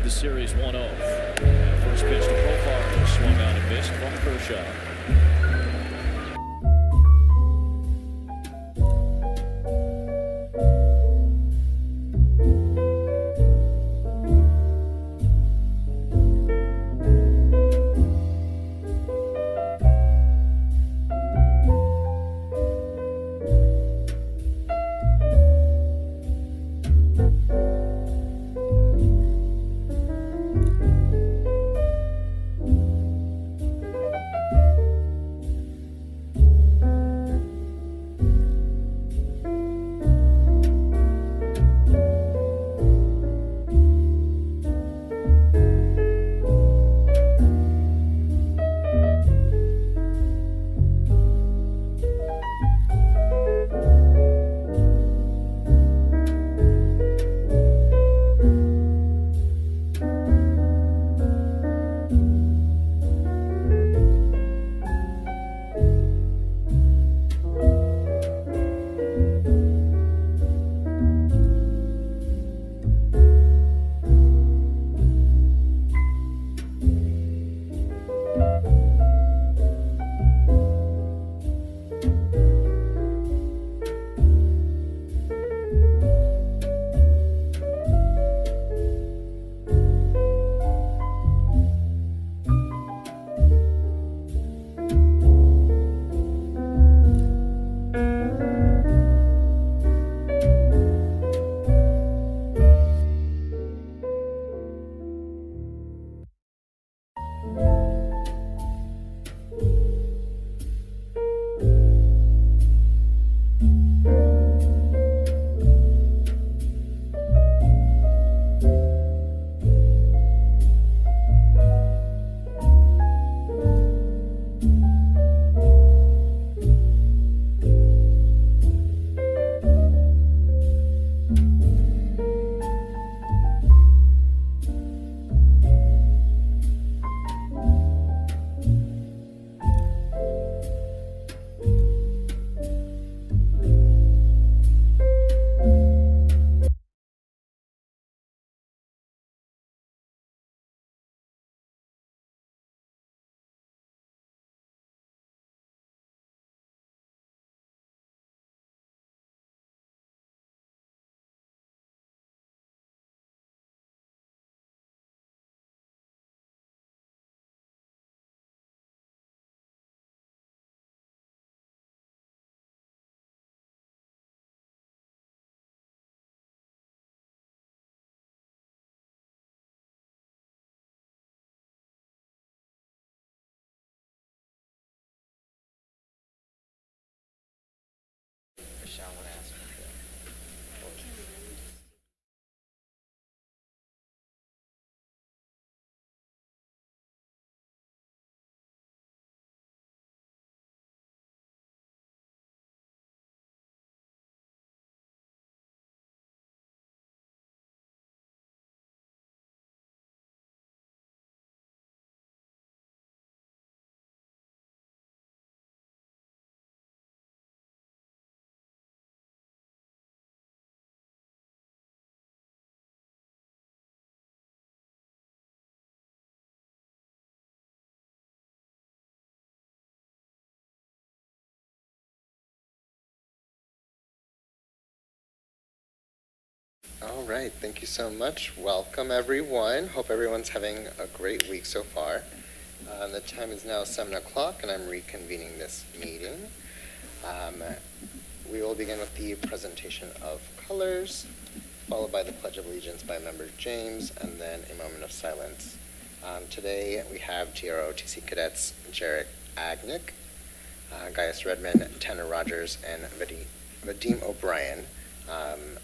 the series 1-0. And first pitch to Profar, swung on and missed from Kershaw. All right, thank you so much. Welcome, everyone. Hope everyone's having a great week so far. The time is now 7 o'clock, and I'm reconvening this meeting. We will begin with the presentation of colors, followed by the Pledge of Allegiance by Member James, and then a moment of silence. Today, we have TROTC cadets Jarek Agnick, Gaius Redman, Tanner Rogers, and Vadim O'Brien,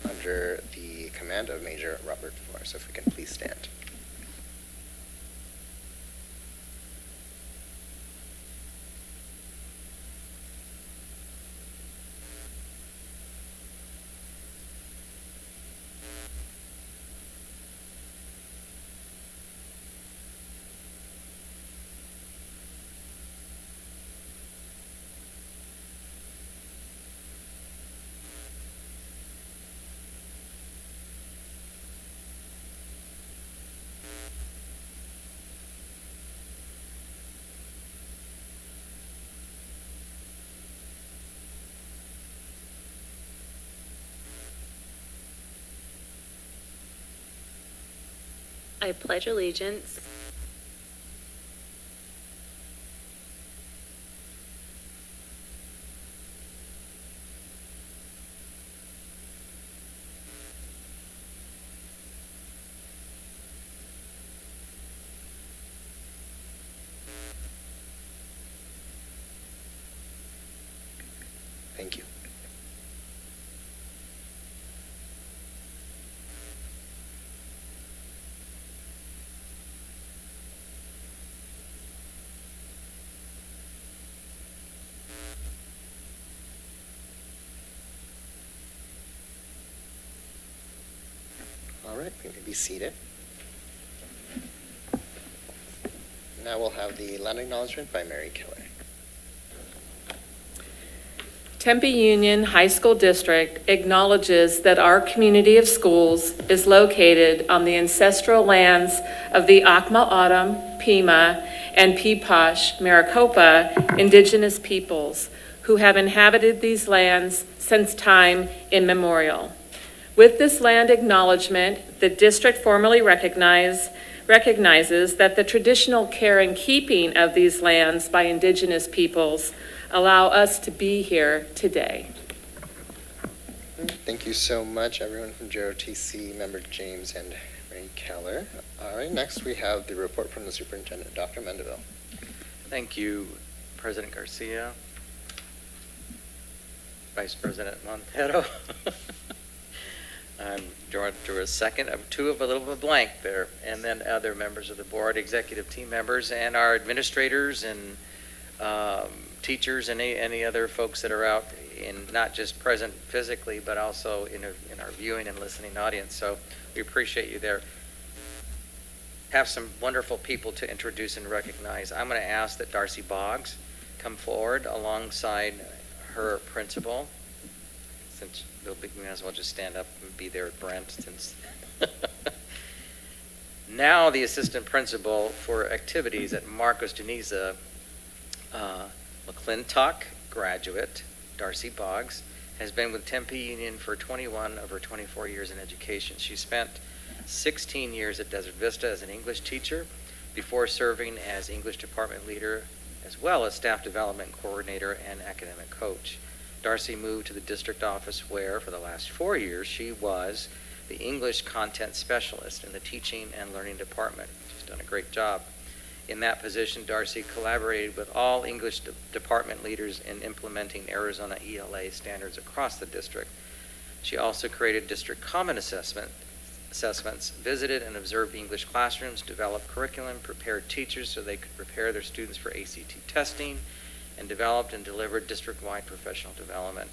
under the command of Major Robert Floor. So if we can please stand. I pledge allegiance Thank you. All right, we may be seated. Now we'll have the land acknowledgement by Mary Keller. Tempe Union High School District acknowledges that our community of schools is located on the ancestral lands of the Akma Autumn, Pima, and Peepash Maricopa indigenous peoples who have inhabited these lands since time immemorial. With this land acknowledgement, the district formally recognizes that the traditional care and keeping of these lands by indigenous peoples allow us to be here today. Thank you so much, everyone from JROTC, Member James and Mary Keller. All right, next we have the report from the superintendent, Dr. Mendeville. Thank you, President Garcia, Vice President Montero. I'm drawing through a second of two of a little bit blank there, and then other members of the board, executive team members, and our administrators and teachers and any other folks that are out in not just present physically, but also in our viewing and listening audience. So we appreciate you there. Have some wonderful people to introduce and recognize. I'm going to ask that Darcy Boggs come forward alongside her principal. Since we may as well just stand up and be there at Brent. Since now the assistant principal for activities at Marcos Deniza, McClintock graduate, Darcy Boggs, has been with Tempe Union for 21 of her 24 years in education. She spent 16 years at Desert Vista as an English teacher before serving as English department leader as well as staff development coordinator and academic coach. Darcy moved to the district office where, for the last 4 years, she was the English content specialist in the teaching and learning department. She's done a great job. In that position, Darcy collaborated with all English department leaders in implementing Arizona ELA standards across the district. She also created district common assessments, visited and observed English classrooms, developed curriculum, prepared teachers so they could prepare their students for ACT testing, and developed and delivered district-wide professional development.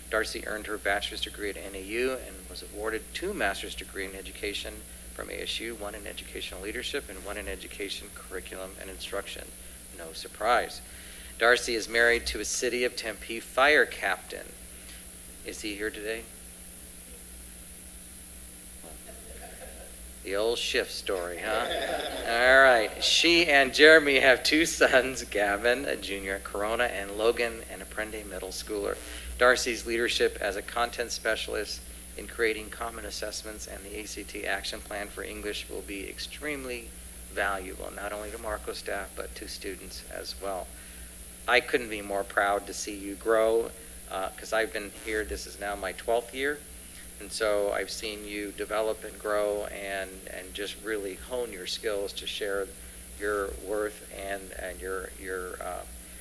Darcy earned her bachelor's degree at NAU and was awarded 2 master's degrees in education from ASU, 1 in educational leadership and 1 in education, curriculum, and instruction. No surprise. Darcy is married to a City of Tempe fire captain. Is he here today? The old shift story, huh? All right. She and Jeremy have 2 sons, Gavin, a junior at Corona, and Logan, an Apprende middle schooler. Darcy's leadership as a content specialist in creating common assessments and the ACT action plan for English will be extremely valuable, not only to Marco staff, but to students as well. I couldn't be more proud to see you grow, because I've been here, this is now my 12th year, and so I've seen you develop and grow and just really hone your skills to share your worth, and your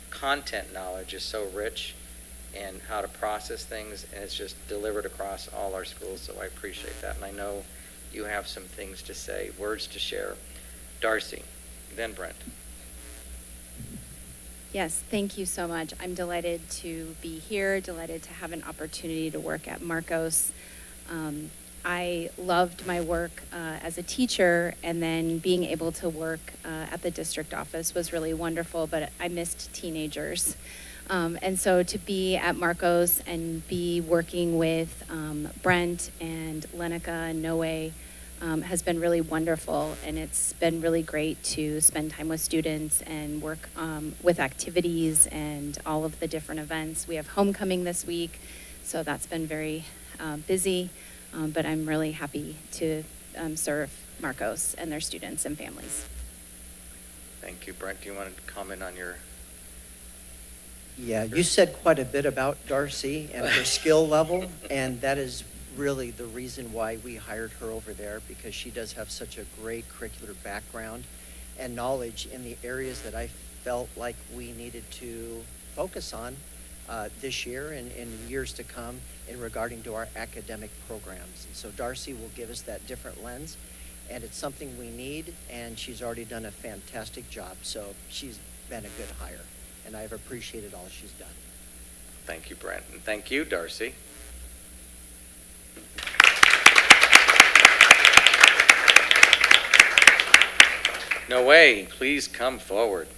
content knowledge is so rich, and how to process things, and it's just delivered across all our schools, so I appreciate that. And I know you have some things to say, words to share. Darcy, then Brent. Yes, thank you so much. I'm delighted to be here, delighted to have an opportunity to work at Marcos. I loved my work as a teacher, and then being able to work at the district office was really wonderful, but I missed teenagers. And so to be at Marcos and be working with Brent and Lenica and Noe has been really wonderful, and it's been really great to spend time with students and work with activities and all of the different events. We have homecoming this week, so that's been very busy, but I'm really happy to serve Marcos and their students and families. Thank you. Brent, do you want to comment on your? Yeah, you said quite a bit about Darcy and her skill level, and that is really the reason why we hired her over there, because she does have such a great curricular background and knowledge in the areas that I felt like we needed to focus on this year and in years to come in regarding to our academic programs. And so Darcy will give us that different lens, and it's something we need, and she's already done a fantastic job. So she's been a good hire, and I've appreciated all she's done. Thank you, Brent, and thank you, Darcy. Noe, please come forward.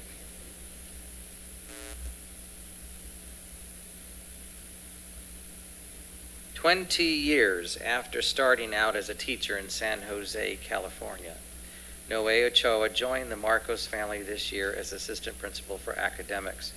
"20 years after starting out as a teacher in San Jose, California, Noe Ochoa joined the Marcos family this year as assistant principal for academics.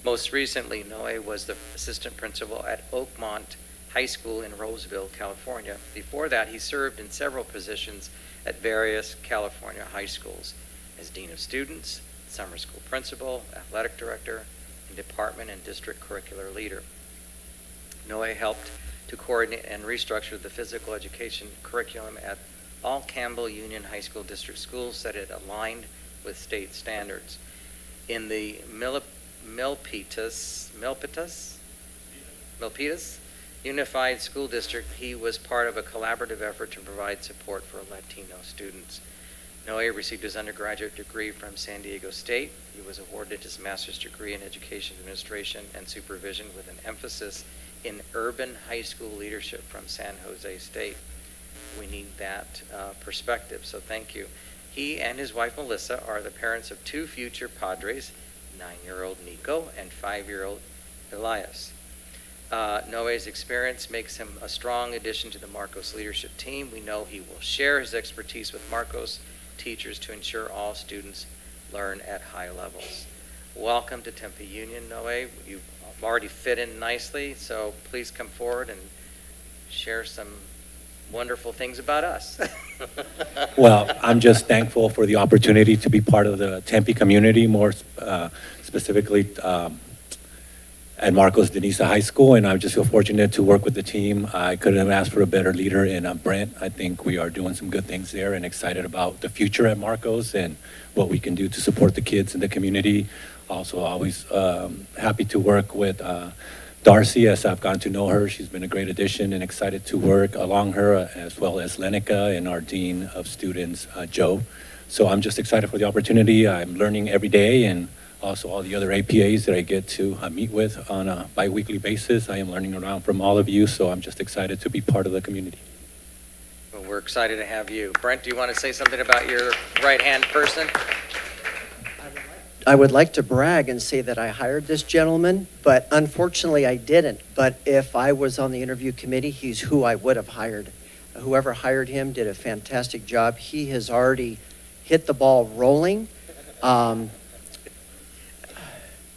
Most recently, Noe was the assistant principal at Oakmont High School in Roseville, California. Before that, he served in several positions at various California high schools as dean of students, summer school principal, athletic director, and department and district curricular leader. Noe helped to coordinate and restructure the physical education curriculum at all Campbell Union High School district schools so that it aligned with state standards. In the Milpitas Unified School District, he was part of a collaborative effort to provide support for Latino students. Noe received his undergraduate degree from San Diego State. He was awarded his master's degree in education administration and supervision with an emphasis in urban high school leadership from San Jose State. We need that perspective, so thank you. He and his wife Melissa are the parents of 2 future Padres, 9-year-old Nico and 5-year-old Elias. Noe's experience makes him a strong addition to the Marcos leadership team. We know he will share his expertise with Marcos teachers to ensure all students learn at high levels. Welcome to Tempe Union, Noe. You've already fit in nicely, so please come forward and share some wonderful things about us. Well, I'm just thankful for the opportunity to be part of the Tempe community, more specifically at Marcos Denisa High School, and I just feel fortunate to work with the team. I couldn't have asked for a better leader in Brent. I think we are doing some good things there and excited about the future at Marcos and what we can do to support the kids in the community. Also, always happy to work with Darcy as I've gotten to know her. She's been a great addition and excited to work along her, as well as Lenica and our Dean of Students, Joe. So I'm just excited for the opportunity. I'm learning every day, and also all the other APAs that I get to meet with on a bi-weekly basis. I am learning around from all of you, so I'm just excited to be part of the community. Well, we're excited to have you. Brent, do you want to say something about your right-hand person? I would like to brag and say that I hired this gentleman, but unfortunately I didn't. But if I was on the interview committee, he's who I would have hired. Whoever hired him did a fantastic job. He has already hit the ball rolling.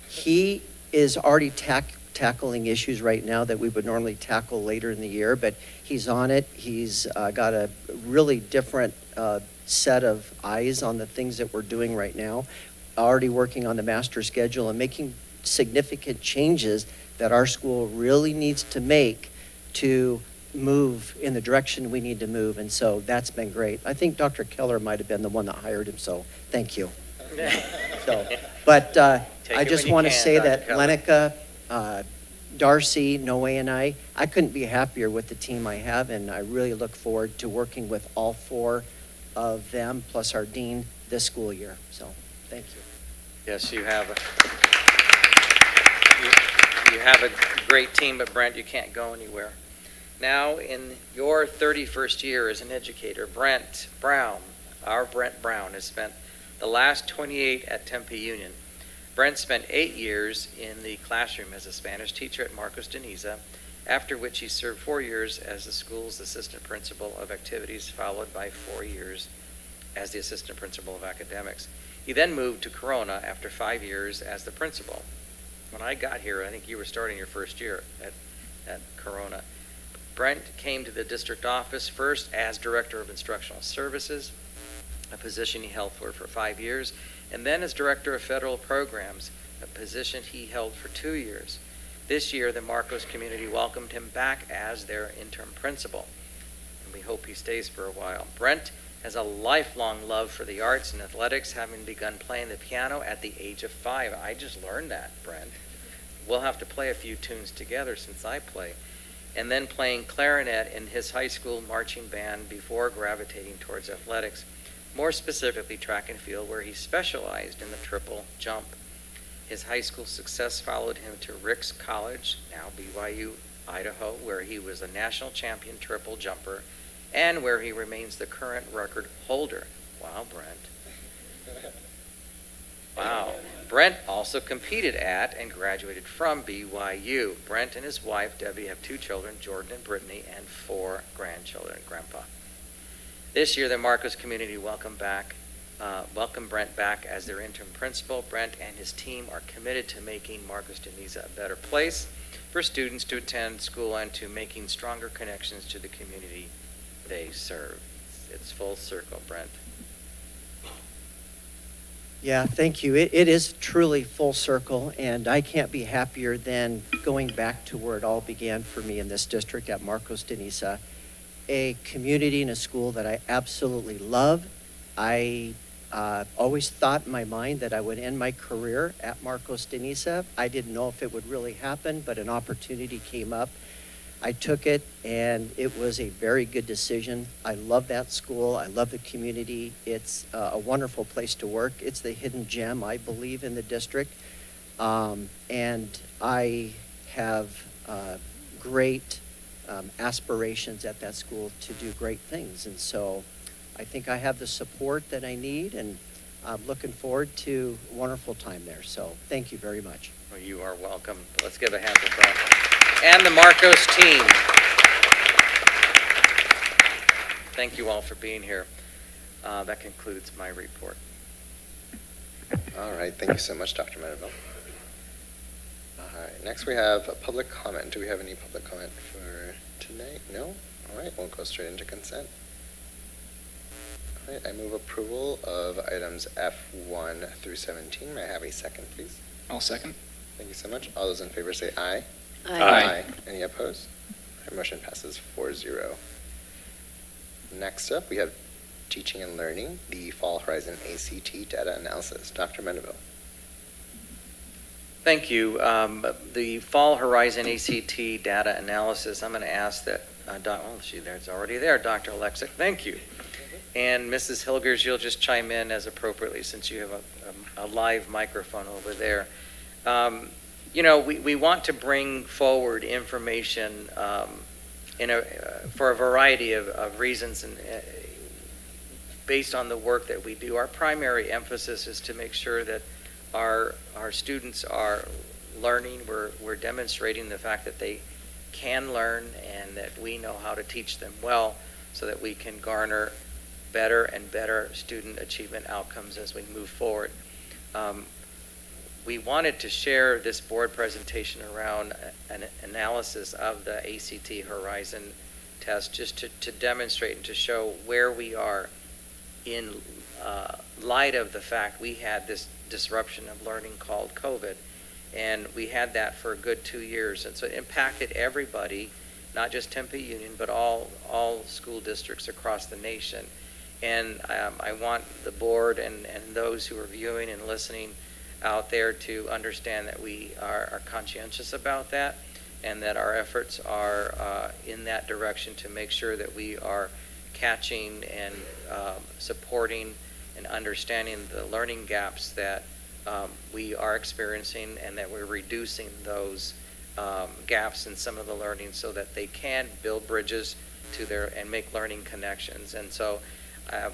He is already tackling issues right now that we would normally tackle later in the year, but he's on it. He's got a really different set of eyes on the things that we're doing right now. Already working on the master schedule and making significant changes that our school really needs to make to move in the direction we need to move. And so that's been great. I think Dr. Keller might have been the one that hired him, so thank you. But I just want to say that Lenica, Darcy, Noe, and I couldn't be happier with the team I have, and I really look forward to working with all 4 of them, plus our dean, this school year. So thank you. Yes, you have a great team, but Brent, you can't go anywhere. Now, in your 31st year as an educator, Brent Brown has spent the last 28 at Tempe Union. Brent spent 8 years in the classroom as a Spanish teacher at Marcos Denisa, after which he served 4 years as the school's assistant principal of activities, followed by 4 years as the assistant principal of academics. He then moved to Corona after 5 years as the principal. When I got here, I think you were starting your first year at Corona. Brent came to the district office first as director of instructional services, a position he held for 5 years, and then as Director of Federal Programs, a position he held for 2 years. This year, the Marcos community welcomed him back as their interim principal, and we hope he stays for a while. Brent has a lifelong love for the arts and athletics, having begun playing the piano at the age of 5. I just learned that, Brent. We'll have to play a few tunes together since I play. And then playing clarinet in his high school marching band before gravitating towards athletics, more specifically track and field, where he specialized in the triple jump. His high school success followed him to Ricks College, now BYU, Idaho, where he was a national champion triple jumper and where he remains the current record holder. Wow, Brent. Wow. Brent also competed at and graduated from BYU. Brent and his wife, Debbie, have 2 children, Jordan and Brittany, and 4 grandchildren, Grandpa. This year, the Marcos community welcomed Brent back as their interim principal. Brent and his team are committed to making Marcos de Niza a better place for students to attend school and to making stronger connections to the community they serve. It's full circle, Brent. Yeah, thank you. It is truly full circle, and I can't be happier than going back to where it all began for me in this district at Marcos de Niza, a community and a school that I absolutely love. I always thought in my mind that I would end my career at Marcos de Niza. I didn't know if it would really happen, but an opportunity came up. I took it, and it was a very good decision. I love that school. I love the community. It's a wonderful place to work. It's the hidden gem, I believe, in the district. And I have great aspirations at that school to do great things. And so I think I have the support that I need, and I'm looking forward to a wonderful time there. So thank you very much. Well, you are welcome. Let's give a hand for Brent and the Marcos team. Thank you all for being here. That concludes my report. All right, thank you so much, Dr. Mendenville. All right, next we have a public comment. Do we have any public comment for tonight? No? All right, we'll go straight into consent. All right, I move approval of items F1 through 17. May I have a second, please? I'll second. Thank you so much. All those in favor say aye. Aye. Any opposed? Our motion passes 4-0. Next up, we have Teaching and Learning, the Fall Horizon ACT Data Analysis. Dr. Mendenville. Thank you. The Fall Horizon ACT data analysis, I'm going to ask that, it's already there, Dr. Alexic. Thank you. And Mrs. Hilgers, you'll just chime in as appropriately since you have a live microphone over there. You know, we want to bring forward information for a variety of reasons, and based on the work that we do. Our primary emphasis is to make sure that our students are learning. We're demonstrating the fact that they can learn and that we know how to teach them well so that we can garner better and better student achievement outcomes as we move forward. We wanted to share this board presentation around an analysis of the ACT Horizon test just to demonstrate and to show where we are in light of the fact we had this disruption of learning called COVID. And we had that for a good 2 years. And so it impacted everybody, not just Tempe Union, but all school districts across the nation. And I want the board and those who are viewing and listening out there to understand that we are conscientious about that and that our efforts are in that direction to make sure that we are catching and supporting and understanding the learning gaps that we are experiencing and that we're reducing those gaps in some of the learning so that they can build bridges to their and make learning connections. And so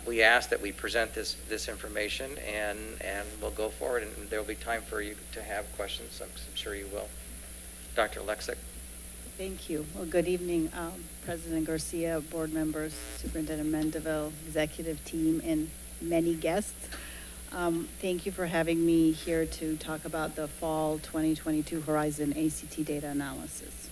we ask that we present this information and we'll go forward, and there'll be time for you to have questions. I'm sure you will. Dr. Lexick. Thank you. Well, good evening, President Garcia, board members, Superintendent Mendeville, executive team, and many guests. Thank you for having me here to talk about the Fall 2022 Horizon ACT data analysis.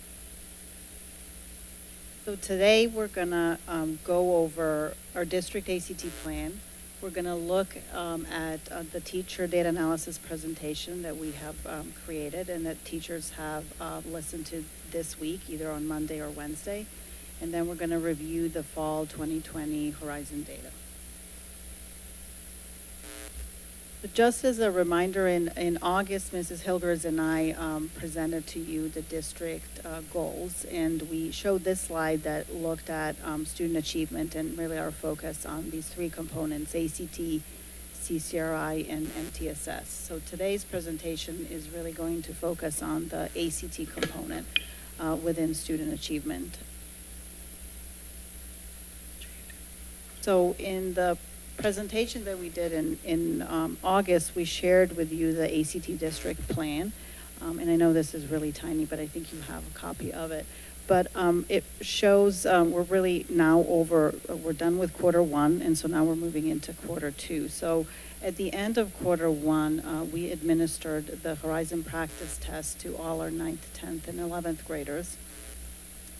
So today we're gonna go over our district ACT plan, We're going to look at the teacher data analysis presentation that we have created and that teachers have listened to this week, either on Monday or Wednesday. And then we're going to review the fall 2020 Horizon data. But just as a reminder, in August, Mrs. Hilgers and I presented to you the district goals, and we showed this slide that looked at student achievement and really our focus on these three components, ACT, CCRI, and MTSS. So today's presentation is really going to focus on the ACT component within student achievement. So in the presentation that we did in August, we shared with you the ACT district plan. And I know this is really tiny, but I think you have a copy of it. But it shows we're really now we're done with quarter one, and so now we're moving into quarter two. So at the end of quarter one, we administered the Horizon practice test to all our 9th, 10th, and 11th graders.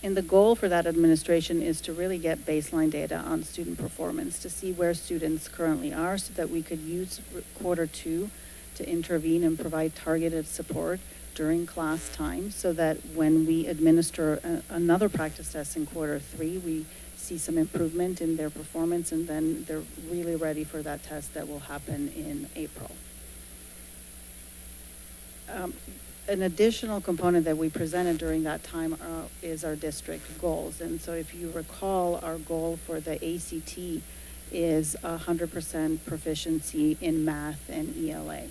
And the goal for that administration is to really get baseline data on student performance to see where students currently are so that we could use quarter two to intervene and provide targeted support during class time so that when we administer another practice test in quarter three, we see some improvement in their performance, and then they're really ready for that test that will happen in April. An additional component that we presented during that time is our district goals. And so if you recall, our goal for the ACT is 100% proficiency in math and ELA.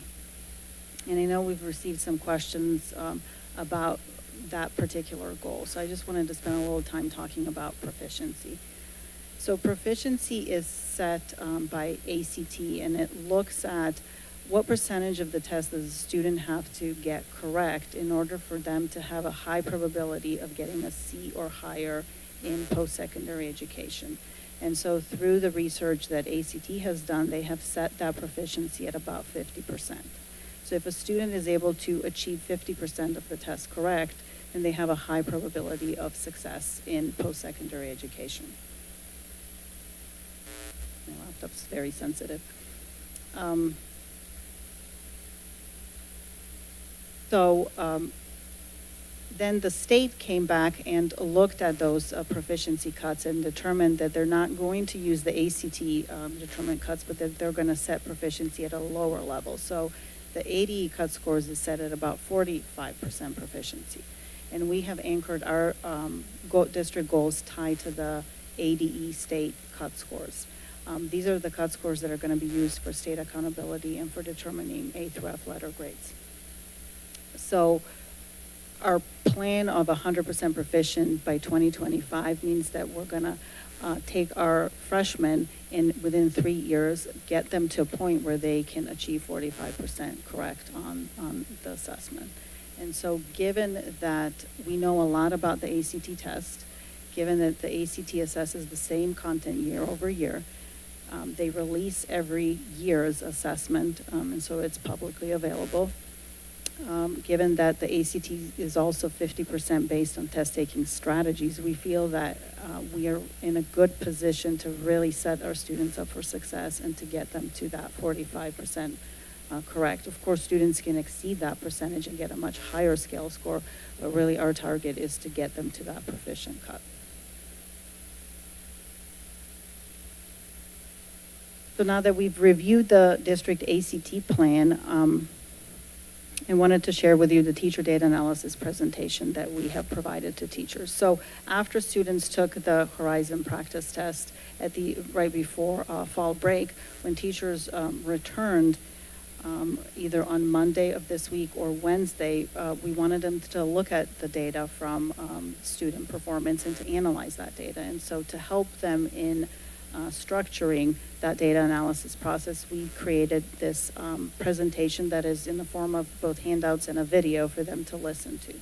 And I know we've received some questions about that particular goal. So I just wanted to spend a little time talking about proficiency. So proficiency is set by ACT, and it looks at what percentage of the test does a student have to get correct in order for them to have a high probability of getting a C or higher in post-secondary education. And so through the research that ACT has done, they have set that proficiency at about 50%. So if a student is able to achieve 50% of the test correct, then they have a high probability of success in post-secondary education. My laptop's very sensitive. Then the state came back and looked at those proficiency cuts and determined that they're not going to use the ACT determinant cuts, but that they're going to set proficiency at a lower level. So the Ade Cut Scores is set at about 45% proficiency. And we have anchored our district goals tied to the Ade State Cut Scores. These are the cut scores that are going to be used for state accountability and for determining A through F letter grades. So our plan of 100% proficient by 2025 means that we're going to take our freshmen and within 3 years, get them to a point where they can achieve 45% correct on the assessment. And so given that we know a lot about the ACT test, given that the ACT assesses the same content year over year, they release every year's assessment, and so it's publicly available. Given that the ACT is also 50% based on test-taking strategies, we feel that we are in a good position to really set our students up for success and to get them to that 45% correct. Of course, students can exceed that percentage and get a much higher scale score, but really our target is to get them to that proficient cut. So now that we've reviewed the district ACT plan, I wanted to share with you the teacher data analysis presentation that we have provided to teachers. So after students took the Horizon practice test right before fall break, when teachers returned either on Monday of this week or Wednesday, we wanted them to look at the data from student performance and to analyze that data. And so to help them in structuring that data analysis process, we created this presentation that is in the form of both handouts and a video for them to listen to.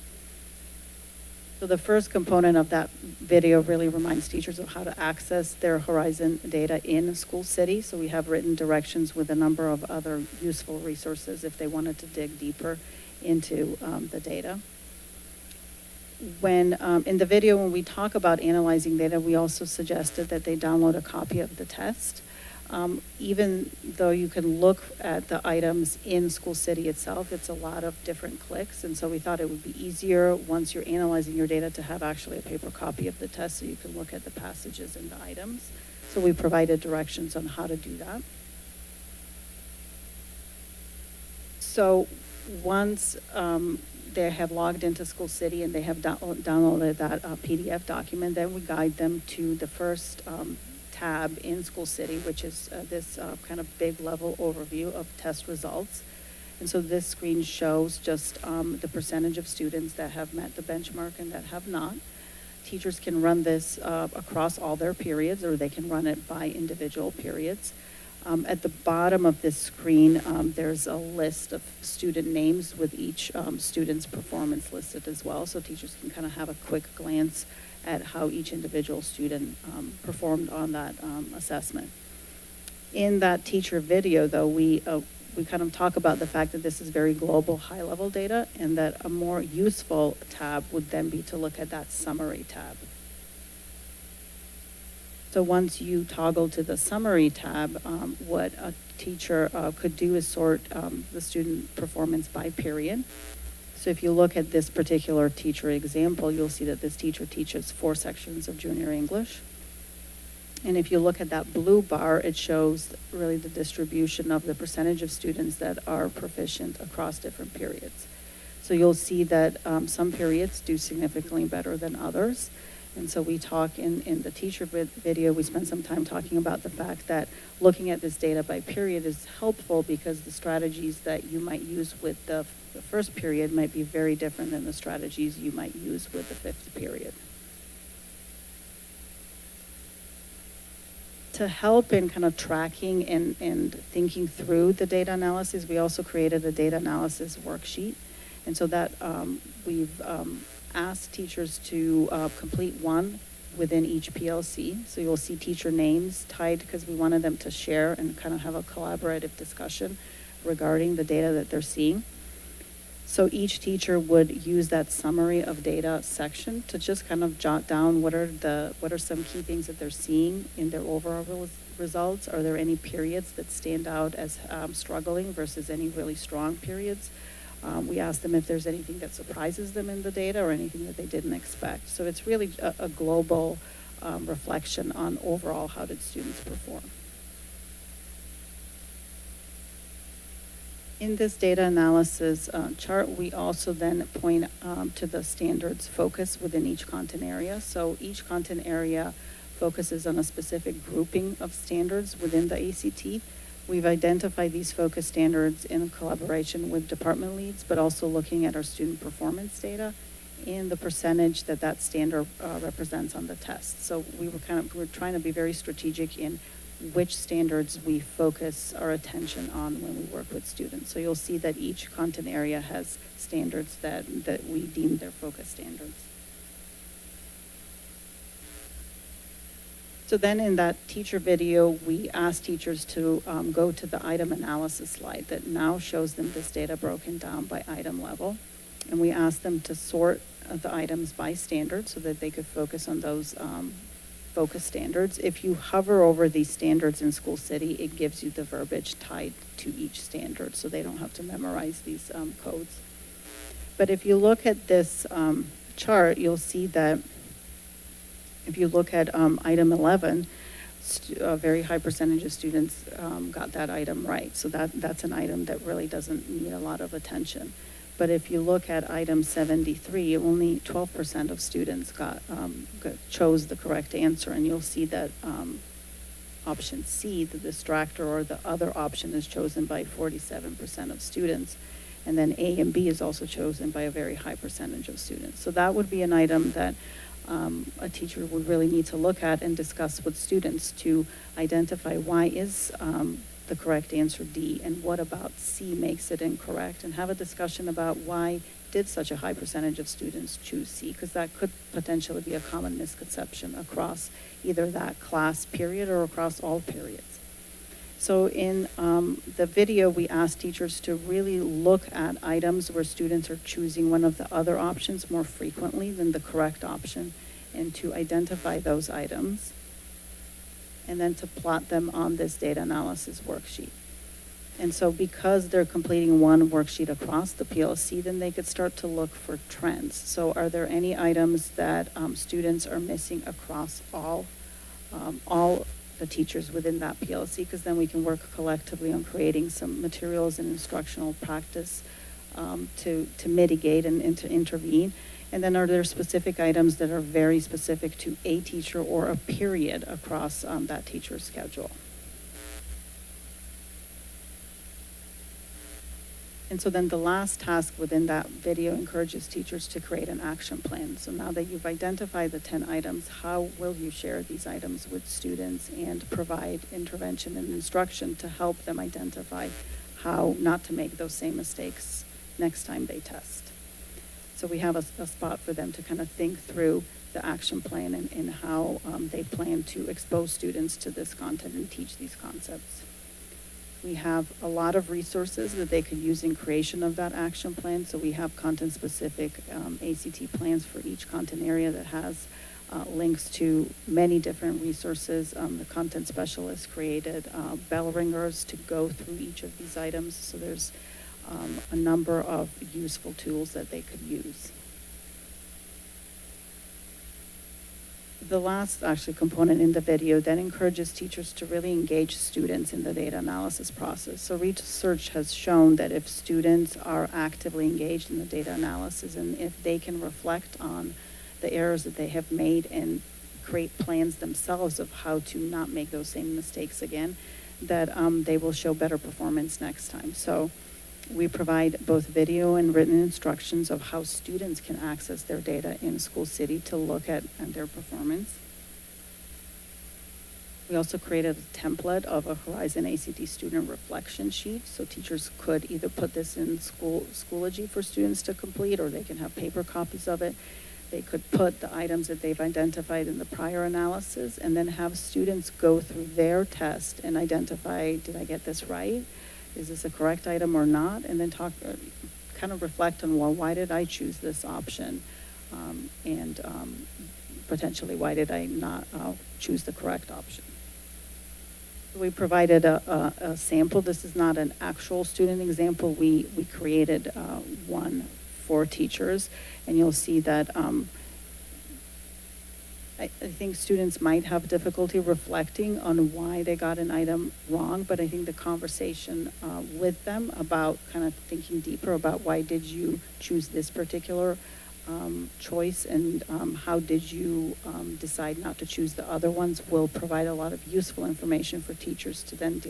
So the first component of that video really reminds teachers of how to access their Horizon data in School City. So we have written directions with a number of other useful resources if they wanted to dig deeper into the data. When in the video, when we talk about analyzing data, we also suggested that they download a copy of the test. Even though you can look at the items in School City itself, it's a lot of different clicks. And so we thought it would be easier once you're analyzing your data to have actually a paper copy of the test so you can look at the passages and the items. So we provided directions on how to do that. So once they have logged into School City and they have downloaded that PDF document, then we guide them to the first tab in School City, which is this kind of big level overview of test results. And so this screen shows just the percentage of students that have met the benchmark and that have not. Teachers can run this across all their periods, or they can run it by individual periods. At the bottom of this screen, there's a list of student names with each student's performance listed as well, so teachers can kind of have a quick glance at how each individual student performed on that assessment. In that teacher video, though, we kind of talk about the fact that this is very global, high-level data, and that a more useful tab would then be to look at that summary tab. So once you toggle to the summary tab, what a teacher could do is sort the student performance by period. So if you look at this particular teacher example, you'll see that this teacher teaches 4 sections of junior English. And if you look at that blue bar, it shows really the distribution of the percentage of students that are proficient across different periods. So you'll see that some periods do significantly better than others. And so we talk in the teacher video, we spend some time talking about the fact that looking at this data by period is helpful because the strategies that you might use with the first period might be very different than the strategies you might use with the 5th period. To help in kind of tracking and thinking through the data analysis, we also created a data analysis worksheet. And so that we've asked teachers to complete one within each PLC. So you'll see teacher names tied because we wanted them to share and kind of have a collaborative discussion regarding the data that they're seeing. So each teacher would use that summary of data section to just kind of jot down what are some key things that they're seeing in their overall results. Are there any periods that stand out as struggling versus any really strong periods? We asked them if there's anything that surprises them in the data or anything that they didn't expect. So it's really a global reflection on overall how did students perform. In this data analysis chart, we also then point to the standards focus within each content area. So each content area focuses on a specific grouping of standards within the ACT. We've identified these focus standards in collaboration with department leads, but also looking at our student performance data and the percentage that that standard represents on the test. So we're trying to be very strategic in which standards we focus our attention on when we work with students. So you'll see that each content area has standards that we deem their focus standards. So then in that teacher video, we asked teachers to go to the item analysis slide that now shows them this data broken down by item level. And we asked them to sort the items by standard so that they could focus on those focus standards. If you hover over these standards in School City, it gives you the verbiage tied to each standard so they don't have to memorize these codes. But if you look at this chart, you'll see that if you look at item 11, a very high percentage of students got that item right. So that's an item that really doesn't need a lot of attention. But if you look at item 73, only 12% of students chose the correct answer, and you'll see that option C, the distractor or the other option, is chosen by 47% of students. And then A and B is also chosen by a very high percentage of students. So that would be an item that a teacher would really need to look at and discuss with students to identify why is the correct answer D, and what about C makes it incorrect, and have a discussion about why did such a high percentage of students choose C, because that could potentially be a common misconception across either that class period or across all periods. So in the video, we asked teachers to really look at items where students are choosing one of the other options more frequently than the correct option, and to identify those items. and then to plot them on this data analysis worksheet. And so because they're completing one worksheet across the PLC, then they could start to look for trends. So are there any items that students are missing across all the teachers within that PLC? Because then we can work collectively on creating some materials and instructional practice to mitigate and to intervene. And then are there specific items that are very specific to a teacher or a period across that teacher's schedule? And so then the last task within that video encourages teachers to create an action plan. So now that you've identified the 10 items, how will you share these items with students and provide intervention and instruction to help them identify how not to make those same mistakes next time they test? So we have a spot for them to kind of think through the action plan and how they plan to expose students to this content and teach these concepts. We have a lot of resources that they could use in creation of that action plan. So we have content-specific ACT plans for each content area that has links to many different resources. The content specialist created bell ringers to go through each of these items. So there's a number of useful tools that they could use. The last actually component in the video then encourages teachers to really engage students in the data analysis process. So research has shown that if students are actively engaged in the data analysis and if they can reflect on the errors that they have made and create plans themselves of how to not make those same mistakes again, that they will show better performance next time. So we provide both video and written instructions of how students can access their data in School City to look at their performance. We also created a template of a Horizon ACT student reflection sheet, so teachers could either put this in Schoology for students to complete, or they can have paper copies of it. They could put the items that they've identified in the prior analysis and then have students go through their test and identify, did I get this right? Is this a correct item or not? And then kind of reflect on, well, why did I choose this option? And potentially, why did I not choose the correct option? We provided a sample. This is not an actual student example. We created one for teachers, and you'll see that I think students might have difficulty reflecting on why they got an item wrong, but I think the conversation with them about kind of thinking deeper about why did you choose this particular choice and how did you decide not to choose the other ones will provide a lot of useful information for teachers to then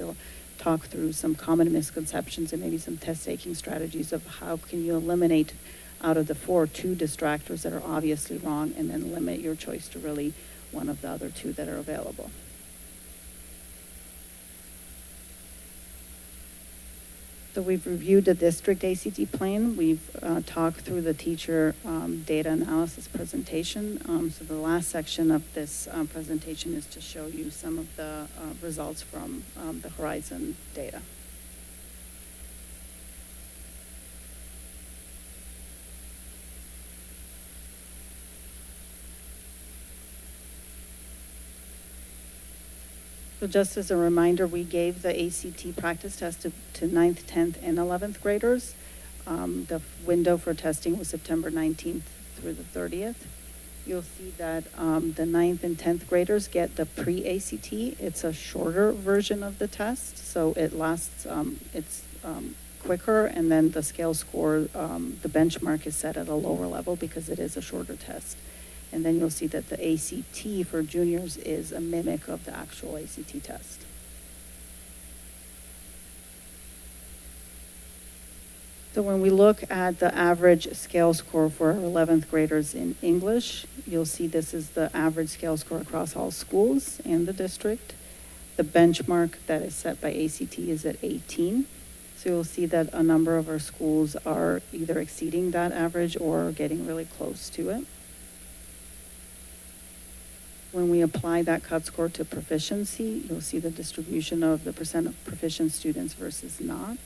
talk through some common misconceptions and maybe some test-taking strategies of how can you eliminate out of the 2 distractors that are obviously wrong, and then limit your choice to really one of the other 2 that are available. So we've reviewed the district ACT plan. We've talked through the teacher data analysis presentation. So the last section of this presentation is to show you some of the results from the Horizon data. So just as a reminder, we gave the ACT practice test to 9th, 10th, and 11th graders. The window for testing was September 19th through the 30th. You'll see that the 9th and 10th graders get the pre-ACT. It's a shorter version of the test, so it lasts, it's quicker, and then the scale score, the benchmark is set at a lower level because it is a shorter test. And then you'll see that the ACT for juniors is a mimic of the actual ACT test. So when we look at the average scale score for our 11th graders in English, you'll see this is the average scale score across all schools and the district. The benchmark that is set by ACT is at 18. So you'll see that a number of our schools are either exceeding that average or getting really close to it. When we apply that cut score to proficiency, you'll see the distribution of the percent of proficient students versus not.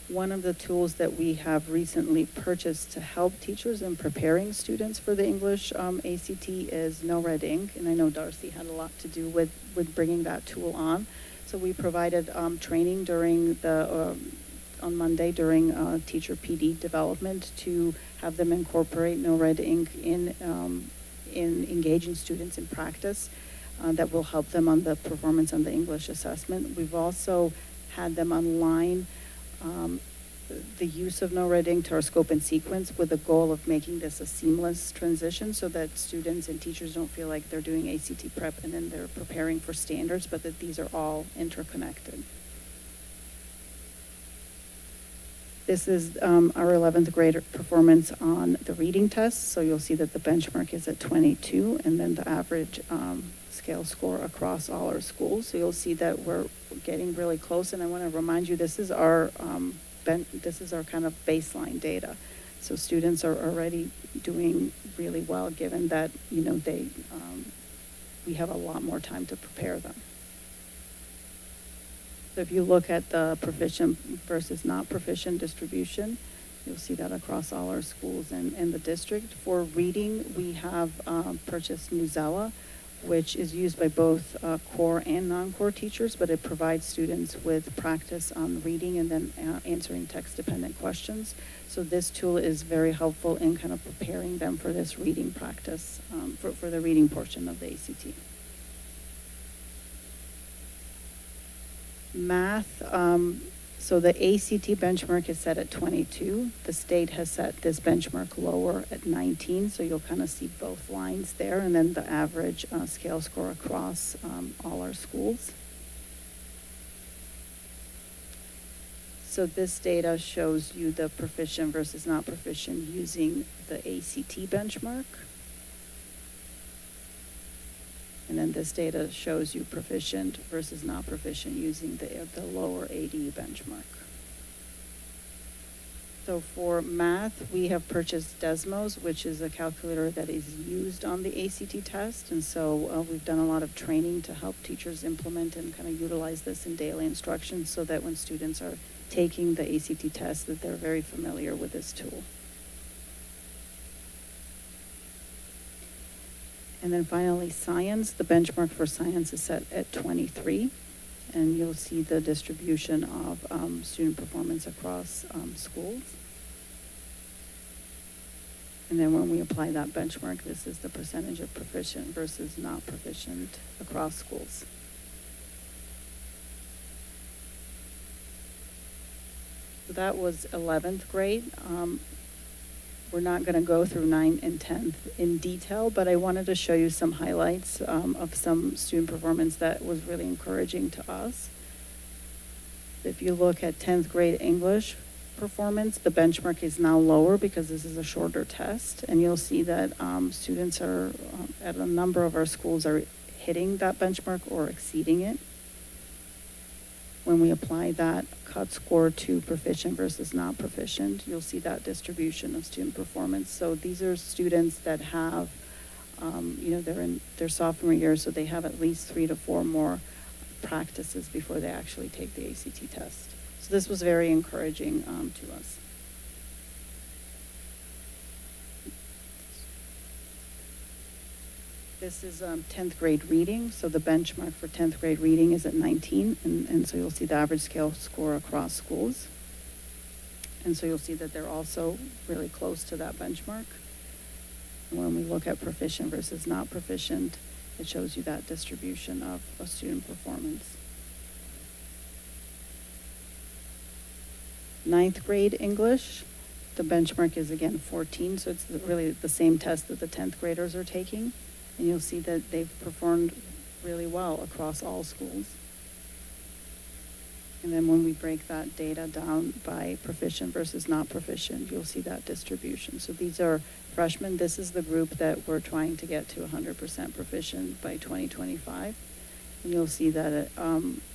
One of the tools that we have recently purchased to help teachers in preparing students for the English ACT is No Red Ink, and I know Darcy had a lot to do with bringing that tool on. So we provided training during on Monday during teacher PD development to have them incorporate No Red Ink in engaging students in practice. That will help them on the performance on the English assessment. We've also had them online the use of No Red Ink to our scope and sequence with the goal of making this a seamless transition so that students and teachers don't feel like they're doing ACT prep and then they're preparing for standards, but that these are all interconnected. This is our 11th grade performance on the reading test. So you'll see that the benchmark is at 22 and then the average scale score across all our schools. So you'll see that we're getting really close. And I want to remind you, this is our kind of baseline data. So students are already doing really well given that, you know, we have a lot more time to prepare them. So if you look at the proficient versus not proficient distribution, you'll see that across all our schools and the district. For reading, we have purchased Newsela, which is used by both core and non-core teachers, but it provides students with practice on reading and then answering text-dependent questions. So this tool is very helpful in kind of preparing them for this reading practice, for the reading portion of the ACT. Math, so the ACT benchmark is set at 22. The state has set this benchmark lower at 19, so you'll kind of see both lines there, and then the average scale score across all our schools. So this data shows you the proficient versus not proficient using the ACT benchmark. And then this data shows you proficient versus not proficient using the lower AD benchmark. So for math, we have purchased Desmos, which is a calculator that is used on the ACT test. And so we've done a lot of training to help teachers implement and kind of utilize this in daily instruction so that when students are taking the ACT test, that they're very familiar with this tool. And then finally, science. The benchmark for science is set at 23. And you'll see the distribution of student performance across schools. And then when we apply that benchmark, this is the percentage of proficient versus not proficient across schools. So that was 11th grade. We're not going to go through 9th and 10th in detail, but I wanted to show you some highlights of some student performance that was really encouraging to us. If you look at 10th grade English performance, the benchmark is now lower because this is a shorter test, and you'll see that students are at a number of our schools are hitting that benchmark or exceeding it. When we apply that cut score to proficient versus not proficient, you'll see that distribution of student performance. So these are students that have, they're in their sophomore year, so they have at least 3 to 4 more practices before they actually take the ACT test. So this was very encouraging to us. This is 10th grade reading. So the benchmark for 10th grade reading is at 19. And so you'll see the average scale score across schools. And so you'll see that they're also really close to that benchmark. And when we look at proficient versus not proficient, it shows you that distribution of student performance. 9th grade English, the benchmark is again 14. So it's really the same test that the 10th graders are taking. And you'll see that they've performed really well across all schools. And then when we break that data down by proficient versus not proficient, you'll see that distribution. So these are freshmen. This is the group that we're trying to get to 100% proficient by 2025. And you'll see that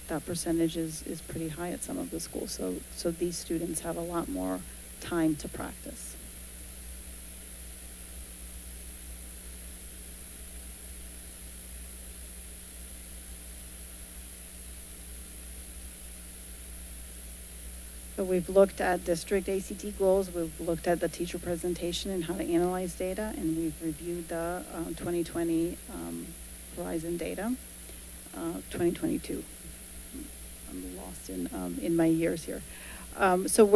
that percentage is pretty high at some of the schools. So these students have a lot more time to practice. So we've looked at district ACT goals, we've looked at the teacher presentation and how to analyze data, and we've reviewed the 2020 Horizon data, 2022. I'm lost in my years here. So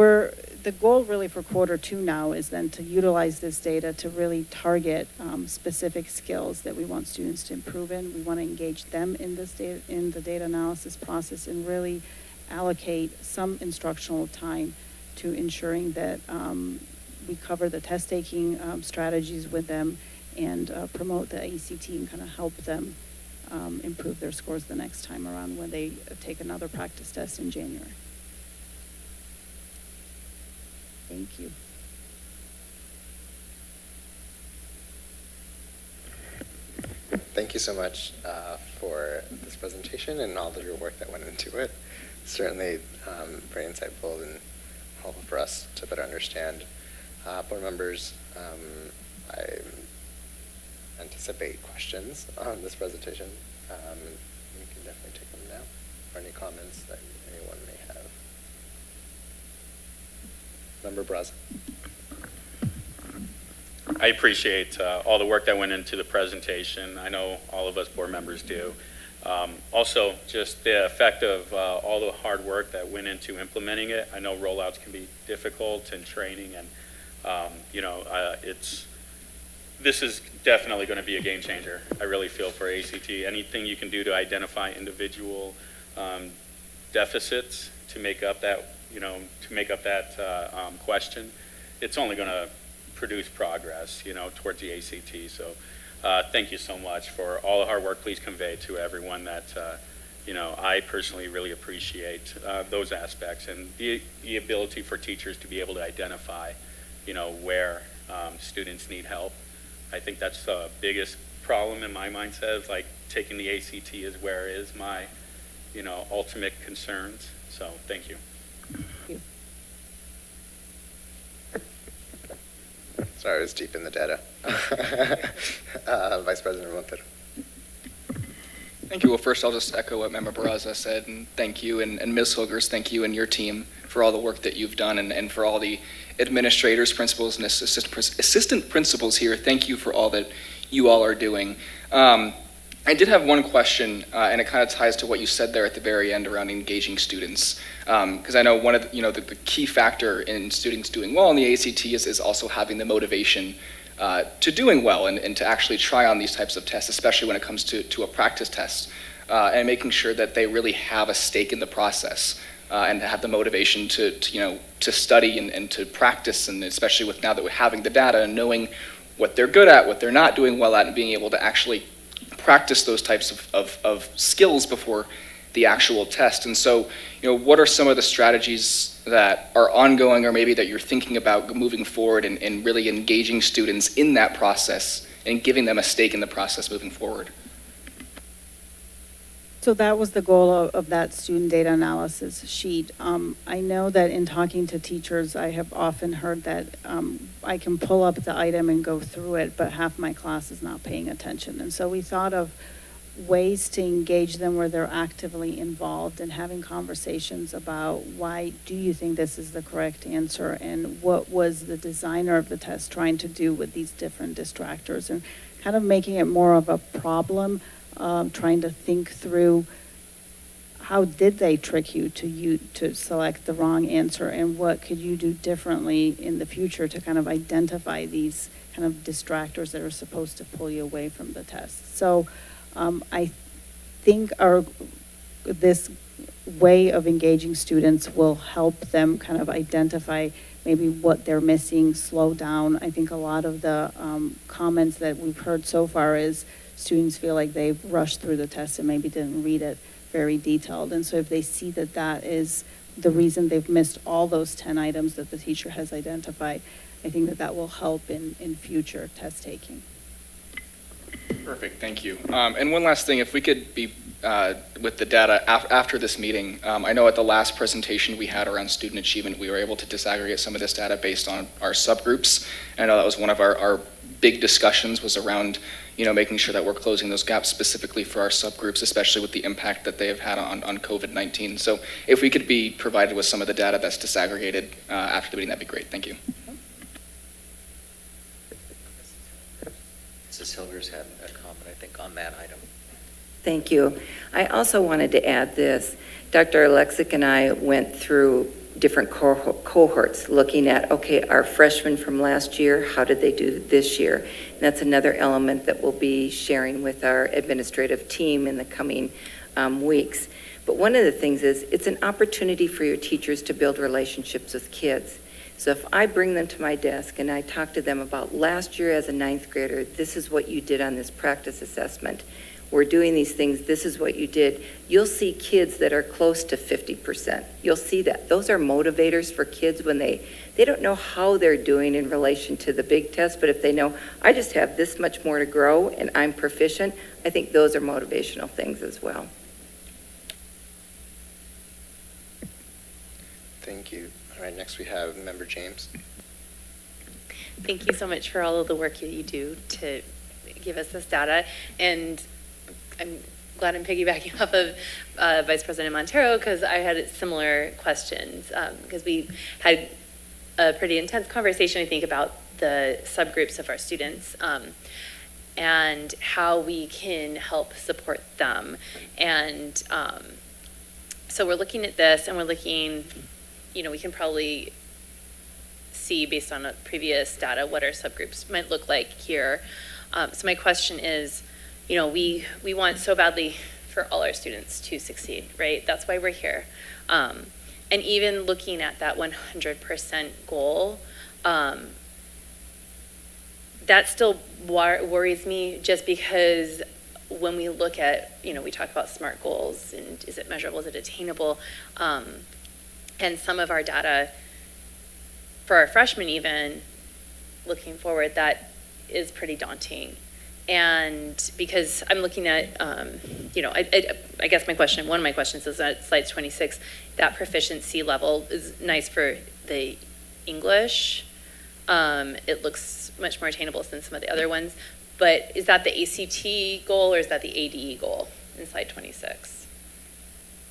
the goal really for quarter 2 now is then to utilize this data to really target specific skills that we want students to improve in. We want to engage them in this data, in the data analysis process, and really allocate some instructional time to ensuring that we cover the test taking strategies with them and promote the ACT and kind of help them improve their scores the next time around when they take another practice test in January. Thank you. Thank you so much for this presentation and all of your work that went into it. Certainly very insightful and helpful for us to better understand. Board members, I anticipate questions on this presentation. We can definitely take them now, or any comments that anyone may have. Member Braza. I appreciate all the work that went into the presentation. I know all of us board members do. Also, just the effect of all the hard work that went into implementing it. I know rollouts can be difficult and training, and this is definitely going to be a game changer. I really feel for ACT. Anything you can do to identify individual deficits to make up that, question, it's only going to produce progress, towards the ACT. So thank you so much for all the hard work. Please convey to everyone that, I personally really appreciate those aspects, and the ability for teachers to be able to identify, where students need help. I think that's the biggest problem in my mindset, is like taking the ACT as where is my, ultimate concerns. So thank you. Thank you. Sorry, I was deep in the data. Vice President Montero. Thank you. Well, first I'll just echo what Member Barraza said, and thank you, and Ms. Hilgers, thank you and your team for all the work that you've done, and for all the administrators, principals, and assistant principals here. Thank you for all that you all are doing. I did have one question, and it kind of ties to what you said there at the very end around engaging students, because I know one of the key factor in students doing well in the ACT is also having the motivation to doing well and to actually try on these types of tests, especially when it comes to a practice test, and making sure that they really have a stake in the process and have the motivation to study and to practice, and especially with now that we're having the data and knowing what they're good at, what they're not doing well at, and being able to actually practice those types of skills before the actual test. And so, what are some of the strategies that are ongoing, or maybe that you're thinking about moving forward and really engaging students in that process and giving them a stake in the process moving forward? So that was the goal of that student data analysis sheet. I know that in talking to teachers, I have often heard that I can pull up the item and go through it, but half my class is not paying attention. And so we thought of ways to engage them where they're actively involved and having conversations about why do you think this is the correct answer, and what was the designer of the test trying to do with these different distractors, and kind of making it more of a problem. Trying to think through how did they trick you to select the wrong answer, and what could you do differently in the future to kind of identify these kind of distractors that are supposed to pull you away from the test. So I think this way of engaging students will help them kind of identify maybe what they're missing, slow down. I think a lot of the comments that we've heard so far is students feel like they've rushed through the test and maybe didn't read it very detailed. And so if they see that that is the reason they've missed all those 10 items that the teacher has identified, I think that will help in future test taking. Perfect, thank you. And one last thing, if we could be with the data after this meeting, I know at the last presentation we had around student achievement, we were able to disaggregate some of this data based on our subgroups. And I know that was one of our big discussions was around, making sure that we're closing those gaps specifically for our subgroups, especially with the impact that they have had on COVID-19. So if we could be provided with some of the data that's disaggregated after the meeting, that'd be great. Thank you. Mrs. Hilgers had a comment, I think, on that item. Thank you. I also wanted to add this. Dr. Alexic and I went through different cohorts looking at, okay, our freshmen from last year, how did they do this year? And that's another element that we'll be sharing with our administrative team in the coming weeks. But one of the things is it's an opportunity for your teachers to build relationships with kids. So if I bring them to my desk and I talk to them about last year as a 9th grader, this is what you did on this practice assessment. We're doing these things, this is what you did. You'll see kids that are close to 50%. You'll see that. Those are motivators for kids when they don't know how they're doing in relation to the big test, but if they know, I just have this much more to grow and I'm proficient, I think those are motivational things as well. Thank you. All right, next we have Member James. Thank you so much for all of the work that you do to give us this data. And I'm glad I'm piggybacking off of Vice President Montero, because I had similar questions, because we had a pretty intense conversation, I think, about the subgroups of our students and how we can help support them. And so we're looking at this, and we're looking, we can probably see based on previous data what our subgroups might look like here. So my question is, we want so badly for all our students to succeed, right? That's why we're here. And even looking at that 100% goal, that still worries me, just because when we look at, we talk about SMART goals and is it measurable, is it attainable? And some of our data for our freshmen, even looking forward, that is pretty daunting. And because I'm looking at, I guess one of my questions is at slide 26, that proficiency level is nice for the English. It looks much more attainable than some of the other ones. But is that the ACT goal or is that the ADE goal in slide 26?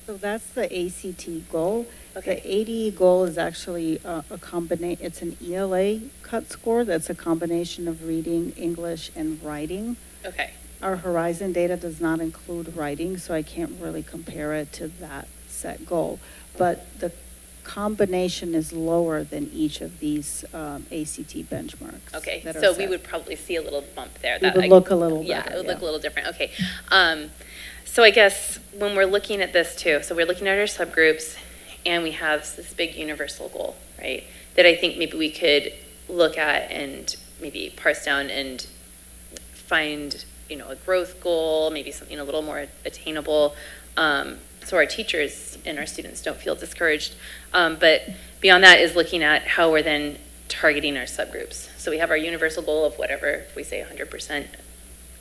So that's the ACT goal. Okay. The ADE goal is actually it's an ELA cut score. That's a combination of reading, English, and writing. Okay. Our Horizon data does not include writing, so I can't really compare it to that set goal. But the combination is lower than each of these ACT benchmarks. Okay, that are so we set. would probably see a little bump there. It would look a little yeah, better. it would look a little different. Okay. So I guess when we're looking at this too, so we're looking at our subgroups and we have this big universal goal, right? That I think maybe we could look at and maybe parse down and find, a growth goal, maybe something a little more attainable, so our teachers and our students don't feel discouraged. But beyond that is looking at how we're then targeting our subgroups. So we have our universal goal of whatever, if we say 100%,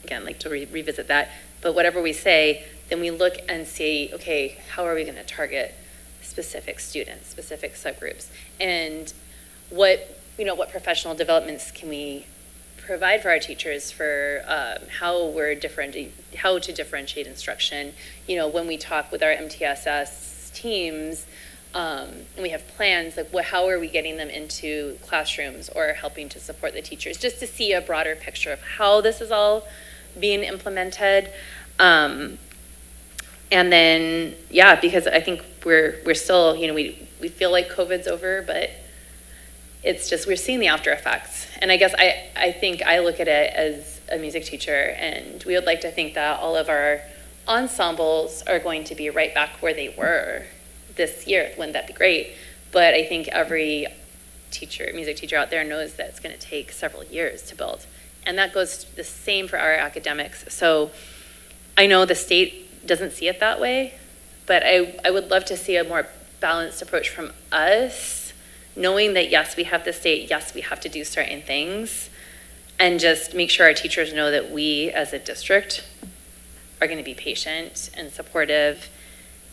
again, like to revisit that, but whatever we say, then we look and see, okay, how are we going to target specific students, specific subgroups, and what professional developments can we provide for our teachers for how to differentiate instruction. When we talk with our MTSS teams, and we have plans, like how are we getting them into classrooms or helping to support the teachers, just to see a broader picture of how this is all being implemented. And then, because I think we're still, we feel like COVID's over, but it's just, we're seeing the after effects. And I guess I think I look at it as a music teacher, and we would like to think that all of our ensembles are going to be right back where they were this year. Wouldn't that be great? But I think every music teacher out there knows that it's going to take several years to build. And that goes the same for our academics. So I know the state doesn't see it that way, but I would love to see a more balanced approach from us, knowing that yes, we have the state, yes, we have to do certain things, and just make sure our teachers know that we as a district are going to be patient and supportive,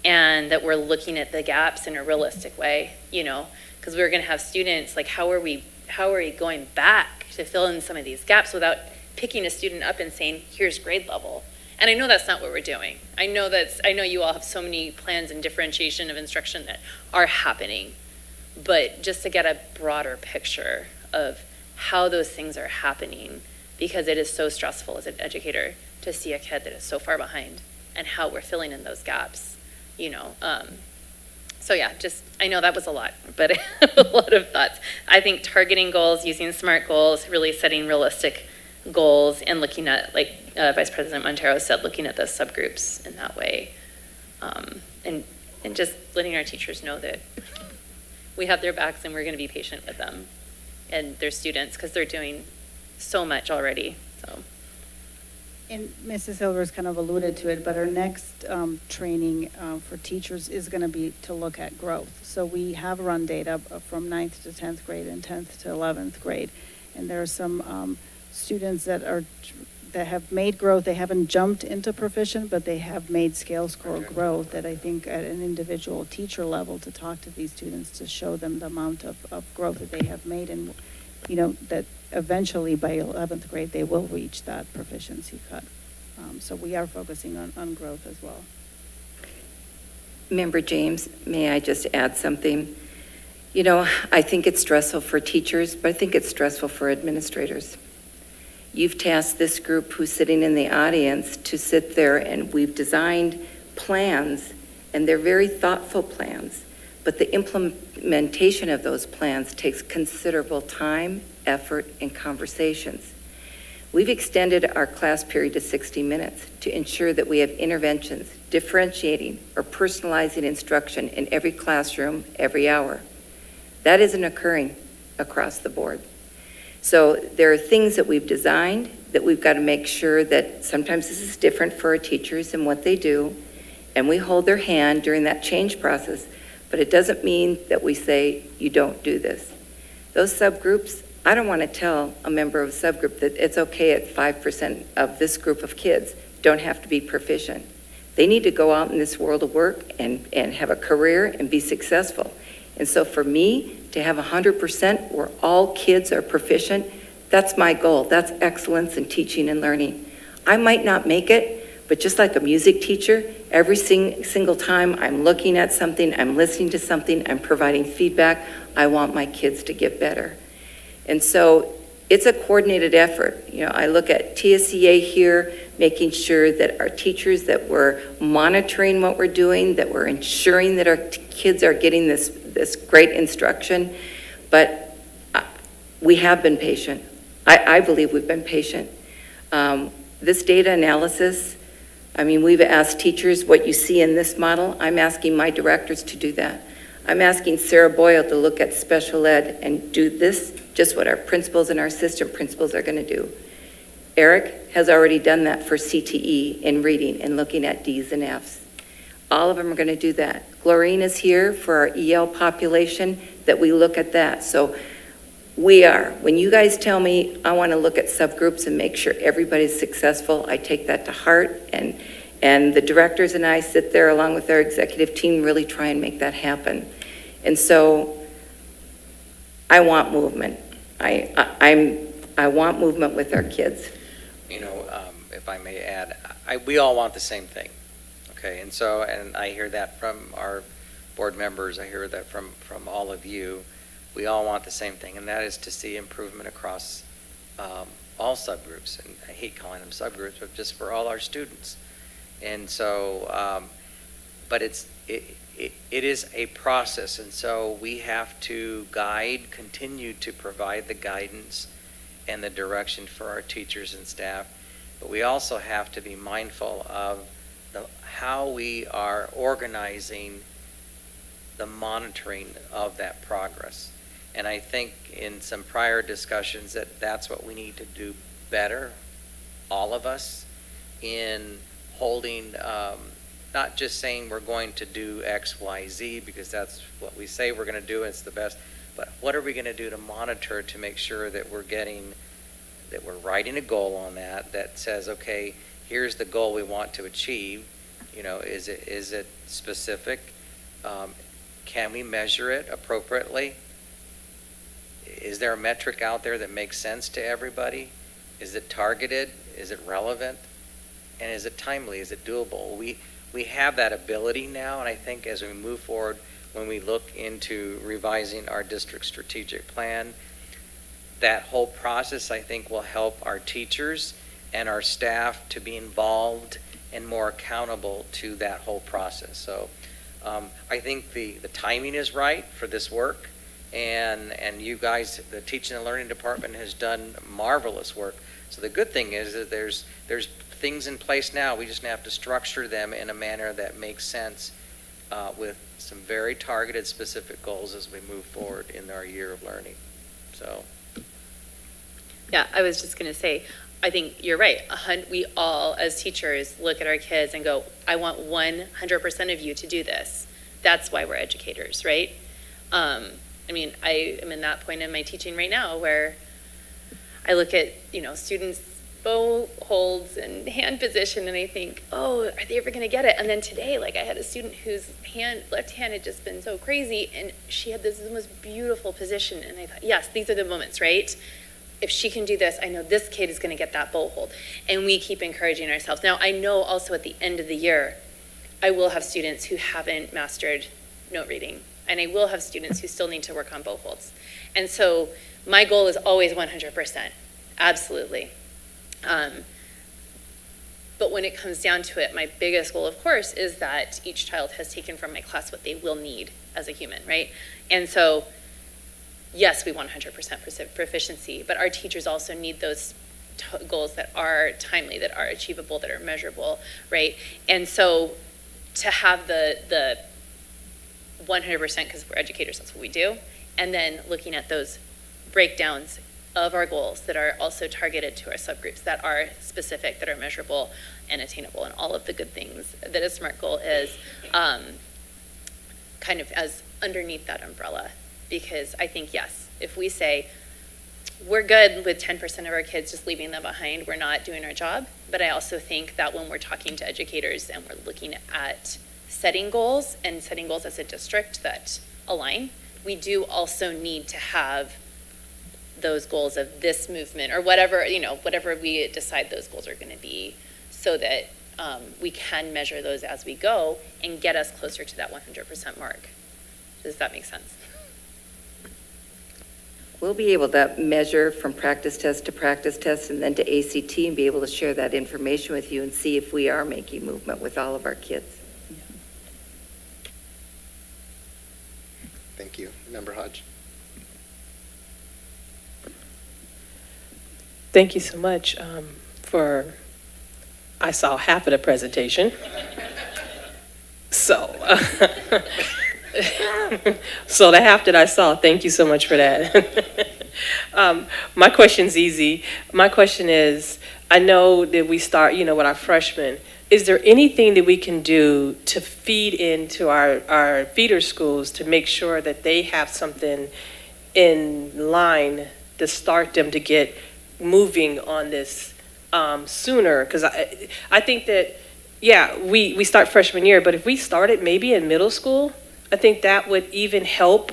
and that we're looking at the gaps in a realistic way, because we're going to have students, like how are we going back to fill in some of these gaps without picking a student up and saying, here's grade level. And I know that's not what we're doing. I know you all have so many plans and differentiation of instruction that are happening, but just to get a broader picture of how those things are happening, because it is so stressful as an educator to see a kid that is so far behind and how we're filling in those gaps, you know. So yeah, I know that was a lot, but a lot of thoughts. I think targeting goals, using SMART goals, really setting realistic goals, and looking at, like Vice President Montero said, looking at those subgroups in that way. And just letting our teachers know that we have their backs and we're going to be patient with them and their students, because they're doing so much already. So. And Mrs. Silvers kind of alluded to it, but our next training for teachers is going to be to look at growth. So we have run data from 9th to 10th grade and 10th to 11th grade. And there are some students that have made growth. They haven't jumped into proficient, but they have made scale score growth that I think at an individual teacher level, to talk to these students, to show them the amount of growth that they have made, and you know, that eventually by 11th grade they will reach that proficiency cut. So we are focusing on growth as well. Member James, may I just add something? You know, I think it's stressful for teachers, but I think it's stressful for administrators. You've tasked this group who's sitting in the audience to sit there, and we've designed plans, and they're very thoughtful plans, but the implementation of those plans takes considerable time, effort, and conversations. We've extended our class period to 60 minutes to ensure that we have interventions, differentiating or personalizing instruction in every classroom, every hour. That isn't occurring across the board. So there are things that we've designed that we've got to make sure that sometimes this is different for our teachers and what they do, and we hold their hand during that change process, but it doesn't mean that we say, you don't do this. Those subgroups, I don't want to tell a member of a subgroup that it's okay at 5% of this group of kids don't have to be proficient. They need to go out in this world of work and have a career and be successful. And so for me, to have 100% where all kids are proficient, that's my goal. That's excellence in teaching and learning. I might not make it, but just like a music teacher, every single time I'm looking at something, I'm listening to something, I'm providing feedback, I want my kids to get better. And so it's a coordinated effort. You know, I look at TSCA here, making sure that our teachers, that we're monitoring what we're doing, that we're ensuring that our kids are getting this great instruction, but we have been patient. I believe we've been patient. This data analysis, I mean, we've asked teachers what you see in this model. I'm asking my directors to do that. I'm asking Sarah Boyle to look at special ed and do this, just what our principals and our assistant principals are going to do. Eric has already done that for CTE in reading and looking at D's and F's. All of them are going to do that. Glorine is here for our EL population, that we look at that. So we are. When you guys tell me I want to look at subgroups and make sure everybody's successful, I take that to heart, and the directors and I sit there along with our executive team, really try and make that happen. And so I want movement. I want movement with our kids. You know, if I may add, we all want the same thing, okay? And I hear that from our board members, I hear that from all of you. We all want the same thing, and that is to see improvement across all subgroups. And I hate calling them subgroups, but just for all our students. And so, but it is a process, and so we have to continue to provide the guidance and the direction for our teachers and staff, but we also have to be mindful of how we are organizing the monitoring of that progress. And I think in some prior discussions that's what we need to do better, all of us, in holding, not just saying we're going to do X, Y, Z, because that's what we say we're going to do, it's the best, but what are we going to do to monitor to make sure that we're writing a goal on that says, okay, here's the goal we want to achieve. You know, is it specific? Can we measure it appropriately? Is there a metric out there that makes sense to everybody? Is it targeted? Is it relevant? And is it timely? Is it doable? We have that ability now, and I think as we move forward, when we look into revising our district strategic plan, that whole process, I think, will help our teachers and our staff to be involved and more accountable to that whole process. So I think the timing is right for this work, and you guys, the teaching and learning department has done marvelous work. So the good thing is that there's things in place now. We just have to structure them in a manner that makes sense with some very targeted, specific goals as we move forward in our year of learning. So. Yeah, I was just going to say, I think you're right. We all, as teachers, look at our kids and go, I want 100% of you to do this. That's why we're educators, right? I mean, I am in that point in my teaching right now where I look at, students' bow holds and hand position, and I think, oh, are they ever going to get it? And then today, like, I had a student whose left hand had just been so crazy, and she had this most beautiful position, and I thought, yes, these are the moments, right? If she can do this, I know this kid is going to get that bow hold. And we keep encouraging ourselves. Now, I know also at the end of the year, I will have students who haven't mastered note reading, and I will have students who still need to work on bow holds. And so my goal is always 100%, absolutely. But when it comes down to it, my biggest goal, of course, is that each child has taken from my class what they will need as a human, right? And so, yes, we want 100% proficiency, but our teachers also need those goals that are timely, that are achievable, that are measurable, right? And so to have the 100%, because we're educators, that's what we do, and then looking at those breakdowns of our goals that are also targeted to our subgroups, that are specific, that are measurable and attainable, and all of the good things that a SMART goal is, kind of as underneath that umbrella. Because I think, yes, if we say we're good with 10% of our kids just leaving them behind, we're not doing our job. But I also think that when we're talking to educators and we're looking at setting goals and setting goals as a district that align, we do also need to have those goals of this movement or whatever, whatever we decide those goals are going to be, so that we can measure those as we go and get us closer to that 100% mark. Does that make sense? We'll be able to measure from practice test to practice test and then to ACT and be able to share that information with you and see if we are making movement with all of our kids. Thank you. Member Hodge. Thank you so much I saw half of the presentation. So the half that I saw, thank you so much for that. My question's easy. My question is, I know that we start, with our freshmen. Is there anything that we can do to feed into our feeder schools to make sure that they have something in line to start them to get moving on this sooner? Because I think that, we start freshman year, but if we started maybe in middle school, I think that would even help,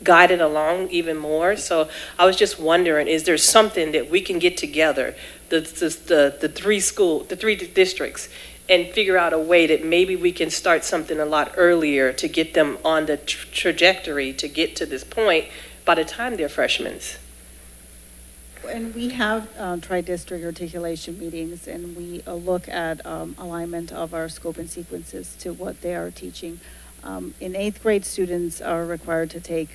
guide it along even more. So I was just wondering, is there something that we can get together, the three districts, and figure out a way that maybe we can start something a lot earlier to get them on the trajectory to get to this point by the time they're freshmen? And we have tri-district articulation meetings, and we look at alignment of our scope and sequences to what they are teaching. In 8th grade, students are required to take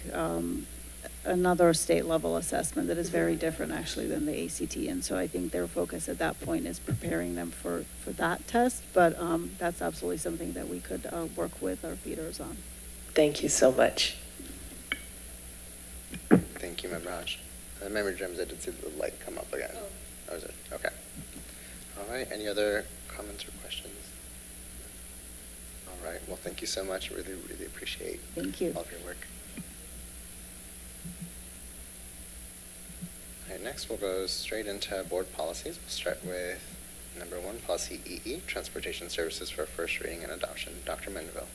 another state level assessment that is very different actually than the ACT. And so I think their focus at that point is preparing them for that test. But that's absolutely something that we could work with our feeders on. Thank you so much. Thank you, Member Hodge. Member James, I did see the light come up again. Oh, is it? Okay. All right. Any other comments or questions? All right. Well, thank you so much. Really, really appreciate Thank you. all of your work. All right. Next, we'll go straight into board policies. We'll start with number 1, policy EE, transportation services for first reading and adoption. Dr. Mendeville.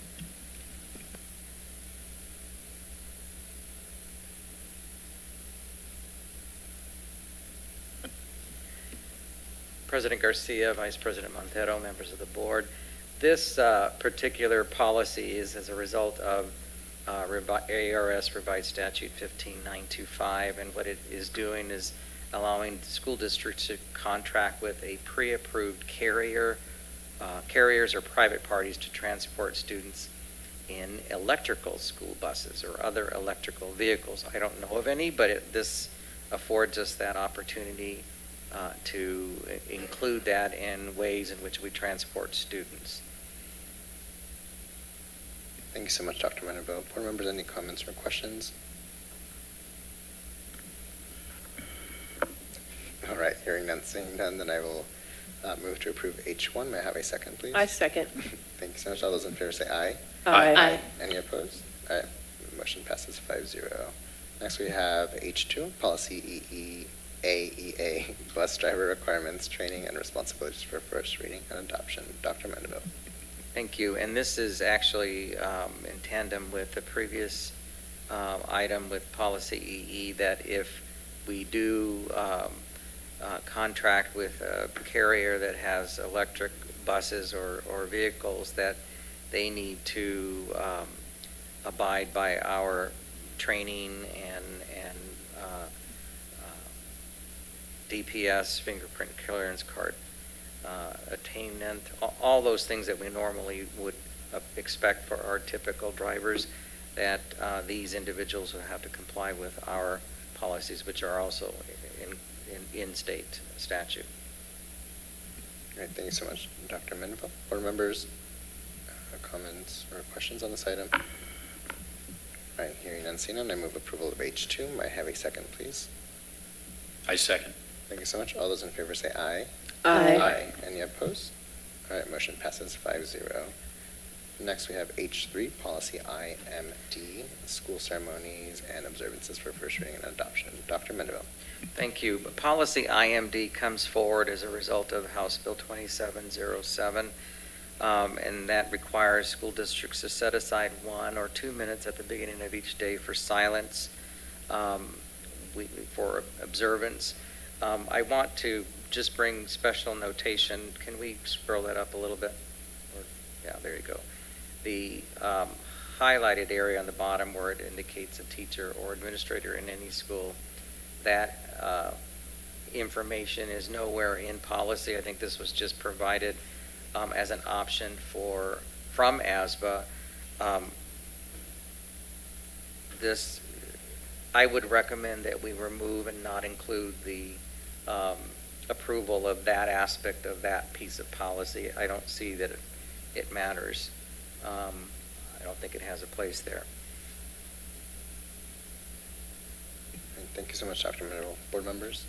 President Garcia, Vice President Montero, members of the board. This particular policy is as a result of ARS Revised Statute 15925, and what it is doing is allowing school districts to contract with a pre-approved carriers or private parties to transport students in electrical school buses or other electrical vehicles. I don't know of any, but this affords us that opportunity to include that in ways in which we transport students. Thank you so much, Dr. Mendenville. Board members, any comments or questions? All right, hearing none, seeing none, then I will move to approve H1. May I have a second, please? I second. Thank you so much. All those in favor say aye. Aye. Any opposed? All right, motion passes 5-0. Next we have H2, policy AEA, bus driver requirements, training, and responsibilities for first reading and adoption. Dr. Mendenville. Thank you. And this is actually in tandem with the previous item with policy EE, that if we do contract with a carrier that has electric buses or vehicles, that they need to abide by our training and DPS, fingerprint clearance card attainment, all those things that we normally would expect for our typical drivers, that these individuals will have to comply with our policies, which are also in state statute. All right, thank you so much, Dr. Mendenville. Board members, comments or questions on this item? All right, hearing none, seeing none, I move approval of H2. May I have a second, please? I second. Thank you so much. All those in favor say aye. Aye. Any opposed? All right, motion passes 5-0. Next, we have H3, policy IMD, school ceremonies and observances for first reading and adoption. Dr. Mendenville. Thank you. Policy IMD comes forward as a result of House Bill 2707, and that requires school districts to set aside 1 or 2 minutes at the beginning of each day for silence, for observance. I want to just bring special notation. Can we scroll that up a little bit? Yeah, there you go. The highlighted area on the bottom where it indicates a teacher or administrator in any school, that information is nowhere in policy. I think this was just provided as an option from ASBA. I would recommend that we remove and not include the approval of that aspect of that piece of policy. I don't see that it matters. I don't think it has a place there. Thank you so much, Dr. Mendenville. Board members?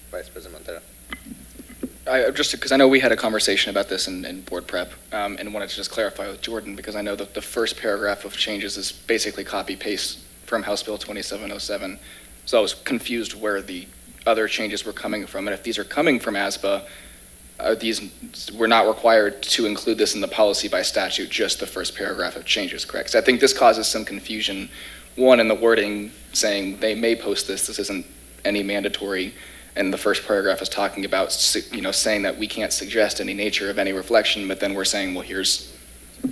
Vice President Montero. Just because I know we had a conversation about this in board prep, and wanted to just clarify with Jordan, because I know that the first paragraph of changes is basically copy-paste from House Bill 2707. So I was confused where the other changes were coming from. And if these are coming from ASBA, we're not required to include this in the policy by statute, just the first paragraph of changes, correct? So I think this causes some confusion. One, in the wording saying they may post this isn't any mandatory. And the first paragraph is talking about, saying that we can't suggest any nature of any reflection, but then we're saying, well, here's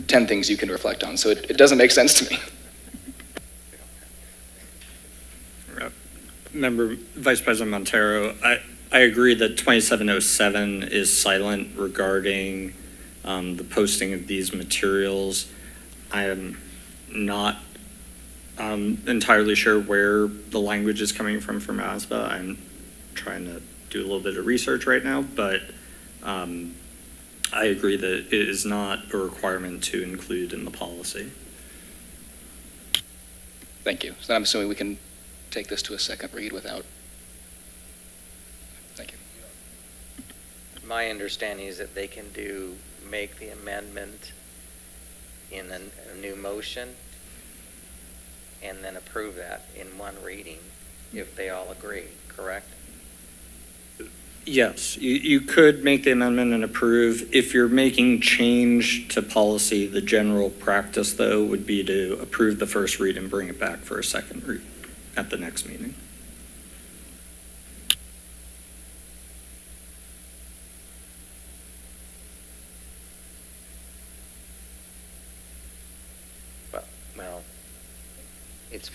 10 things you can reflect on. So it doesn't make sense to me. Member Vice President Montero, I agree that 2707 is silent regarding the posting of these materials. I am not entirely sure where the language is coming from ASBA. I'm trying to do a little bit of research right now, but I agree that it is not a requirement to include in the policy. Thank you. So I'm assuming we can take this to a second read without. Thank you. My understanding is that they can make the amendment in a new motion and then approve that in one reading if they all agree, correct? Yes, you could make the amendment and approve. If you're making change to policy, the general practice, though, would be to approve the first read and bring it back for a second read at the next meeting.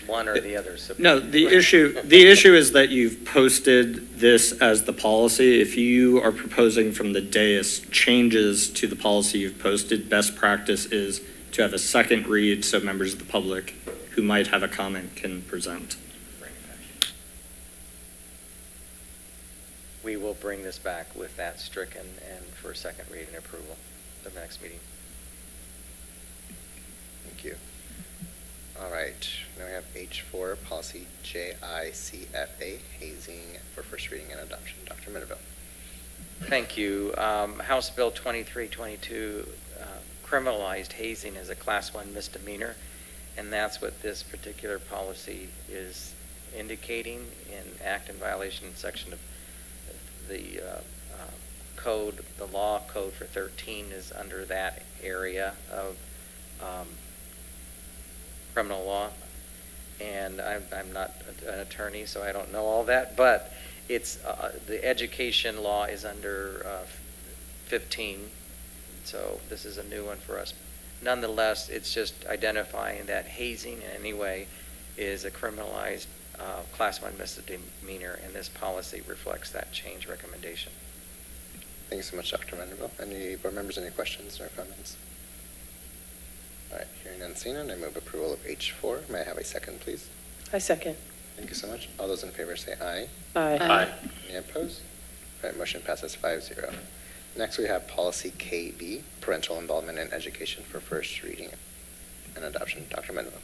one or the other. So No, the issue is that you've posted this as the policy. If you are proposing from the dais changes to the policy you've posted, best practice is to have a second read so members of the public who might have a comment can present. we will bring this back with that stricken and for second read and approval at the next meeting. Thank you. All right, now we have H4, policy JICFA, hazing for first reading and adoption. Dr. Minderville. Thank you. House Bill 2322 criminalized hazing as a Class 1 misdemeanor, and that's what this particular policy is indicating in act in violation section of the code. The law code for 13 is under that area of criminal law, and I'm not an attorney, so I don't know all that, but it's the education law is under 15, so this is a new one for us. Nonetheless, it's just identifying that hazing in any way is a criminalized Class 1 misdemeanor, and this policy reflects that change recommendation. Thank you so much, Dr. Vanderbilt. Any board members, any questions or comments? All right, hearing none, seeing none, I move approval of H4. May I have a second, please? I second. Thank you so much. All those in favor say aye. Aye. Aye. Any opposed? All right, motion passes 5-0. Next, we have policy KB, parental involvement in education for first reading and adoption. Dr. Mendenville.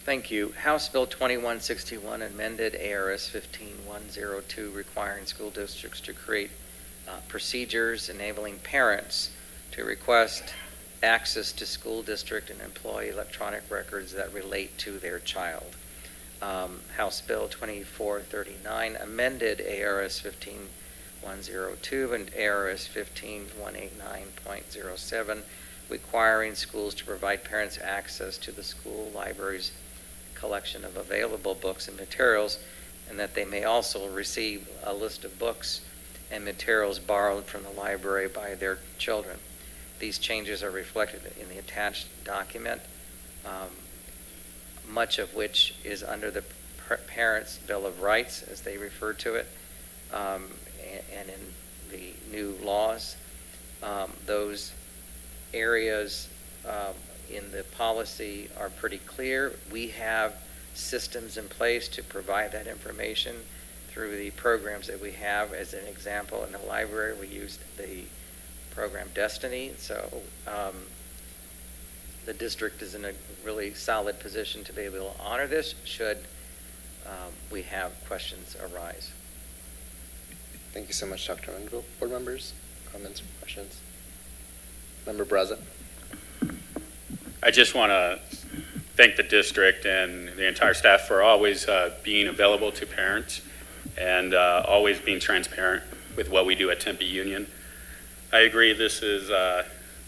Thank you. House Bill 2161 amended ARS 15102 requiring school districts to create procedures enabling parents to request access to school district and employee electronic records that relate to their child. House Bill 2439 amended ARS 15102 and ARS 15189.07 requiring schools to provide parents access to the school library's collection of available books and materials, and that they may also receive a list of books and materials borrowed from the library by their children. These changes are reflected in the attached document, much of which is under the Parents' Bill of Rights, as they refer to it, and in the new laws. Those areas in the policy are pretty clear. We have systems in place to provide that information through the programs that we have. As an example, in the library, we used the program Destiny. So the district is in a really solid position to be able to honor this should we have questions arise. Thank you so much, Dr. Mendenville. Board members, comments or questions? Member Braza. I just want to thank the district and the entire staff for always being available to parents and always being transparent with what we do at Tempe Union. I agree this is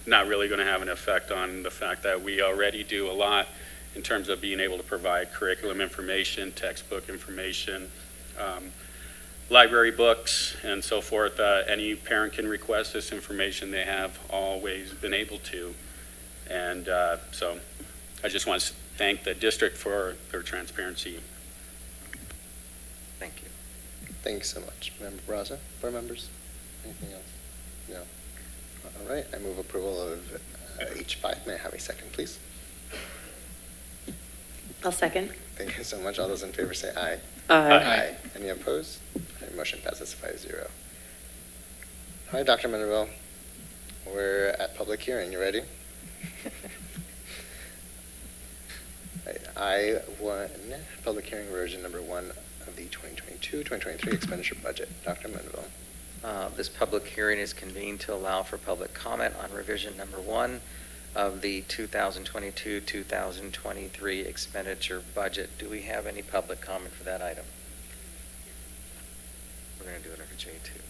not really going to have an effect on the fact that we already do a lot in terms of being able to provide curriculum information, textbook information, library books, and so forth. Any parent can request this information. They have always been able to. And so I just want to thank the district for their transparency. Thank you. Thank you so much. Member Braza. Board members, anything else? No. All right, I move approval of H5. May I have a second, please? I'll second. Thank you so much. All those in favor say aye. Aye. Any opposed? Motion passes 5-0. All right, Dr. Mendenville, we're at public hearing. You ready? I-1, public hearing version number 1 of the 2022-2023 expenditure budget. Dr. Mendenville. This public hearing is convened to allow for public comment on revision number 1 of the 2022-2023 expenditure budget. Do we have any public comment for that item? We're going to do it under J2.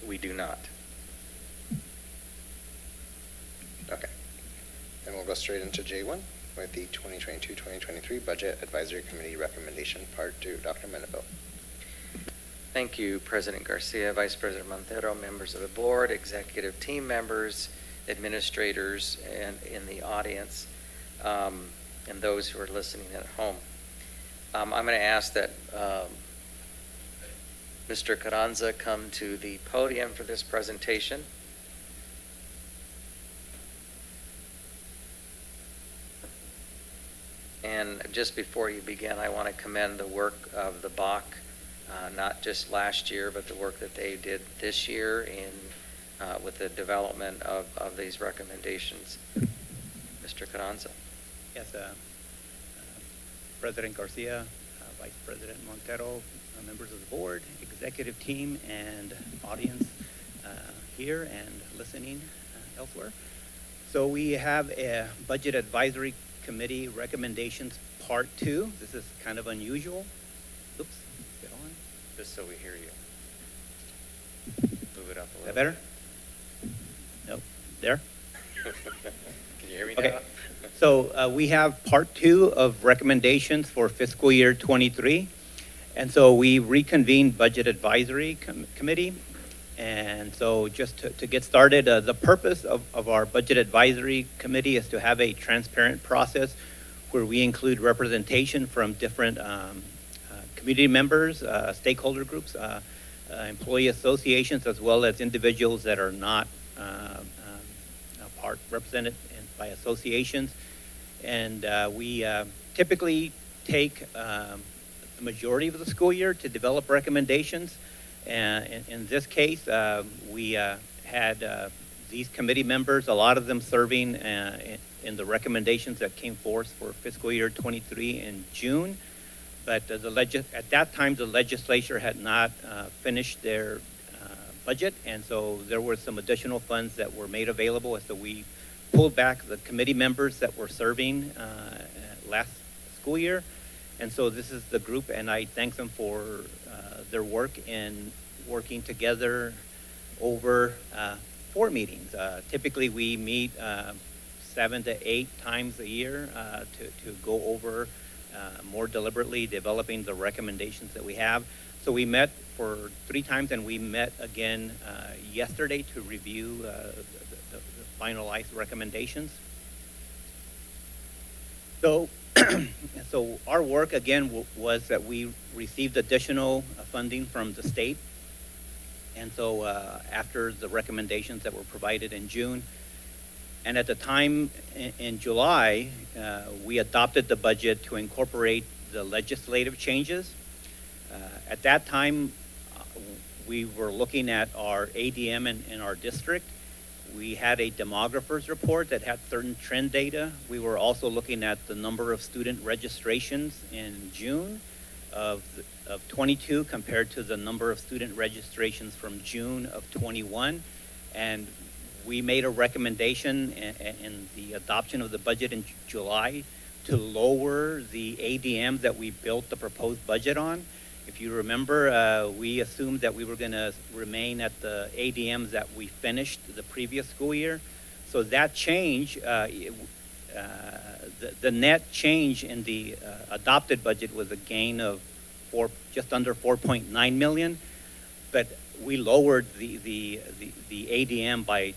We do not. Okay. And we'll go straight into J1 with the 2022-2023 Budget Advisory Committee Recommendation Part 2. Dr. Mendenville. Thank you, President Garcia, Vice President Montero, members of the board, executive team members, administrators, and in the audience. and those who are listening at home. I'm going to ask that Mr. Carranza come to the podium for this presentation. And just before you begin, I want to commend the work of the BAC, not just last year, but the work that they did this year with the development of these recommendations. Mr. Carranza. Yes, President Garcia, Vice President Montero, members of the board, executive team, and audience here and listening elsewhere. So we have a Budget Advisory Committee recommendations part 2. This is kind of unusual. Oops, get on. Just so we hear you. Move it up a little. Is that better? Nope. There? Can you hear me Okay. now? So we have part 2 of recommendations for fiscal year 23. And so we reconvened Budget Advisory Committee. And so just to get started, the purpose of our Budget Advisory Committee is to have a transparent process where we include representation from different community members, stakeholder groups, employee associations, as well as individuals that are not represented by associations. And we typically take the majority of the school year to develop recommendations. And in this case, we had these committee members, a lot of them serving in the recommendations that came forth for fiscal year 23 in June. But at that time, the legislature had not finished their budget, and so there were some additional funds that were made available, and so we pulled back the committee members that were serving last school year. And so this is the group, and I thank them for their work in working together over 4 meetings. Typically, we meet 7 to 8 times a year to go over more deliberately developing the recommendations that we have. So we met for 3 times, and we met again yesterday to review the finalized recommendations. So so our work again was that we received additional funding from the state. And so after the recommendations that were provided in June, and at the time in July, we adopted the budget to incorporate the legislative changes. At that time, we were looking at our ADM in our district. We had a demographer's report that had certain trend data. We were also looking at the number of student registrations in June of 22 compared to the number of student registrations from June of 21. And we made a recommendation in the adoption of the budget in July to lower the ADM that we built the proposed budget on. If you remember, we assumed that we were going to remain at the ADMs that we finished the previous school year. So that change, the net change in the adopted budget was a gain of just under 4.9 million, but we lowered the ADM by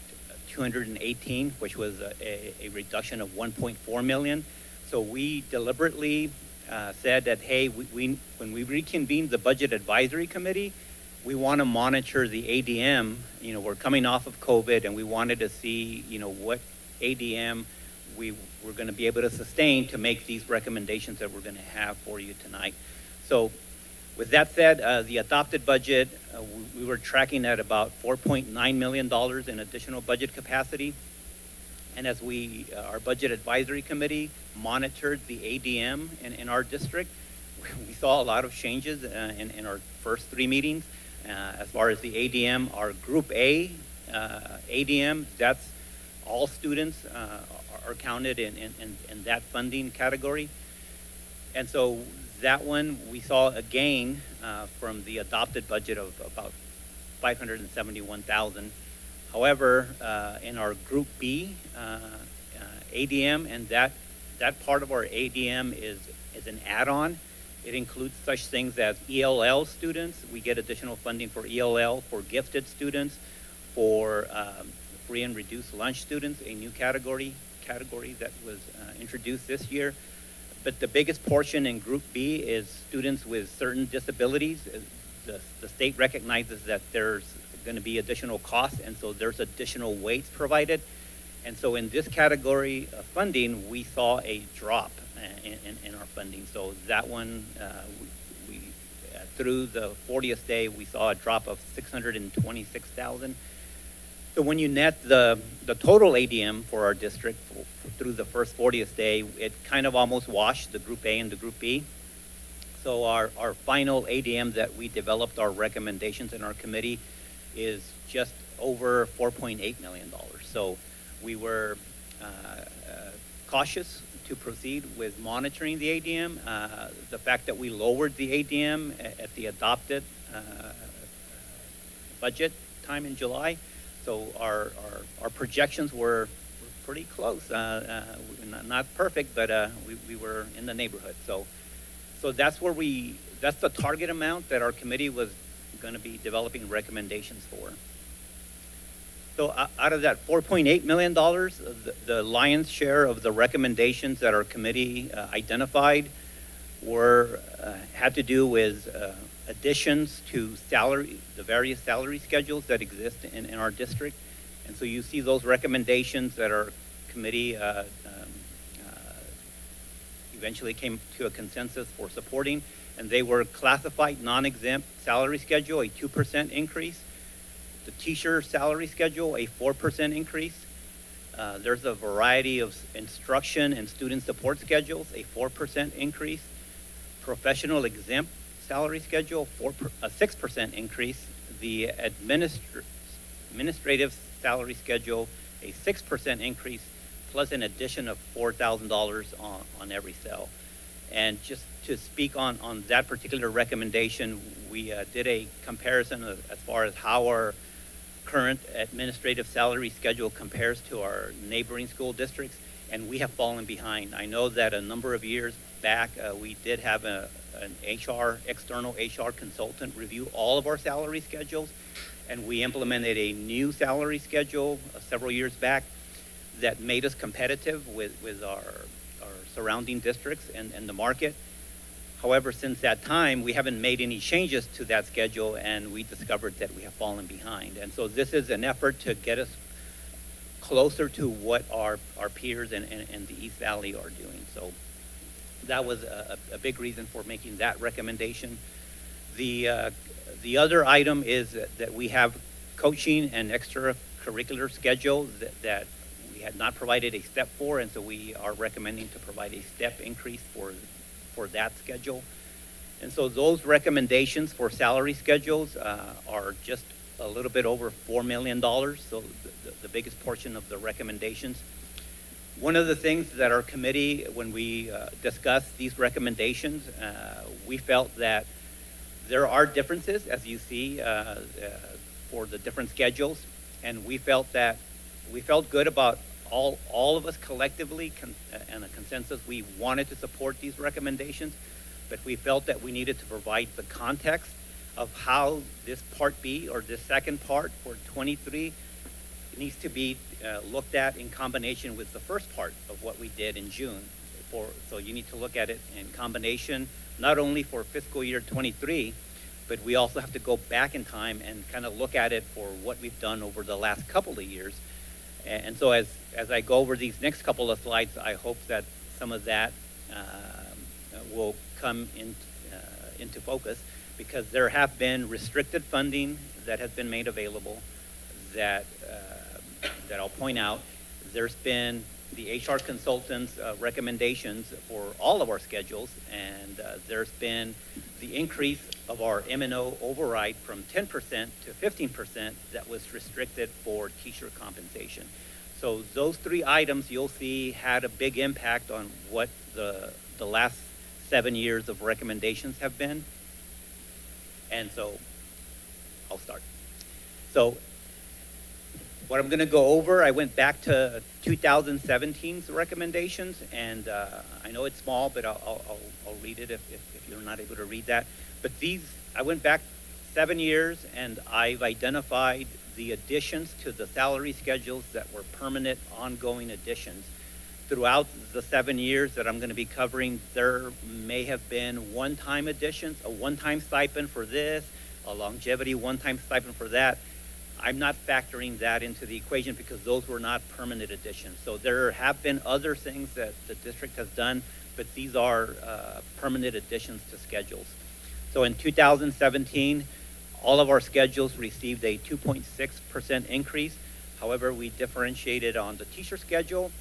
218, which was a reduction of 1.4 million. So we deliberately said that, hey, when we reconvened the Budget Advisory Committee, we want to monitor the ADM. You know, we're coming off of COVID, and we wanted to see, you know, what ADM we were going to be able to sustain to make these recommendations that we're going to have for you tonight. So with that said, the adopted budget, we were tracking at about $4.9 million in additional budget capacity. And as our Budget Advisory Committee monitored the ADM in our district, we saw a lot of changes in our first 3 meetings. As far as the ADM, our Group A ADM, that's all students are counted in that funding category. And so that one, we saw a gain from the adopted budget of about $571,000. However, in our Group B ADM, and that part of our ADM is an add-on. It includes such things as ELL students. We get additional funding for ELL, for gifted students, for free and reduced lunch students, a new category that was introduced this year. But the biggest portion in Group B is students with certain disabilities. The state recognizes that there's going to be additional costs, and so there's additional weights provided. And so in this category of funding, we saw a drop in our funding. So that one, we through the 40th day, we saw a drop of $626,000. So when you net the total ADM for our district through the first 40th day, it kind of almost washed the Group A and the Group B. So our final ADM that we developed, our recommendations in our committee, is just over $4.8 million. So we were cautious to proceed with monitoring the ADM. The fact that we lowered the ADM at the adopted budget time in July, so our projections were pretty close. Not perfect, but we were in the neighborhood. So that's the target amount that our committee was going to be developing recommendations for. So out of that $4.8 million, the lion's share of the recommendations that our committee identified had to do with additions to the various salary schedules that exist in our district. And so you see those recommendations that our committee eventually came to a consensus for supporting, and they were classified non-exempt salary schedule, a 2% increase. The teacher salary schedule, a 4% increase. There's a variety of instruction and student support schedules, a 4% increase. Professional exempt salary schedule, a 6% increase. The administrative salary schedule, a 6% increase, plus an addition of $4,000 on every cell. And just to speak on that particular recommendation, we did a comparison as far as how our current administrative salary schedule compares to our neighboring school districts, and we have fallen behind. I know that a number of years back, we did have an external HR consultant review all of our salary schedules, and we implemented a new salary schedule several years back that made us competitive with our surrounding districts and the market. However, since that time, we haven't made any changes to that schedule, and we discovered that we have fallen behind. And so this is an effort to get us closer to what our peers in the East Valley are doing. So that was a big reason for making that recommendation. The other item is that we have coaching and extracurricular schedule that we had not provided a step for, and so we are recommending to provide a step increase for that schedule. And so those recommendations for salary schedules are just a little bit over $4 million, so the biggest portion of the recommendations. One of the things that our committee, when we discussed these recommendations, we felt that there are differences, as you see, for the different schedules, and we felt good about all of us collectively and a consensus. We wanted to support these recommendations, but we felt that we needed to provide the context of how this Part B or this second part for 23 needs to be looked at in combination with the first part of what we did in June. So you need to look at it in combination, not only for fiscal year 23, but we also have to go back in time and kind of look at it for what we've done over the last couple of years. And so as I go over these next couple of slides, I hope that some of that will come into focus, because there have been restricted funding that has been made available that I'll point out. There's been the HR consultant's recommendations for all of our schedules, and there's been the increase of our M&O override from 10% to 15% that was restricted for teacher compensation. So those three items you'll see had a big impact on what the last 7 years of recommendations have been. And so I'll start. So what I'm going to go over, I went back to 2017's recommendations, and I know it's small, but I'll read it if you're not able to read that. But I went back 7 years, and I've identified the additions to the salary schedules that were permanent, ongoing additions throughout the 7 years that I'm going to be covering, there may have been one-time additions, a one-time stipend for this, a longevity one-time stipend for that. I'm not factoring that into the equation because those were not permanent additions. So there have been other things that the district has done, but these are permanent additions to schedules. So in 2017, all of our schedules received a 2.6% increase. However, we differentiated on the teacher schedule.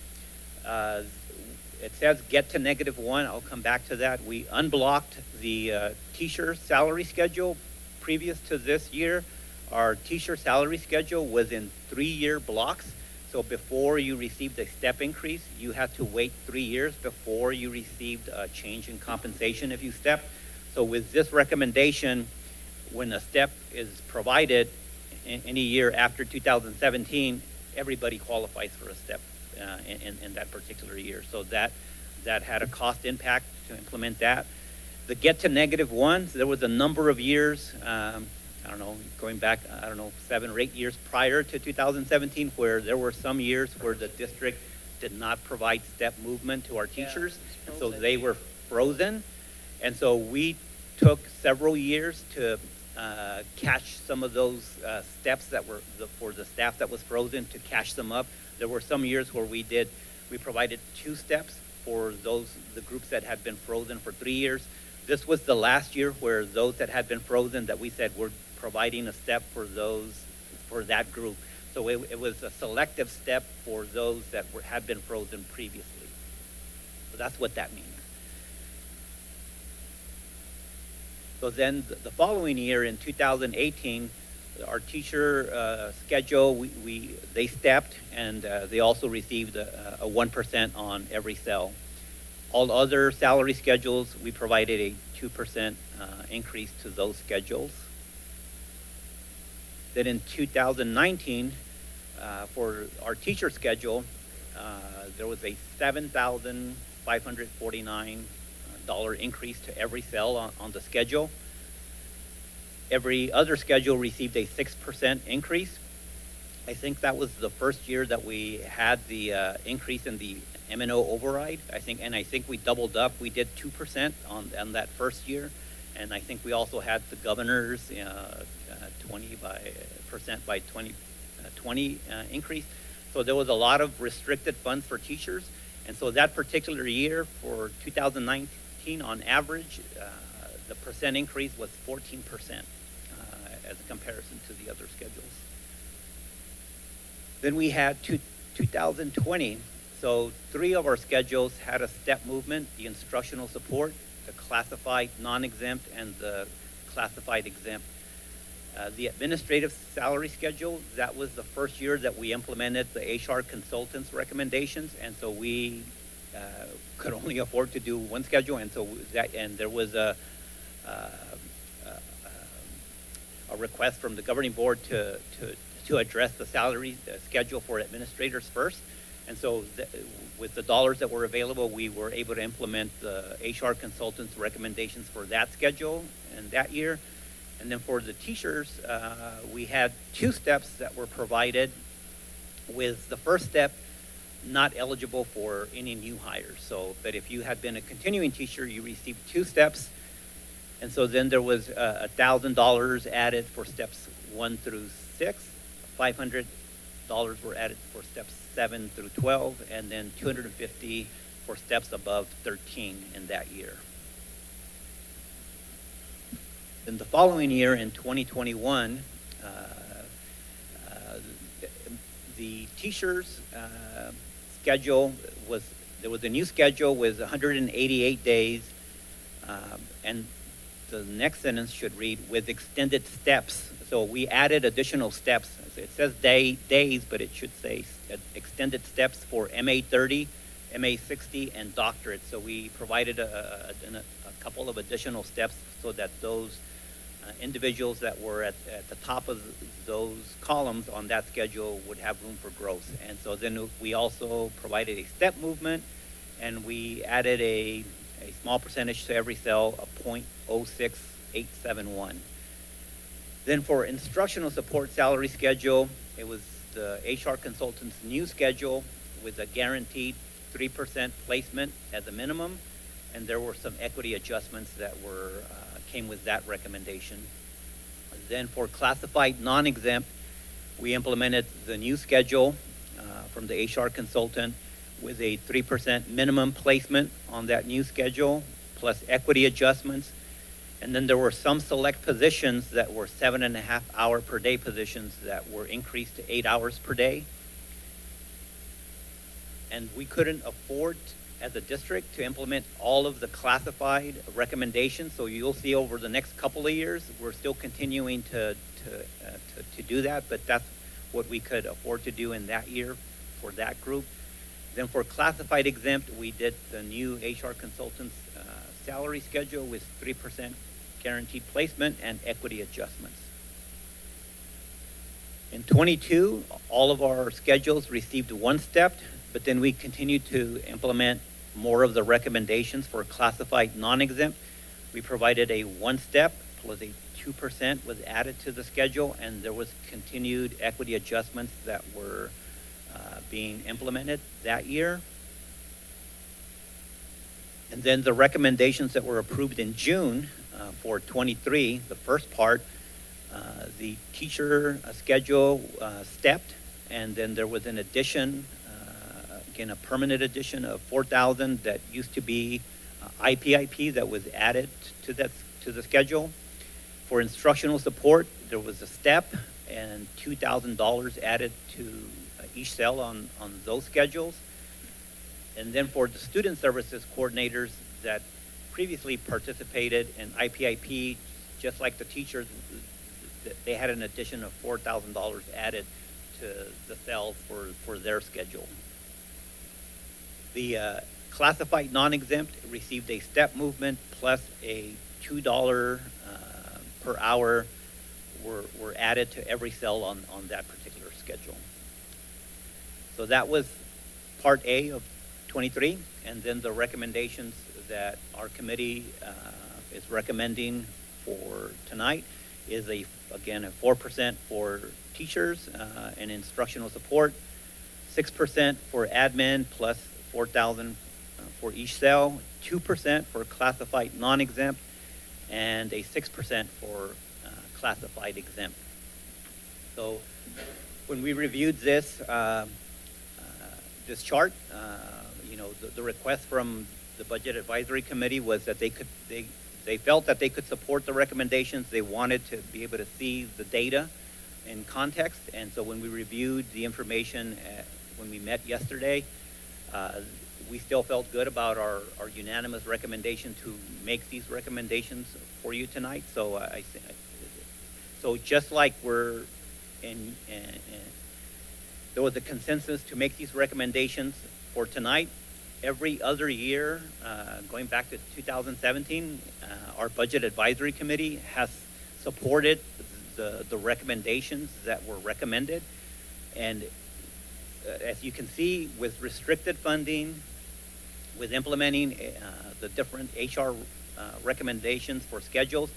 It says get to -1. I'll come back to that. We unblocked the teacher salary schedule previous to this year. Our teacher salary schedule was in 3-year blocks. So before you received a step increase, you had to wait 3 years before you received a change in compensation if you stepped. So with this recommendation, when a step is provided in any year after 2017, everybody qualifies for a step in that particular year. So that had a cost impact to implement that. The get to -1, there was a number of years, I don't know, going back, 7 or 8 years prior to 2017, where there were some years where the district did not provide step movement to our teachers, and so they were frozen. And so we took several years to catch some of those steps that were for the staff that was frozen, to catch them up. There were some years where we provided 2 steps for the groups that had been frozen for 3 years. This was the last year where those that had been frozen, that we said we're providing a step for that group. So it was a selective step for those that had been frozen previously. So that's what that means. So then the following year in 2018, our teacher schedule, they stepped, and they also received a 1% on every cell. All other salary schedules, we provided a 2% increase to those schedules. Then in 2019, for our teacher schedule, there was a $7,549 increase to every cell on the schedule. Every other schedule received a 6% increase. I think that was the first year that we had the increase in the M&O override. I think we doubled up. We did 2% on that first year, and I think we also had the governor's 20% by 2020 increase. So there was a lot of restricted funds for teachers, and so that particular year for 2019, on average, the percent increase was 14% as a comparison to the other schedules. Then we had 2020. So 3 of our schedules had a step movement: the instructional support, the classified non-exempt, and the classified exempt. The administrative salary schedule, that was the first year that we implemented the HR consultant's recommendations, and so we could only afford to do 1 schedule, and so there was a request from the governing board to address the salary schedule for administrators first. And so with the dollars that were available, we were able to implement the HR consultant's recommendations for that schedule and that year. And then for the teachers, we had 2 steps that were provided, with the first step not eligible for any new hires. So, but if you had been a continuing teacher, you received 2 steps. And so then there was $1,000 added for steps 1 through 6, $500 were added for steps 7 through 12, and then $250 for steps above 13 in that year. Then the following year, in 2021, the teachers' schedule there was a new schedule with 188 days, and the next sentence should read, with extended steps. So we added additional steps. It says days, but it should say extended steps for MA 30, MA 60, and doctorate. So we provided a couple of additional steps so that those individuals that were at the top of those columns on that schedule would have room for growth. And so then we also provided a step movement, and we added a small percentage to every cell, a 0.06871. Then for instructional support salary schedule, it was the HR consultant's new schedule with a guaranteed 3% placement at the minimum, and there were some equity adjustments that came with that recommendation. Then for classified non-exempt, we implemented the new schedule from the HR consultant with a 3% minimum placement on that new schedule, plus equity adjustments. And then there were some select positions that were 7.5 hour per day positions that were increased to 8 hours per day. And we couldn't afford as a district to implement all of the classified recommendations. So you'll see over the next couple of years, we're still continuing to do that, but that's what we could afford to do in that year for that group. Then for classified exempt, we did the new HR consultant's salary schedule with 3% guaranteed placement and equity adjustments. In 22, all of our schedules received one step, but then we continued to implement more of the recommendations for classified non-exempt. We provided a one step plus a 2% was added to the schedule, and there was continued equity adjustments that were being implemented that year. And then the recommendations that were approved in June for 23, the first part, the teacher schedule stepped, and then there was an addition, again, a permanent addition of 4,000 that used to be IPIP that was added to the schedule. For instructional support, there was a step and $2,000 added to each cell on those schedules. And then for the student services coordinators that previously participated in IPIP, just like the teachers, they had an addition of $4,000 added to the cells for their schedule. The classified non-exempt received a step movement plus a $2 per hour were added to every cell on that particular schedule. So that was part A of 23, and then the recommendations that our committee is recommending for tonight is again a 4% for teachers and instructional support, 6% for admin plus 4,000 for each cell, 2% for classified non-exempt, and a 6% for classified exempt. So when we reviewed this chart, the request from the Budget Advisory Committee was that they felt that they could support the recommendations. They wanted to be able to see the data in context, and so when we reviewed the information when we met yesterday, we still felt good about our unanimous recommendation to make these recommendations for you tonight. So so just like we're there was a consensus to make these recommendations for tonight, every other year, going back to 2017, our Budget Advisory Committee has supported the recommendations that were recommended. And as you can see, with restricted funding, with implementing the different HR recommendations for schedules,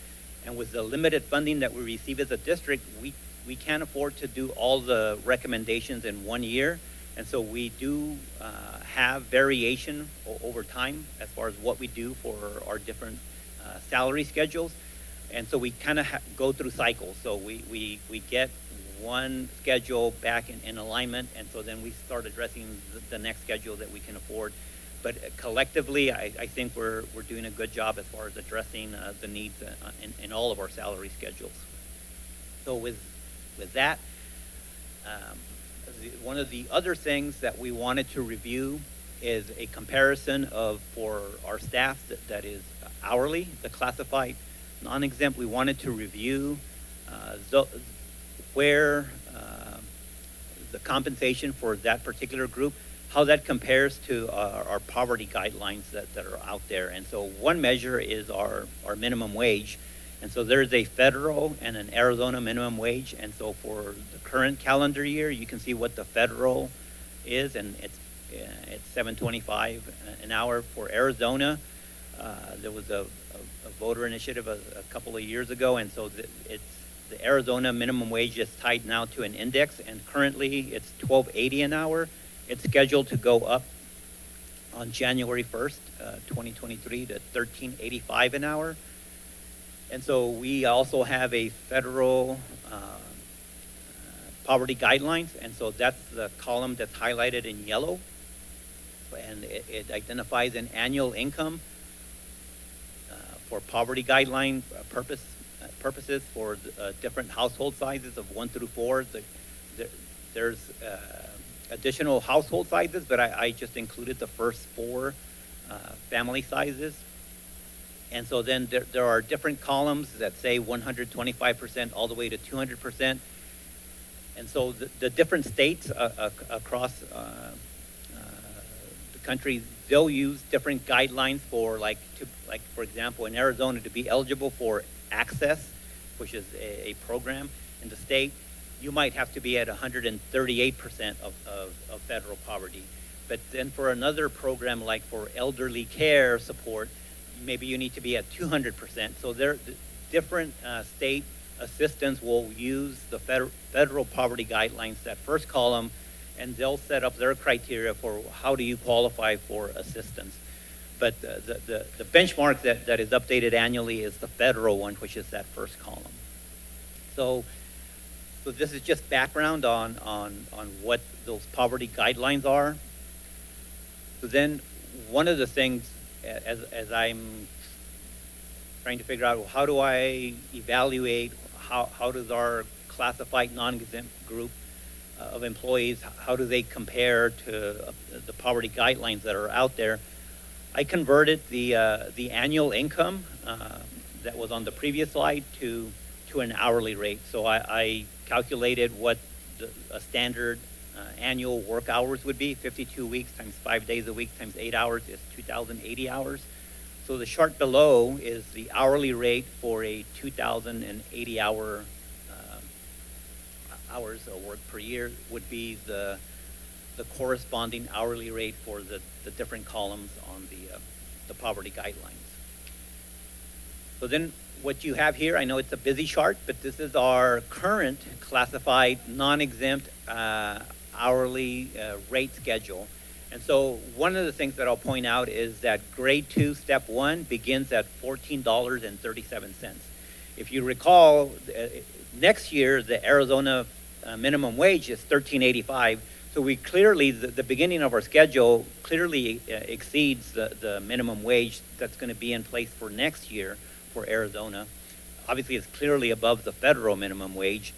and with the limited funding that we receive as a district, we can't afford to do all the recommendations in 1 year. And so we do have variation over time as far as what we do for our different salary schedules. And so we kind of go through cycles. So we get one schedule back in alignment, and so then we start addressing the next schedule that we can afford. But collectively, I think we're doing a good job as far as addressing the needs in all of our salary schedules. So with that, one of the other things that we wanted to review is a comparison for our staff that is hourly, the classified non-exempt. We wanted to review where the compensation for that particular group, how that compares to our poverty guidelines that are out there. And so one measure is our minimum wage. And so there's a federal and an Arizona minimum wage. And so for the current calendar year, you can see what the federal is, and it's $7.25 an hour. For Arizona, there was a voter initiative a couple of years ago, and so the Arizona minimum wage is tied now to an index, and currently it's $12.80 an hour. It's scheduled to go up on January 1st, 2023 to $13.85 an hour. And so we also have a federal poverty guidelines, and so that's the column that's highlighted in yellow. And it identifies an annual income for poverty guideline purposes for different household sizes of 1 through 4. There's additional household sizes, but I just included the first 4 family sizes. And so then there are different columns that say 125% all the way to 200%. And so the different states across the country, they'll use different guidelines for like for example, in Arizona, to be eligible for Access, which is a program in the state, you might have to be at 138% of federal poverty. But then for another program like for elderly care support, maybe you need to be at 200%. So different state assistants will use the federal poverty guidelines, that first column, and they'll set up their criteria for how do you qualify for assistance. But the benchmark that is updated annually is the federal one, which is that first column. So this is just background on what those poverty guidelines are. So then one of the things, as I'm trying to figure out, how do I evaluate, how does our classified non-exempt group of employees, how do they compare to the poverty guidelines that are out there? I converted the annual income that was on the previous slide to an hourly rate. So I calculated what a standard annual work hours would be. 52 weeks times 5 days a week times 8 hours is 2,080 hours. So the chart below is the hourly rate for a 2,080 hours of work per year would be the corresponding hourly rate for the different columns on the poverty guidelines. So then what you have here, I know it's a busy chart, but this is our current classified non-exempt hourly rate schedule. And so one of the things that I'll point out is that grade 2, step 1 begins at $14.37. If you recall, next year, the Arizona minimum wage is $13.85. So we clearly, the beginning of our schedule clearly exceeds the minimum wage that's going to be in place for next year for Arizona. Obviously, it's clearly above the federal minimum wage.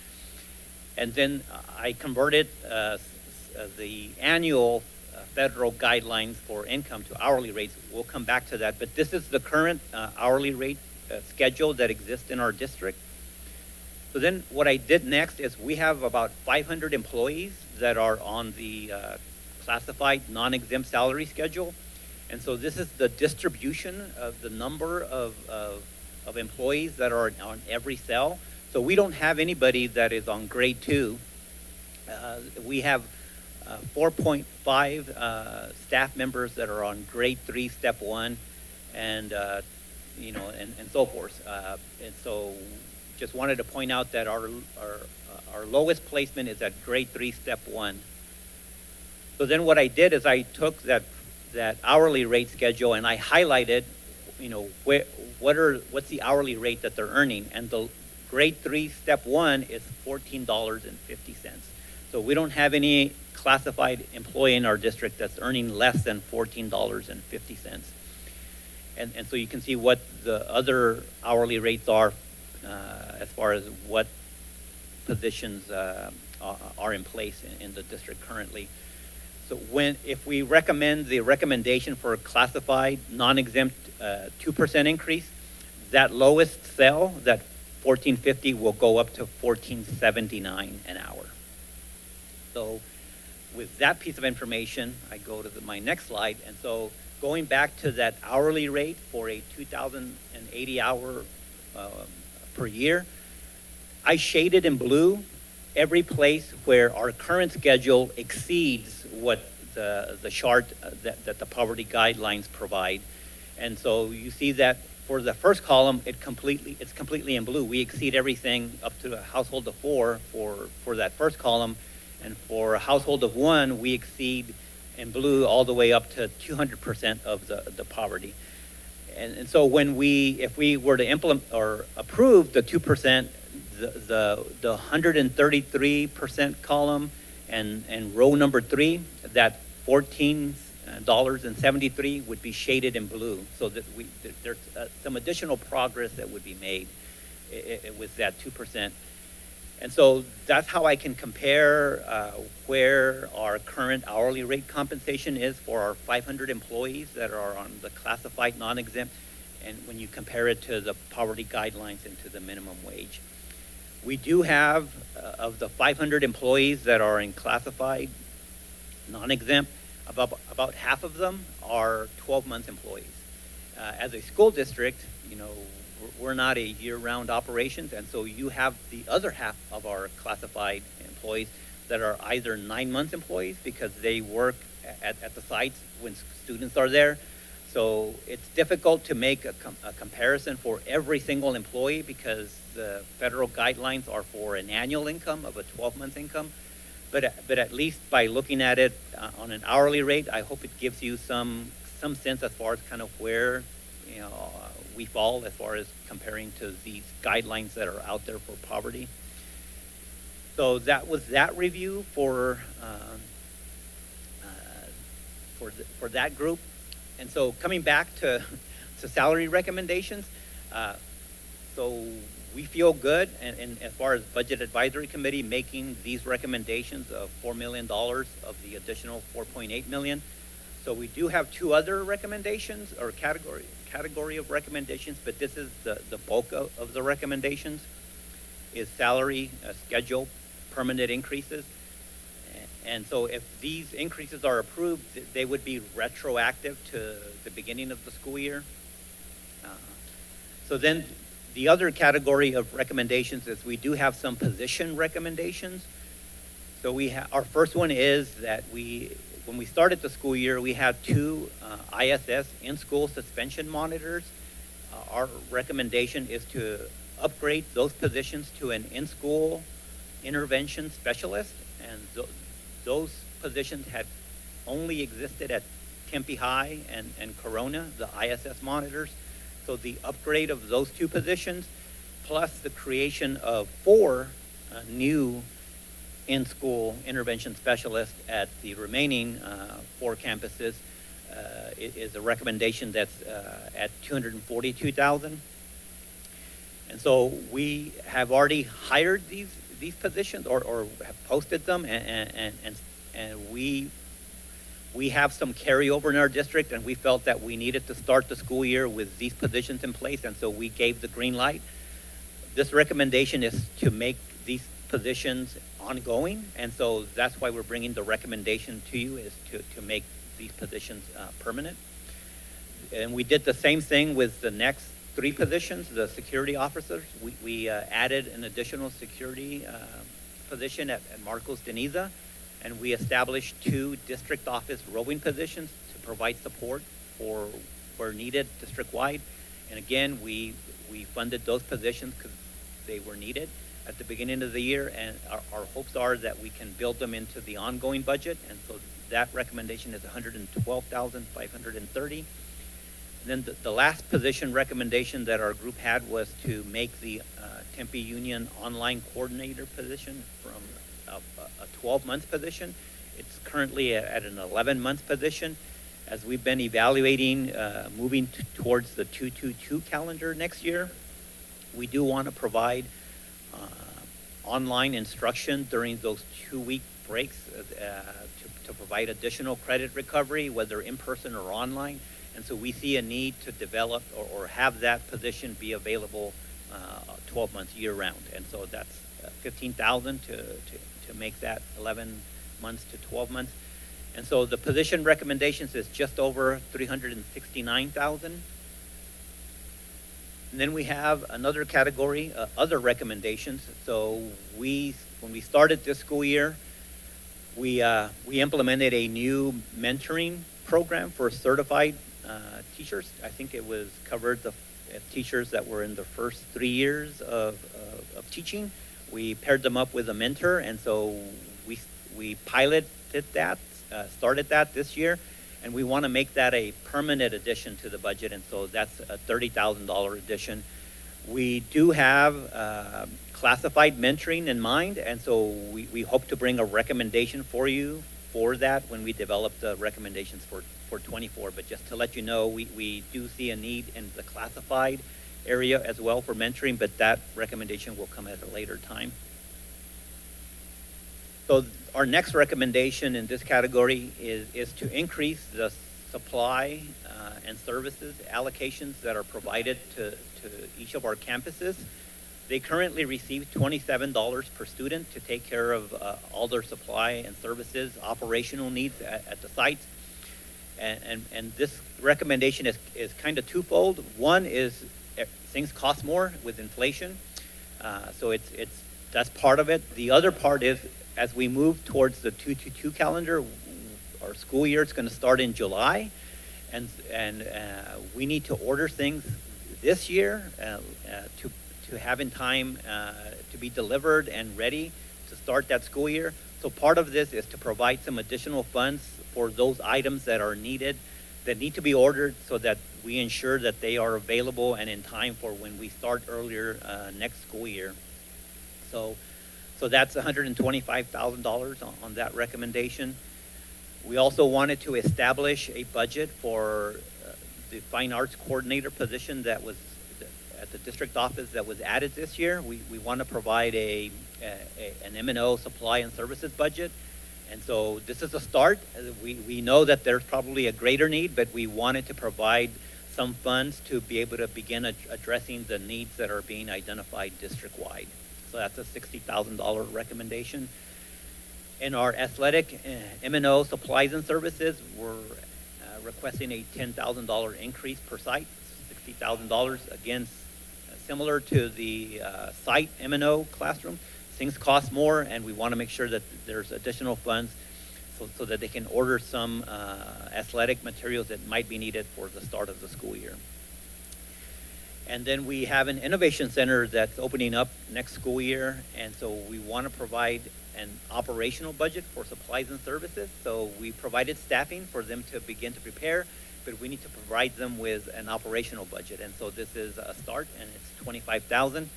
And then I converted the annual federal guidelines for income to hourly rates. We'll come back to that. But this is the current hourly rate schedule that exists in our district. So then what I did next is we have about 500 employees that are on the classified non-exempt salary schedule. And so this is the distribution of the number of employees that are on every cell. So we don't have anybody that is on grade 2. We have 4.5 staff members that are on grade 3, step 1, and and so forth. And so just wanted to point out that our lowest placement is at grade 3, step 1. So then what I did is I took that hourly rate schedule and I highlighted, what's the hourly rate that they're earning, and the grade 3, step 1 is $14.50. So we don't have any classified employee in our district that's earning less than $14.50. And so you can see what the other hourly rates are as far as what positions are in place in the district currently. So if we recommend the recommendation for a classified non-exempt 2% increase, that lowest cell, that $14.50, will go up to $14.79 an hour. So with that piece of information, I go to my next slide. And so going back to that hourly rate for a 2,080 hour per year, I shaded in blue every place where our current schedule exceeds what the chart that the poverty guidelines provide. And so you see that for the first column, it's completely in blue. We exceed everything up to a household of 4 for that first column. And for a household of 1, we exceed in blue all the way up to 200% of the poverty. And so if we were to implement or approve the 2%, the 133% column and row number 3, that $14.73 would be shaded in blue, so that there's some additional progress that would be made with that 2%. And so that's how I can compare where our current hourly rate compensation is for our 500 employees that are on the classified non-exempt, and when you compare it to the poverty guidelines and to the minimum wage. We do have, of the 500 employees that are in classified non-exempt, about half of them are 12-month employees. As a school district, we're not a year-round operations, and so you have the other half of our classified employees that are either 9-month employees because they work at the sites when students are there. So it's difficult to make a comparison for every single employee because the federal guidelines are for an annual income of a 12-month income. But at least by looking at it on an hourly rate, I hope it gives you some sense as far as kind of where we fall as far as comparing to these guidelines that are out there for poverty. So that was that review for that group. And so coming back to salary recommendations, so we feel good, and as far as Budget Advisory Committee making these recommendations of $4 million of the additional $4.8 million. So we do have 2 other recommendations or category of recommendations, but this is the bulk of the recommendations is salary schedule permanent increases. And so if these increases are approved, they would be retroactive to the beginning of the school year. So then the other category of recommendations is we do have some position recommendations. So our first one is that when we started the school year, we had 2 ISS in-school suspension monitors. Our recommendation is to upgrade those positions to an in-school intervention specialist, and those positions had only existed at Tempe High and Corona, the ISS monitors. So the upgrade of those 2 positions, plus the creation of 4 new in-school intervention specialists at the remaining 4 campuses is a recommendation that's at $242,000. And so we have already hired these positions or have posted them, and we have some carryover in our district, and we felt that we needed to start the school year with these positions in place, and so we gave the green light. This recommendation is to make these positions ongoing, and so that's why we're bringing the recommendation to you, is to make these positions permanent. And we did the same thing with the next 3 positions, the security officers. We added an additional security position at Marcos Deniza, and we established 2 district office rowing positions to provide support for where needed district-wide. And again, we funded those positions because they were needed at the beginning of the year, and our hopes are that we can build them into the ongoing budget, and so that recommendation is $112,530. And then the last position recommendation that our group had was to make the Tempe Union online coordinator position from a 12-month position. It's currently at an 11-month position. As we've been evaluating moving towards the 222 calendar next year, we do want to provide online instruction during those 2-week breaks to provide additional credit recovery, whether in person or online. And so we see a need to develop or have that position be available 12 months year round. And so that's $15,000 to make that 11 months to 12 months. And so the position recommendations is just over $369,000. And then we have another category, other recommendations. So when we started this school year, we implemented a new mentoring program for certified teachers. I think it was covered the teachers that were in the first 3 years of teaching. We paired them up with a mentor, and so we piloted that started that this year, and we want to make that a permanent addition to the budget, and so that's a $30,000 addition. We do have classified mentoring in mind, and so we hope to bring a recommendation for you for that when we develop the recommendations for 24. But just to let you know, we do see a need in the classified area as well for mentoring, but that recommendation will come at a later time. So our next recommendation in this category is to increase the supply and services allocations that are provided to each of our campuses. They currently receive $27 per student to take care of all their supply and services, operational needs at the sites. And this recommendation is kind of twofold. One is things cost more with inflation, so that's part of it. The other part is, as we move towards the 2-2 calendar, our school year is going to start in July, and we need to order things this year to have in time to be delivered and ready to start that school year. So part of this is to provide some additional funds for those items that are needed, that need to be ordered, so that we ensure that they are available and in time for when we start earlier next school year. So that's $125,000 on that recommendation. We also wanted to establish a budget for the fine arts coordinator position that was at the district office that was added this year. We want to provide an M&O supply and services budget. And so this is a start. We know that there's probably a greater need, but we wanted to provide some funds to be able to begin addressing the needs that are being identified district-wide. So that's a $60,000 recommendation. In our athletic M&O supplies and services, we're requesting a $10,000 increase per site, $60,000. Again, similar to the site M&O classroom. Things cost more, and we want to make sure that there's additional funds so that they can order some athletic materials that might be needed for the start of the school year. And then we have an innovation center that's opening up next school year, and so we want to provide an operational budget for supplies and services. So we provided staffing for them to begin to prepare, but we need to provide them with an operational budget. And so this is a start, and it's $25,000.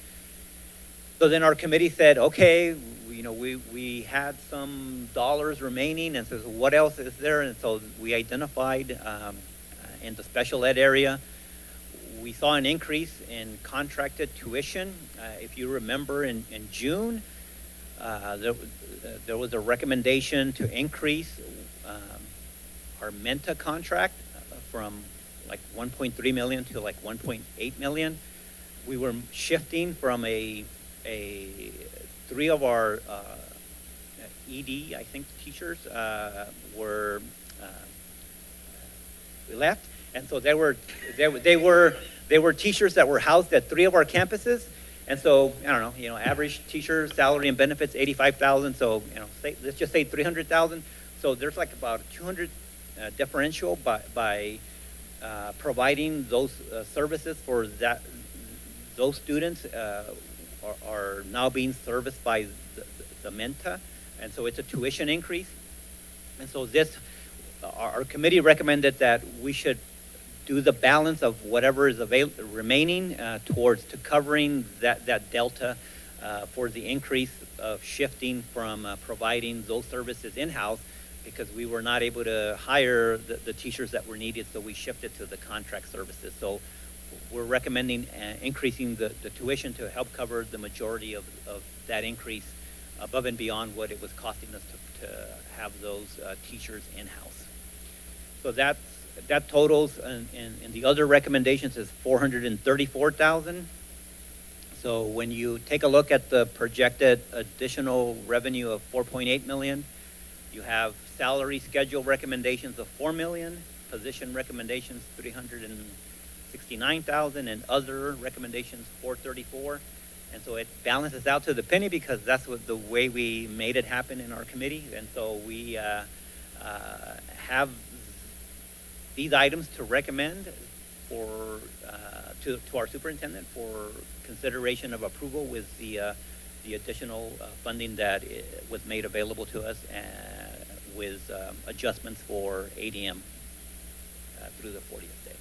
So then our committee said, okay, we had some dollars remaining, and says, what else is there? And so we identified in the special ed area, we saw an increase in contracted tuition. If you remember in June, there was a recommendation to increase our Menta contract from like 1.3 million to like 1.8 million. We were shifting from three of our ED, I think, teachers were left, and so they were teachers that were housed at three of our campuses, and so I don't know, average teacher salary and benefits $85,000. So let's just say $300,000. So there's like about 200 differential by providing those services for that. Those students are now being serviced by the Menta, and so it's a tuition increase. And so our committee recommended that we should do the balance of whatever is remaining towards to covering that delta for the increase of shifting from providing those services in-house, because we were not able to hire the teachers that were needed, so we shifted to the contract services. So we're recommending increasing the tuition to help cover the majority of that increase above and beyond what it was costing us to have those teachers in-house. So that totals in the other recommendations is $434,000. So when you take a look at the projected additional revenue of $4.8 million, you have salary schedule recommendations of $4 million, position recommendations $369,000, and other recommendations $434,000. And so it balances out to the penny, because that's the way we made it happen in our committee. And so we have these items to recommend to our superintendent for consideration of approval, with the additional funding that was made available to us with adjustments for ADM through the 40th day.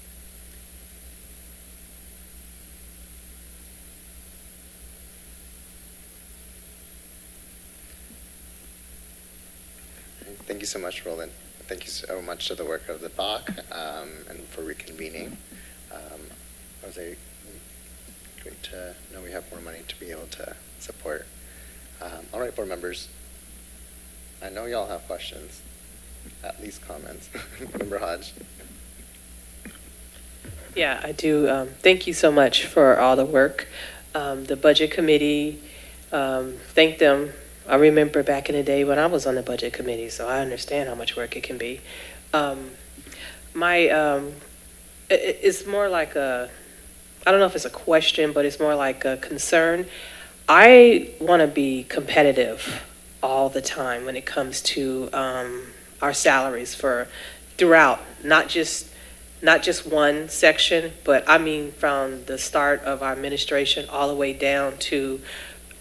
Thank you so much, Roland. Thank you so much to the work of the BOC and for reconvening. It was great to know we have more money to be able to support. All right, board members. I know y'all have questions, at least comments. Member Hodge. Yeah, I do. Thank you so much for all the work. The budget committee, thank them. I remember back in the day when I was on the budget committee, so I understand how much work it can be. It's more like I don't know if it's a question, but it's more like a concern. I want to be competitive all the time when it comes to our salaries for throughout, not just one section, but I mean from the start of our administration all the way down to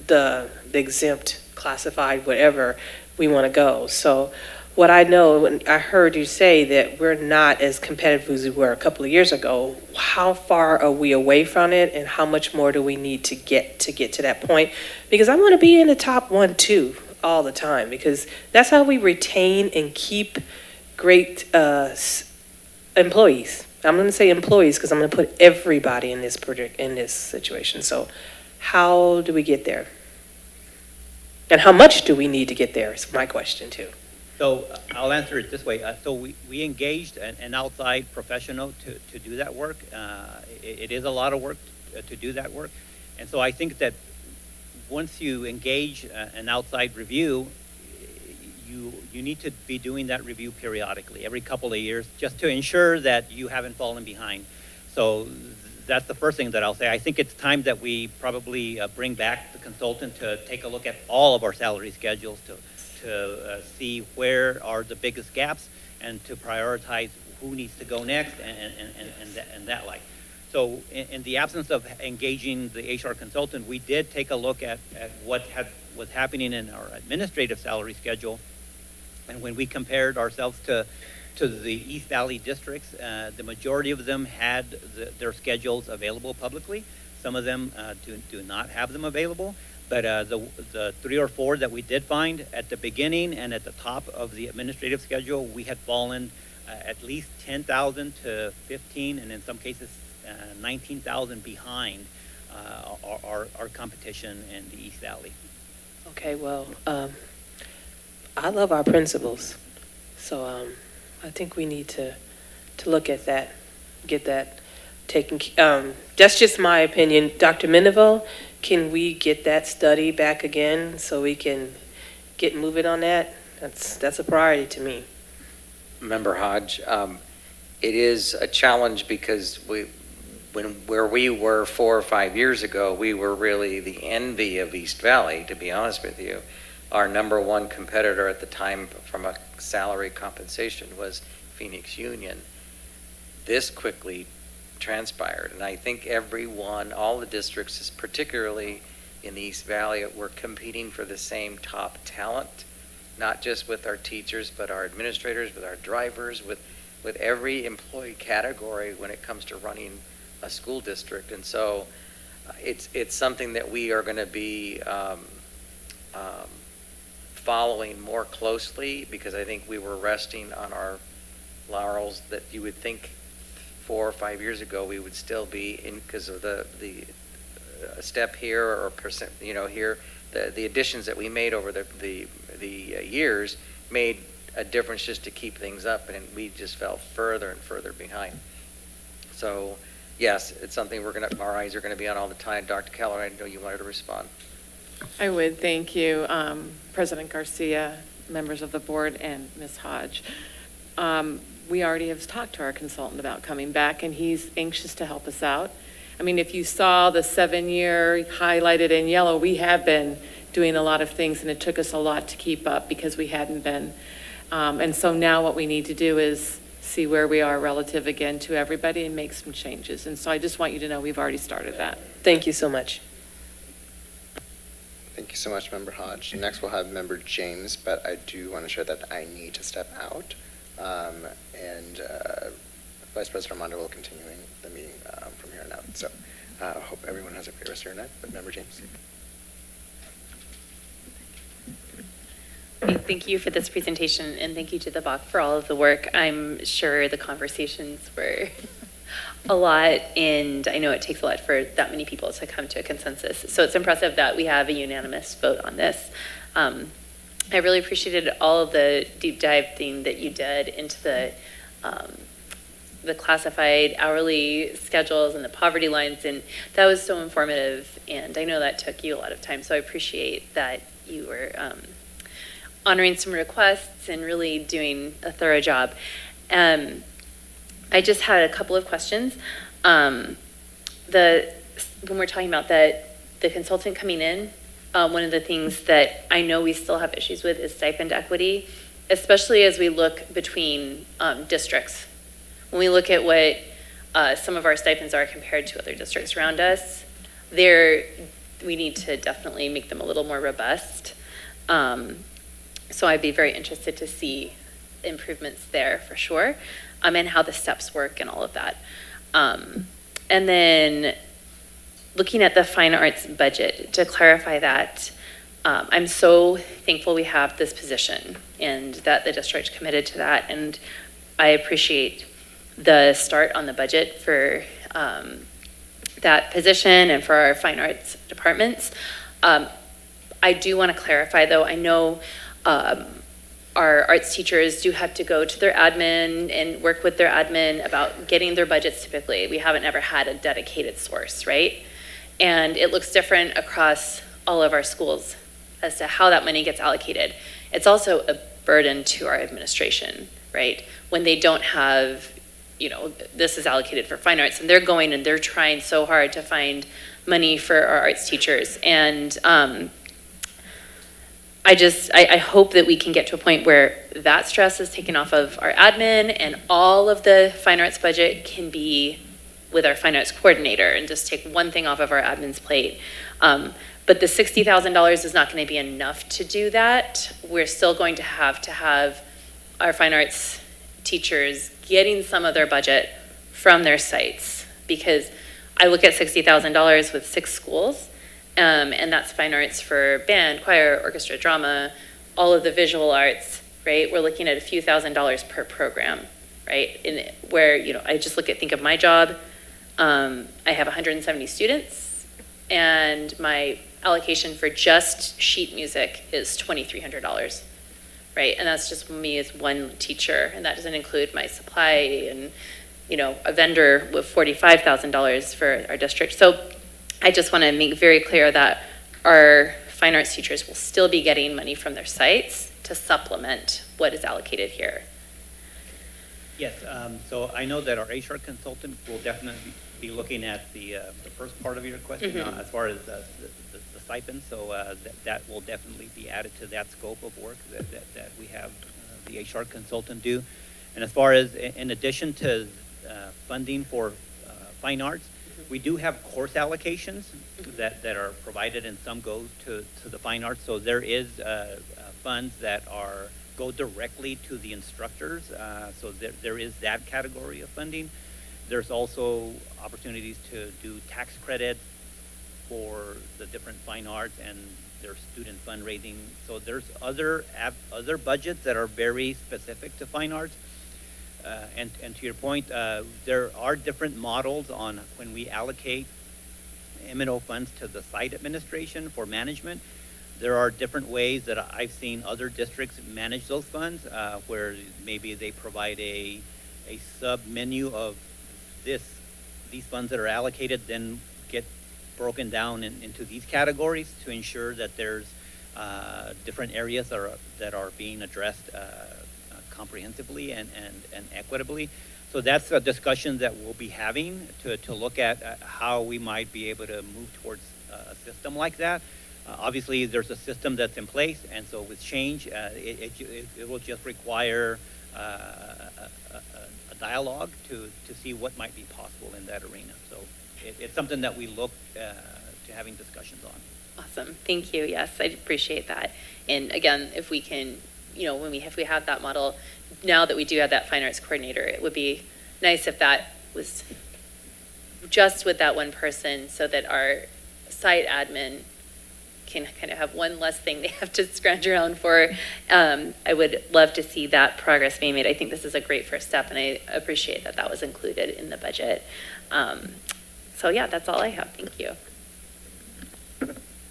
the exempt, classified, whatever we want to go. So what I know, and I heard you say that we're not as competitive as we were a couple of years ago. How far are we away from it, and how much more do we need to get to that point? Because I want to be in the top 1, 2 all the time, because that's how we retain and keep great employees. I'm going to say employees because I'm going to put everybody in this project, in this situation. So how do we get there? And how much do we need to get there is my question too. So I'll answer it this way. So we engaged an outside professional to do that work. It is a lot of work to do that work. And so I think that once you engage an outside review, you need to be doing that review periodically, every couple of years, just to ensure that you haven't fallen behind. So that's the first thing that I'll say. I think it's time that we probably bring back the consultant to take a look at all of our salary schedules to see where are the biggest gaps and to prioritize who needs to go next and that like. So in the absence of engaging the HR consultant, we did take a look at what was happening in our administrative salary schedule. And when we compared ourselves to the East Valley districts, the majority of them had their schedules available publicly. Some of them do not have them available. But the 3 or 4 that we did find at the beginning and at the top of the administrative schedule, we had fallen at least 10,000 to 15, and in some cases 19,000 behind our competition in the East Valley. Okay, well, I love our principals, so I think we need to look at that, get that taken. That's just my opinion. Dr. Mendenville, can we get that study back again so we can get moving on that? That's a priority to me. Member Hodge, it is a challenge because where we were 4 or 5 years ago, we were really the envy of East Valley, to be honest with you. Our number 1 competitor at the time from a salary compensation was Phoenix Union. This quickly transpired, and I think all the districts, particularly in the East Valley, were competing for the same top talent, not just with our teachers, but our administrators, with our drivers, with every employee category when it comes to running a school district. And so it's something that we are going to be following more closely, because I think we were resting on our laurels that you would think 4 or 5 years ago we would still be in, because of the step here or percent, here, the additions that we made over the years made a difference just to keep things up, and we just fell further and further behind. So yes, it's something our eyes are going to be on all the time. Dr. Keller, I know you wanted to respond. I would. Thank you, President Garcia, members of the board, and Ms. Hodge. We already have talked to our consultant about coming back, and he's anxious to help us out. I mean, if you saw the 7-year highlighted in yellow, we have been doing a lot of things, and it took us a lot to keep up because we hadn't been. And so now what we need to do is see where we are relative again to everybody and make some changes. And so I just want you to know we've already started that. Thank you so much. Thank you you so much, Member Hodge. Next, we'll have Member James, but I do want to share that I need to step out. And Vice President Armando will continue the meeting from here on out. So I hope everyone has a great rest of your night. But Member James. Thank you for this presentation, and thank you to the BOC for all of the work. I'm sure the conversations were a lot, and I know it takes a lot for that many people to come to a consensus. So it's impressive that we have a unanimous vote on this. I really appreciated all of the deep diving that you did into the classified hourly schedules and the poverty lines, and that was so informative, and I know that took you a lot of time, so I appreciate that you were honoring some requests and really doing a thorough job. I just had a couple of questions. When we're talking about the consultant coming in, one of the things that I know we still have issues with is stipend equity, especially as we look between districts. When we look at what some of our stipends are compared to other districts around us, we need to definitely make them a little more robust. So I'd be very interested to see improvements there for sure, and how the steps work and all of that. And then looking at the fine arts budget, to clarify that, I'm so thankful we have this position and that the district committed to that, and I appreciate the start on the budget for that position and for our fine arts departments. I do want to clarify though, I know our arts teachers do have to go to their admin and work with their admin about getting their budgets typically. We haven't ever had a dedicated source, right? And it looks different across all of our schools as to how that money gets allocated. It's also a burden to our administration, right? When they don't have, this is allocated for fine arts, and they're going and they're trying so hard to find money for our arts teachers. And I hope that we can get to a point where that stress is taken off of our admin and all of the fine arts budget can be with our fine arts coordinator and just take one thing off of our admin's plate. But the $60,000 is not going to be enough to do that. We're still going to have our fine arts teachers getting some of their budget from their sites, because I look at $60,000 with 6 schools. And that's fine arts for band, choir, orchestra, drama, all of the visual arts, right? We're looking at a few $1,000s per program, right? I just think of my job. I have 170 students, and my allocation for just sheet music is $2,300, right? And that's just me as one teacher, and that doesn't include my supply and, a vendor with $45,000 for our district. So I just want to make very clear that our fine arts teachers will still be getting money from their sites to supplement what is allocated here. Yes, so I know that our HR consultant will definitely be looking at the first part of your question as far as the stipend, so that will definitely be added to that scope of work that we have the HR consultant do. And as far as, in addition to funding for fine arts, we do have course allocations that are provided, and some goes to the fine arts. So there is funds that go directly to the instructors. So there is that category of funding. There's also opportunities to do tax credits for the different fine arts and their student fundraising. So there's other budgets that are very specific to fine arts. And to your point, there are different models on when we allocate M&O funds to the site administration for management. There are different ways that I've seen other districts manage those funds, where maybe they provide a sub-menu of these funds that are allocated then get broken down into these categories to ensure that there's different areas that are being addressed comprehensively and equitably. So that's a discussion that we'll be having to look at how we might be able to move towards a system like that. Obviously, there's a system that's in place, and so with change, it will just require a dialogue to see what might be possible in that arena. So it's something that we look having discussions on. Awesome, thank you, yes, I appreciate that. And again, if we can, if we have that model, now that we do have that fine arts coordinator, it would be nice if that was just with that one person so that our site admin can kind of have one less thing they have to scrounge around for. I would love to see that progress being made. I think this is a great first step, and I appreciate that that was included in the budget. So yeah, that's all I have. Thank you.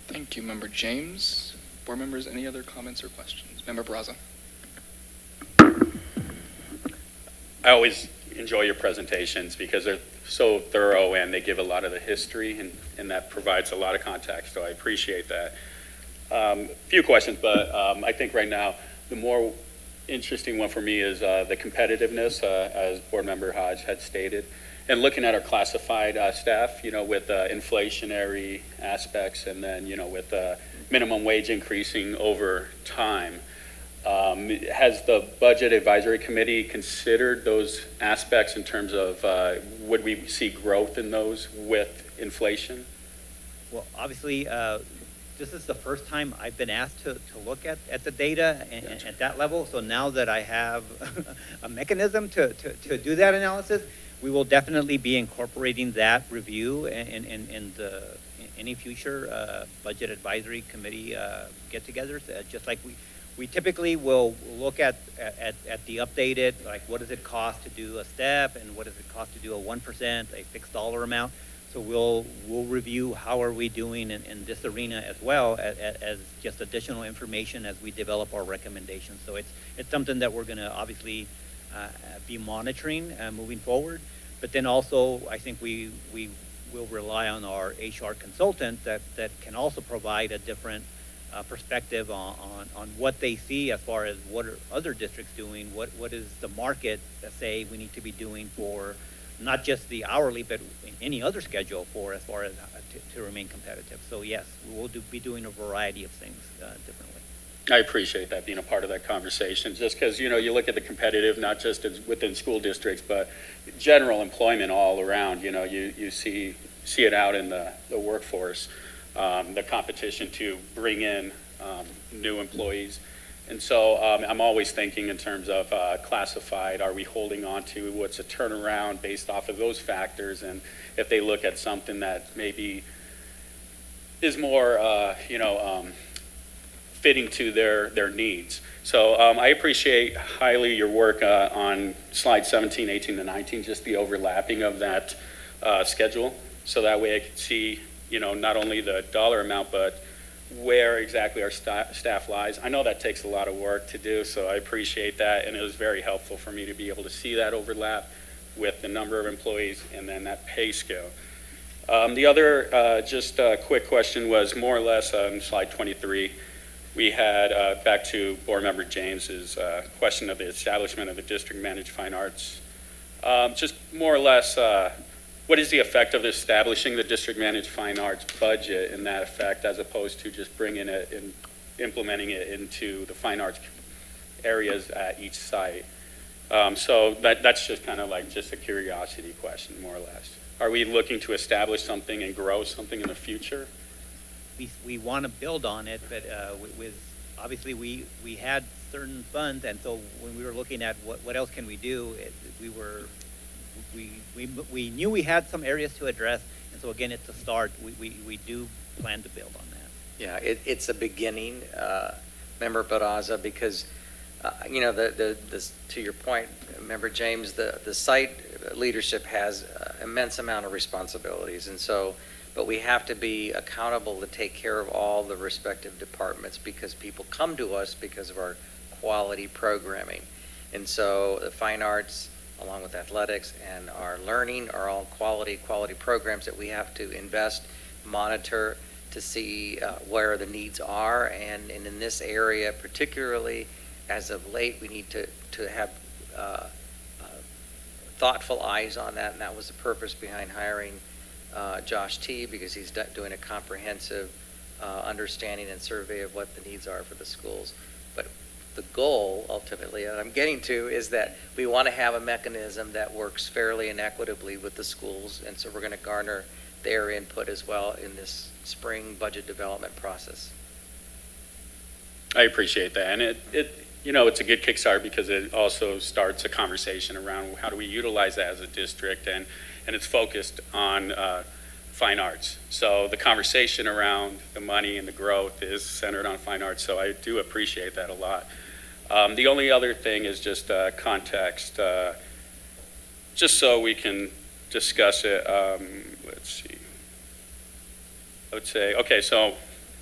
Thank you, Member James. Board members, any other comments or questions? Member Barraza. I always enjoy your presentations because they're so thorough and they give a lot of the history and that provides a lot of context, so I appreciate that. Few questions, but I think right now the more interesting one for me is the competitiveness, as Board Member Hodge had stated, and looking at our classified staff, with inflationary aspects and then, with minimum wage increasing over time. Has the Budget Advisory Committee considered those aspects in terms of would we see growth in those with inflation? Well, obviously, this is the first time I've been asked to look at the data and, Gotcha. at that level. So now that I have a mechanism to do that analysis, we will definitely be incorporating that review in any future Budget Advisory Committee get-togethers, just like we typically will look at the updated, like what does it cost to do a step and what does it cost to do a 1%, a fixed dollar amount. So we'll review how are we doing in this arena as well as just additional information as we develop our recommendations. So it's something that we're going to obviously be monitoring moving forward. But then also I think we will rely on our HR consultant that can also provide a different perspective on what they see as far as what are other districts doing, what is the market that say we need to be doing for not just the hourly, but any other schedule for as far as to remain competitive. So yes, we will be doing a variety of things differently. I appreciate that being a part of that conversation, just because, you look at the competitive, not just within school districts, but general employment all around, you see it out in the workforce. The competition to bring in new employees. And so I'm always thinking in terms of classified, are we holding on to what's a turnaround based off of those factors? And if they look at something that maybe is more, fitting to their needs. So I appreciate highly your work on slide 17, 18, and 19, just the overlapping of that schedule. So that way I could see not only the dollar amount, but where exactly our staff lies. I know that takes a lot of work to do, so I appreciate that, and it was very helpful for me to be able to see that overlap with the number of employees and then that pay scale. The other just quick question was more or less on slide 23. We had, back to Board Member James's question of the establishment of the district managed fine arts. Just more or less, what is the effect of establishing the district managed fine arts budget in that effect, as opposed to just bringing it and implementing it into the fine arts areas at each site? So that's just kind of like just a curiosity question, more or less. Are we looking to establish something and grow something in the future? We want to build on it, but with obviously we had certain funds, and so when we were looking at what else can we do, we knew we had some areas to address, and so again, it's a start. We do plan to build on that. Yeah, it's a beginning, Member Barraza, because to your point, Member James, the site leadership has immense amount of responsibilities, and so, but we have to be accountable to take care of all the respective departments because people come to us because of our quality programming. And so the fine arts, along with athletics and our learning, are all quality programs that we have to invest, monitor to see where the needs are. And in this area, particularly as of late, we need to have thoughtful eyes on that. And that was the purpose behind hiring Josh T, because he's doing a comprehensive understanding and survey of what the needs are for the schools. But the goal, ultimately, that I'm getting to, is that we want to have a mechanism that works fairly and equitably with the schools, and so we're going to garner their input as well in this spring budget development process. I appreciate that, and it's a good kickstart because it also starts a conversation around how do we utilize that as a district, and it's focused on fine arts. So the conversation around the money and the growth is centered on fine arts, so I do appreciate that a lot. The only other thing is just context, just so we can discuss it. Let's see. I would say, okay, so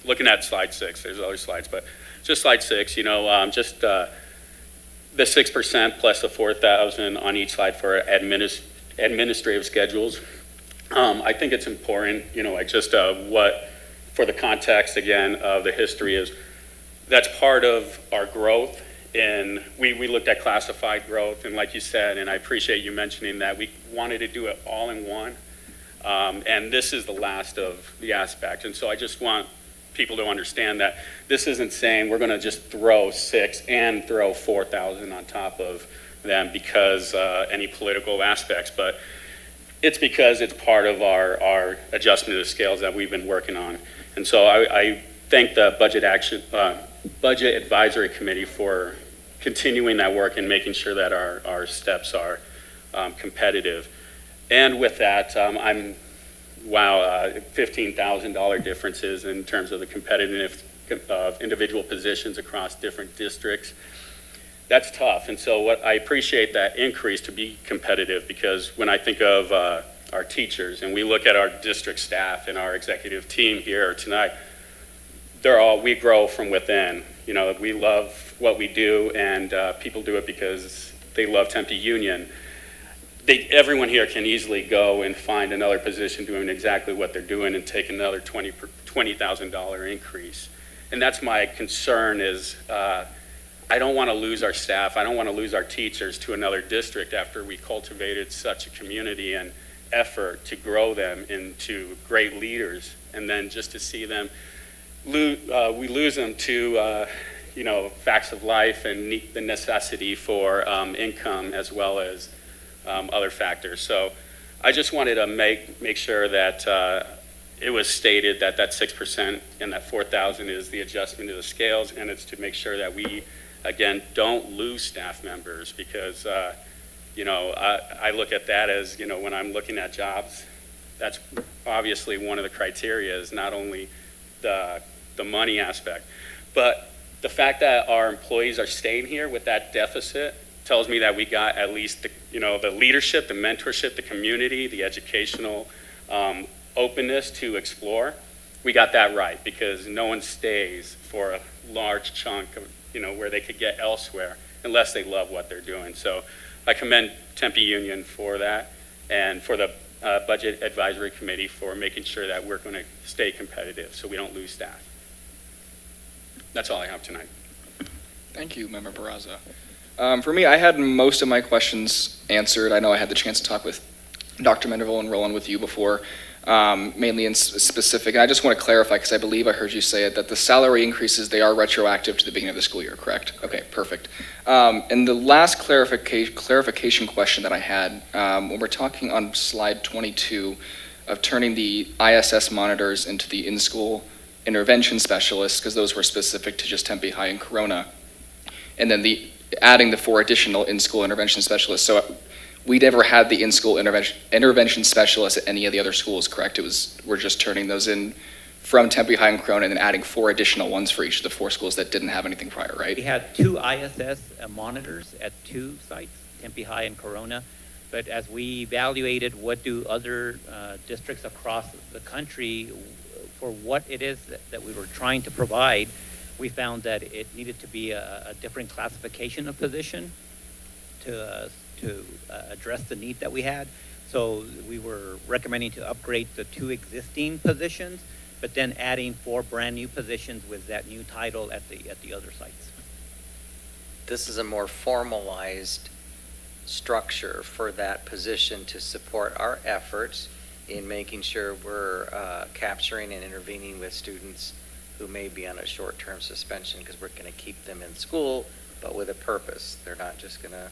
looking at slide 6, there's other slides, but just slide 6, just the 6% plus the 4,000 on each slide for administrative schedules. I think it's important, what, for the context again of the history is, that's part of our growth. And we looked at classified growth, and like you said, and I appreciate you mentioning that, we wanted to do it all in one. And this is the last of the aspect. And so I just want people to understand that this isn't saying we're going to just throw 6 and throw 4,000 on top of them because any political aspects, but it's because it's part of our adjustment of the scales that we've been working on. And so I thank the Budget Advisory Committee for continuing that work and making sure that our steps are competitive. And with that, $15,000 differences in terms of the competitiveness of individual positions across different districts. That's tough. And so I appreciate that increase to be competitive, because when I think of our teachers and we look at our district staff and our executive team here tonight, we grow from within. We love what we do, and people do it because they love Tempe Union. Everyone here can easily go and find another position doing exactly what they're doing and take another $20,000 increase. And that's my concern is I don't want to lose our staff. I don't want to lose our teachers to another district after we cultivated such a community and effort to grow them into great leaders. And then just to see them, we lose them to facts of life and the necessity for income as well as other factors. So I just wanted to make sure that it was stated that 6% and that 4,000 is the adjustment of the scales, and it's to make sure that we, again, don't lose staff members, because I look at that as, when I'm looking at jobs, that's obviously one of the criteria is not only the money aspect, but the fact that our employees are staying here with that deficit tells me that we got at least the leadership, the mentorship, the community, the educational openness to explore. We got that right, because no one stays for a large chunk of where they could get elsewhere unless they love what they're doing. So I commend Tempe Union for that, and for the Budget Advisory Committee for making sure that we're going to stay competitive so we don't lose staff. That's all I have tonight. Thank you, Member Barraza. For me, I had most of my questions answered. I know I had the chance to talk with Dr. Mendeville and Roland with you before, mainly in specific. And I just want to clarify, because I believe I heard you say it, that the salary increases, they are retroactive to the beginning of the school year, correct? Okay, perfect. And the last clarification question that I had, when we're talking on slide 22 of turning the ISS monitors into the in-school intervention specialists, because those were specific to just Tempe High and Corona, and then adding the 4 additional in-school intervention specialists. So we never had the in-school intervention specialists at any of the other schools, correct? We're just turning those in from Tempe High and Corona and then adding 4 additional ones for each of the 4 schools that didn't have anything prior, right? We had 2 ISS monitors at 2 sites, Tempe High and Corona. But as we evaluated what do other districts across the country for what it is that we were trying to provide, we found that it needed to be a different classification of position to address the need that we had. So we were recommending to upgrade the 2 existing positions, but then adding 4 brand new positions with that new title at the other sites. This is a more formalized structure for that position to support our efforts in making sure we're capturing and intervening with students who may be on a short-term suspension, because we're going to keep them in school, but with a purpose. They're not just going to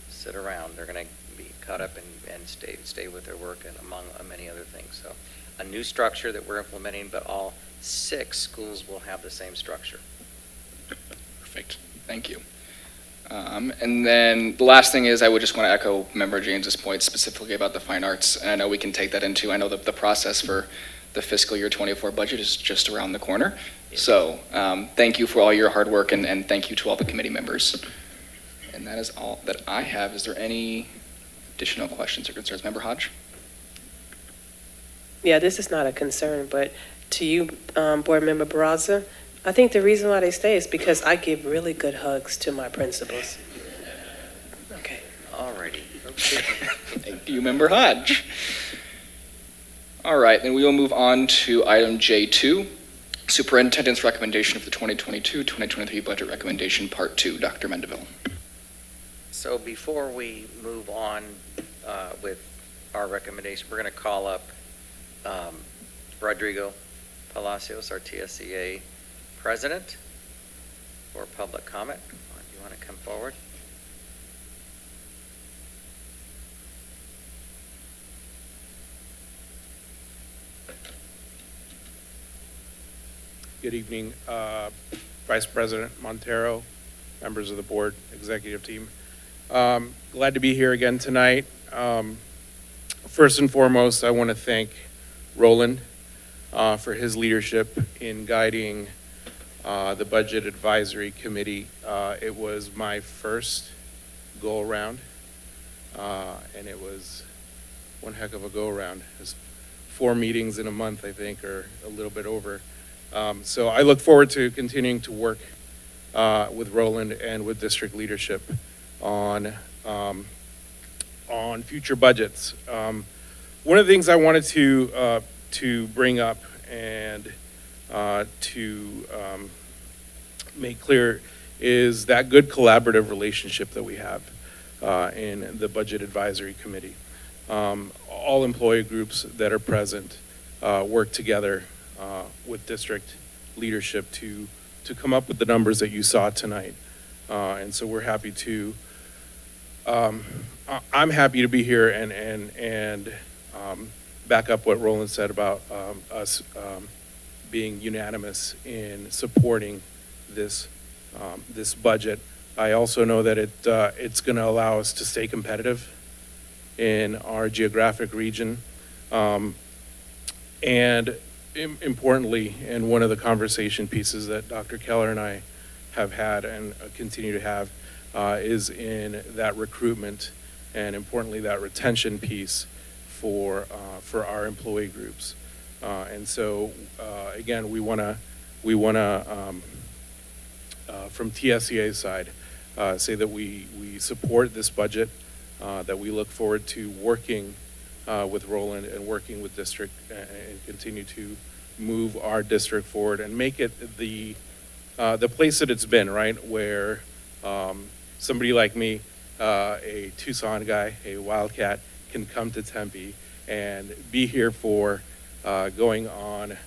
sit around. They're going to be caught up and stay with their work, and among many other things. So a new structure that we're implementing, but all 6 schools will have the same structure. Perfect. Thank you. And then the last thing is I would just want to echo Member James's point specifically about the fine arts. And I know we can take that into, I know that the process for the fiscal year 24 budget is just around the corner. So thank you for all your hard work and thank you to all the committee members. And that is all that I have. Is there any additional questions or concerns? Member Hodge? Yeah, this is not a concern, but to you, Board Member Barraza, I think the reason why they stay is because I give really good hugs to my principals. Okay. Alrighty. Thank you, Member Hodge. All right, then we will move on to item J2, Superintendent's Recommendation of the 2022-2023 Budget Recommendation, Part 2. Dr. Mendeville. So before we move on with our recommendation, we're going to call up Rodrigo Palacios, our TSCA president, for public comment. Do you want to come forward? Good evening, Vice President Montero, members of the board, executive team. Glad to be here again tonight. First and foremost, I want to thank Roland for his leadership in guiding the Budget Advisory Committee. It was my first go-around, and it was one heck of a go-around. It was 4 meetings in a month, I think, or a little bit over. So I look forward to continuing to work with Roland and with district leadership on future budgets. One of the things I wanted to bring up and to make clear is that good collaborative relationship that we have in the Budget Advisory Committee. All employee groups that are present work together with district leadership to come up with the numbers that you saw tonight. And so we're happy to, I'm happy to be here and back up what Roland said about us being unanimous in supporting this budget. I also know that it's going to allow us to stay competitive in our geographic region. And importantly, and one of the conversation pieces that Dr. Keller and I have had and continue to have is in that recruitment and importantly that retention piece for our employee groups. And so again, we want to from TSCA's side say that we support this budget, that we look forward to working with Roland and working with district and continue to move our district forward and make it the place that it's been, right? Where somebody like me, a Tucson guy, a Wildcat, can come to Tempe and be here for going on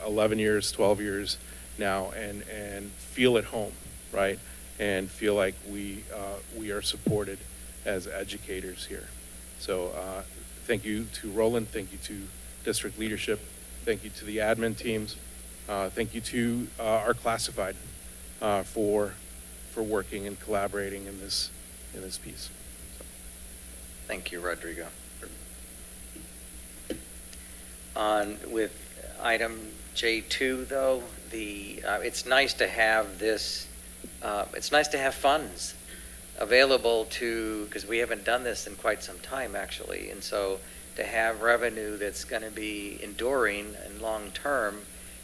11 years, 12 years now and feel at home, right? And feel like we are supported as educators here. So thank you to Roland, thank you to district leadership, thank you to the admin teams, thank you to our classified for working and collaborating in this piece. So. Thank you, Rodrigo. On with item J2, though, it's nice to have this. It's nice to have funds available because we haven't done this in quite some time, actually, and so to have revenue that's going to be enduring and long-term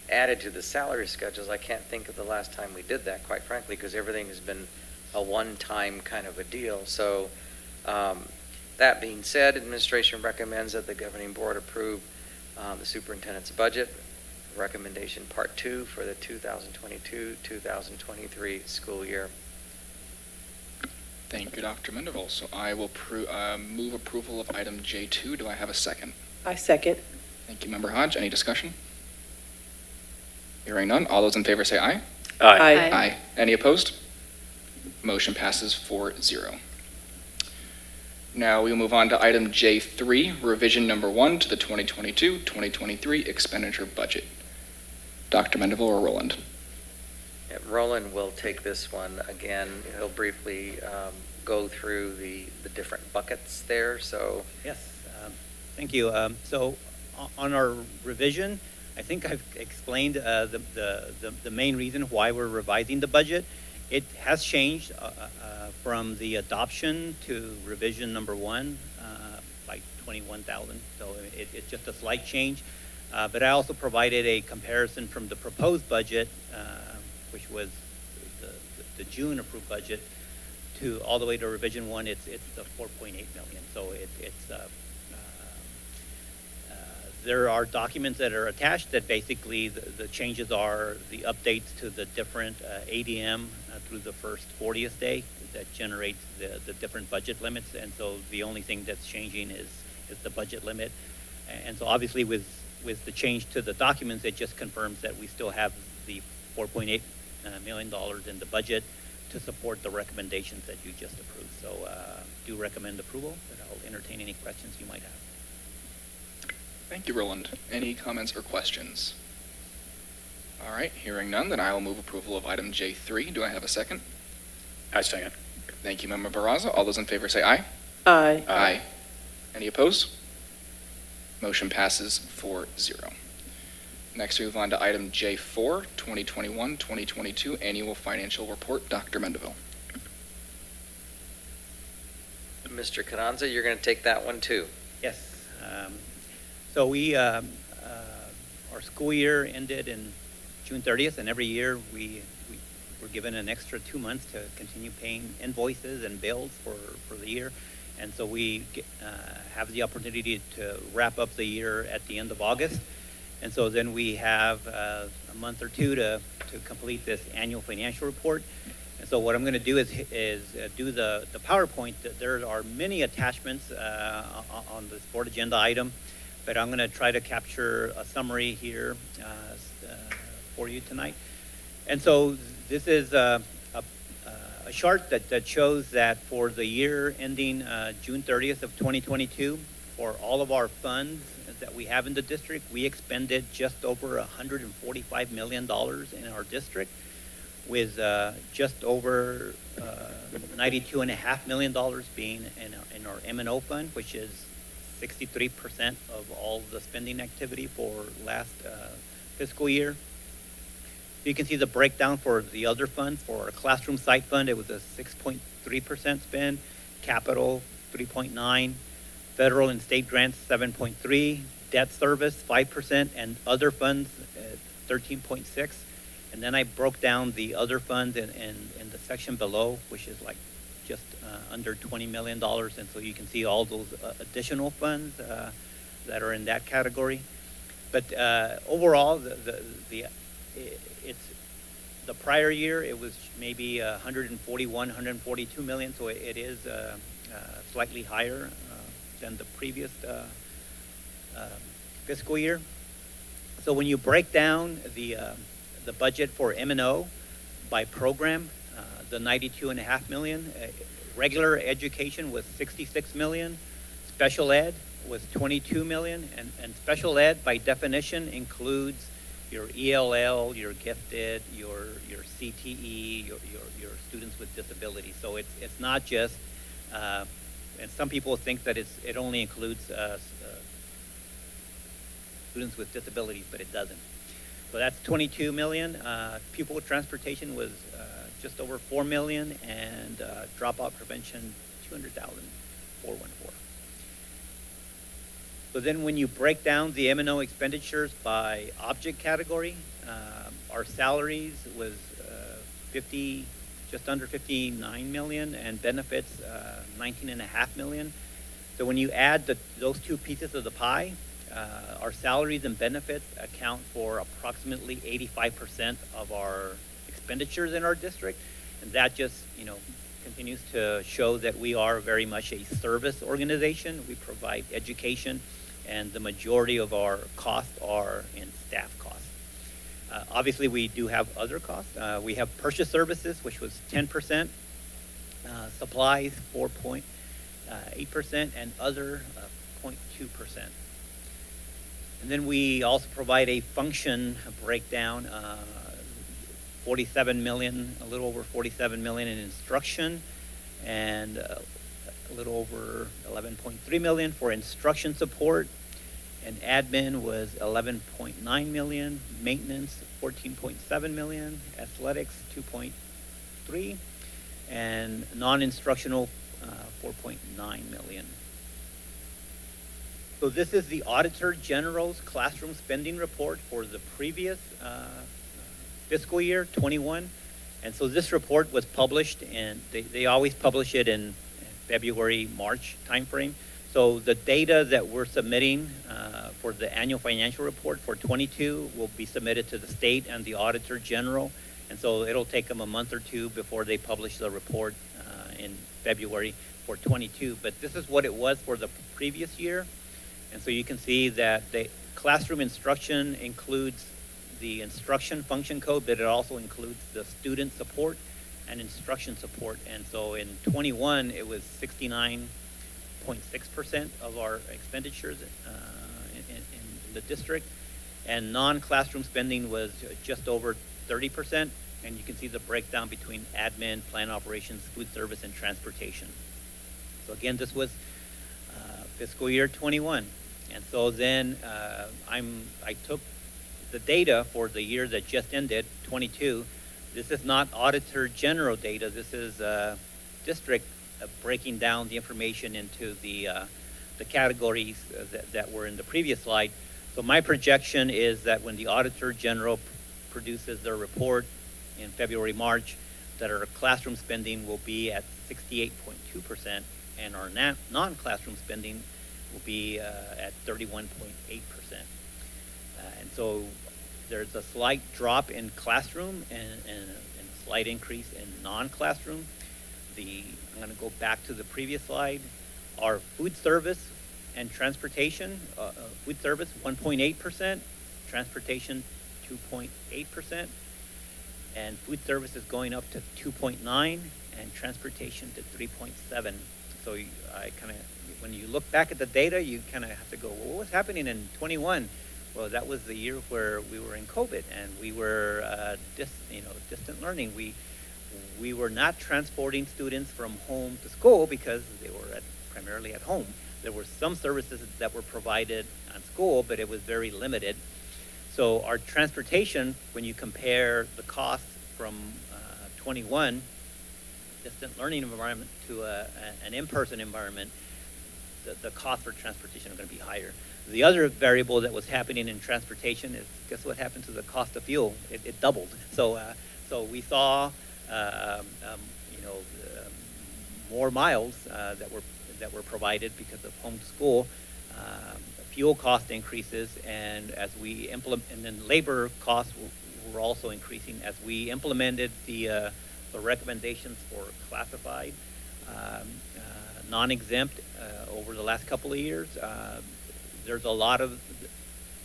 added to the salary schedules, I can't think of the last time we did that, quite frankly, because everything has been a one-time kind of a deal. So that being said, administration recommends that the governing board approve the superintendent's budget, recommendation part 2 for the 2022-2023 school year. Thank you, Dr. Mendeville. So I will move approval of item J2. Do I have a second? I second. Thank you, Member Hodge. Any discussion? Hearing none. All those in favor say aye. Aye. Aye. Any opposed? Motion passes 4-0. Now we move on to item J3, revision number 1 to the 2022-2023 expenditure budget. Dr. Mendeville or Roland? Yeah, Roland will take this one again. He'll briefly go through the different buckets there, so. Yes, thank you. So on our revision, I think I've explained the main reason why we're revising the budget. It has changed from the adoption to revision number 1 by 21,000. So it's just a slight change. But I also provided a comparison from the proposed budget, which was the June approved budget, to all the way to revision 1. It's the 4.8 million. So there are documents that are attached that basically the changes are the updates to the different ADM through the first 40th day that generates the different budget limits. And so the only thing that's changing is the budget limit. And so obviously with the change to the documents, it just confirms that we still have the $4.8 million in the budget to support the recommendations that you just approved. So do recommend approval, but I'll entertain any questions you might have. Thank you, Roland. Any comments or questions? All right, hearing none, then I will move approval of item J3. Do I have a second? I second. Thank you, Member Barraza. All those in favor say aye. Aye. Aye. Any opposed? Motion passes 4-0. Next, we move on to item J4, 2021-2022 Annual Financial Report. Dr. Mendeville. Mr. Carranza, you're going to take that one too. Yes. So we, our school year ended in June 30th, and every year we were given an extra 2 months to continue paying invoices and bills for the year. And so we have the opportunity to wrap up the year at the end of August. And so then we have a month or two to complete this annual financial report. And so what I'm going to do is do the PowerPoint. There are many attachments on this board agenda item, but I'm going to try to capture a summary here for you tonight. And so this is a chart that shows that for the year ending June 30th of 2022, for all of our funds that we have in the district, we expended just over $145 million in our district, with just over $92.5 million being in our M&O fund, which is 63% of all the spending activity for last fiscal year. You can see the breakdown for the other funds. For our classroom site fund, it was a 6.3% spend, capital 3.9%, federal and state grants 7.3%, debt service 5%, and other funds 13.6%. And then I broke down the other funds in the section below, which is like just under $20 million. And so you can see all those additional funds that are in that category. But overall, it's the prior year, it was maybe 142 million. So it is slightly higher than the previous fiscal year. So when you break down the budget for M&O by program, the 92.5 million, regular education was 66 million, special ed was 22 million, and special ed by definition includes your ELL, your gifted, your CTE, your students with disabilities. So it's not just, and some people think that it only includes students with disabilities, but it doesn't. So that's 22 million. Pupil transportation was just over 4 million, and dropout prevention 200,000, 414. So then when you break down the M&O expenditures by object category, our salaries was just under 59 million, and benefits 19.5 million. So when you add those two pieces of the pie, our salaries and benefits account for approximately 85% of our expenditures in our district, and that just continues to show that we are very much a service organization. We provide education, and the majority of our costs are in staff costs. Obviously, we do have other costs. We have purchase services, which was 10%, supplies 4%, 8%, and other 0.2%. And then we also provide a function breakdown, 47 million, a little over 47 million in instruction, and a little over 11.3 million for instruction support, and admin was 11.9 million, maintenance 14.7 million, athletics 2.3, and non-instructional 4.9 million. So this is the Auditor General's classroom spending report for the previous fiscal year 21. And so this report was published, and they always publish it in February, March timeframe. So the data that we're submitting for the annual financial report for 22 will be submitted to the state and the Auditor General. And so it'll take them a month or two before they publish the report in February for 22. But this is what it was for the previous year. And so you can see that the classroom instruction includes the instruction function code, but it also includes the student support and instruction support. And so in 21, it was 69.6% of our expenditures in the district. And non-classroom spending was just over 30%. And you can see the breakdown between admin, plant operations, food service, and transportation. So again, this was fiscal year 21. And so then I took the data for the year that just ended, 22. This is not Auditor General data. This is district breaking down the information into the categories that were in the previous slide. So my projection is that when the Auditor General produces their report in February, March, that our classroom spending will be at 68.2%, and our non-classroom spending will be at 31.8%. And so there's a slight drop in classroom and a slight increase in non-classroom. I'm going to go back to the previous slide. Our food service and transportation, food service 1.8%, transportation 2.8%, and food service is going up to 2.9, and transportation to 3.7. So I kind of, when you look back at the data, you kind of have to go, well, what was happening in 21? Well, that was the year where we were in COVID, and we were distant learning. We were not transporting students from home to school because they were primarily at home. There were some services that were provided on school, but it was very limited. So our transportation, when you compare the cost from 21 distant learning environment to an in-person environment, the cost for transportation are going to be higher. The other variable that was happening in transportation is, guess what happened to the cost of fuel? It doubled. So we saw more miles that were provided because of home to school, fuel cost increases, and as we implement, and then labor costs were also increasing as we implemented the recommendations for classified, non-exempt over the last couple of years. There's a lot of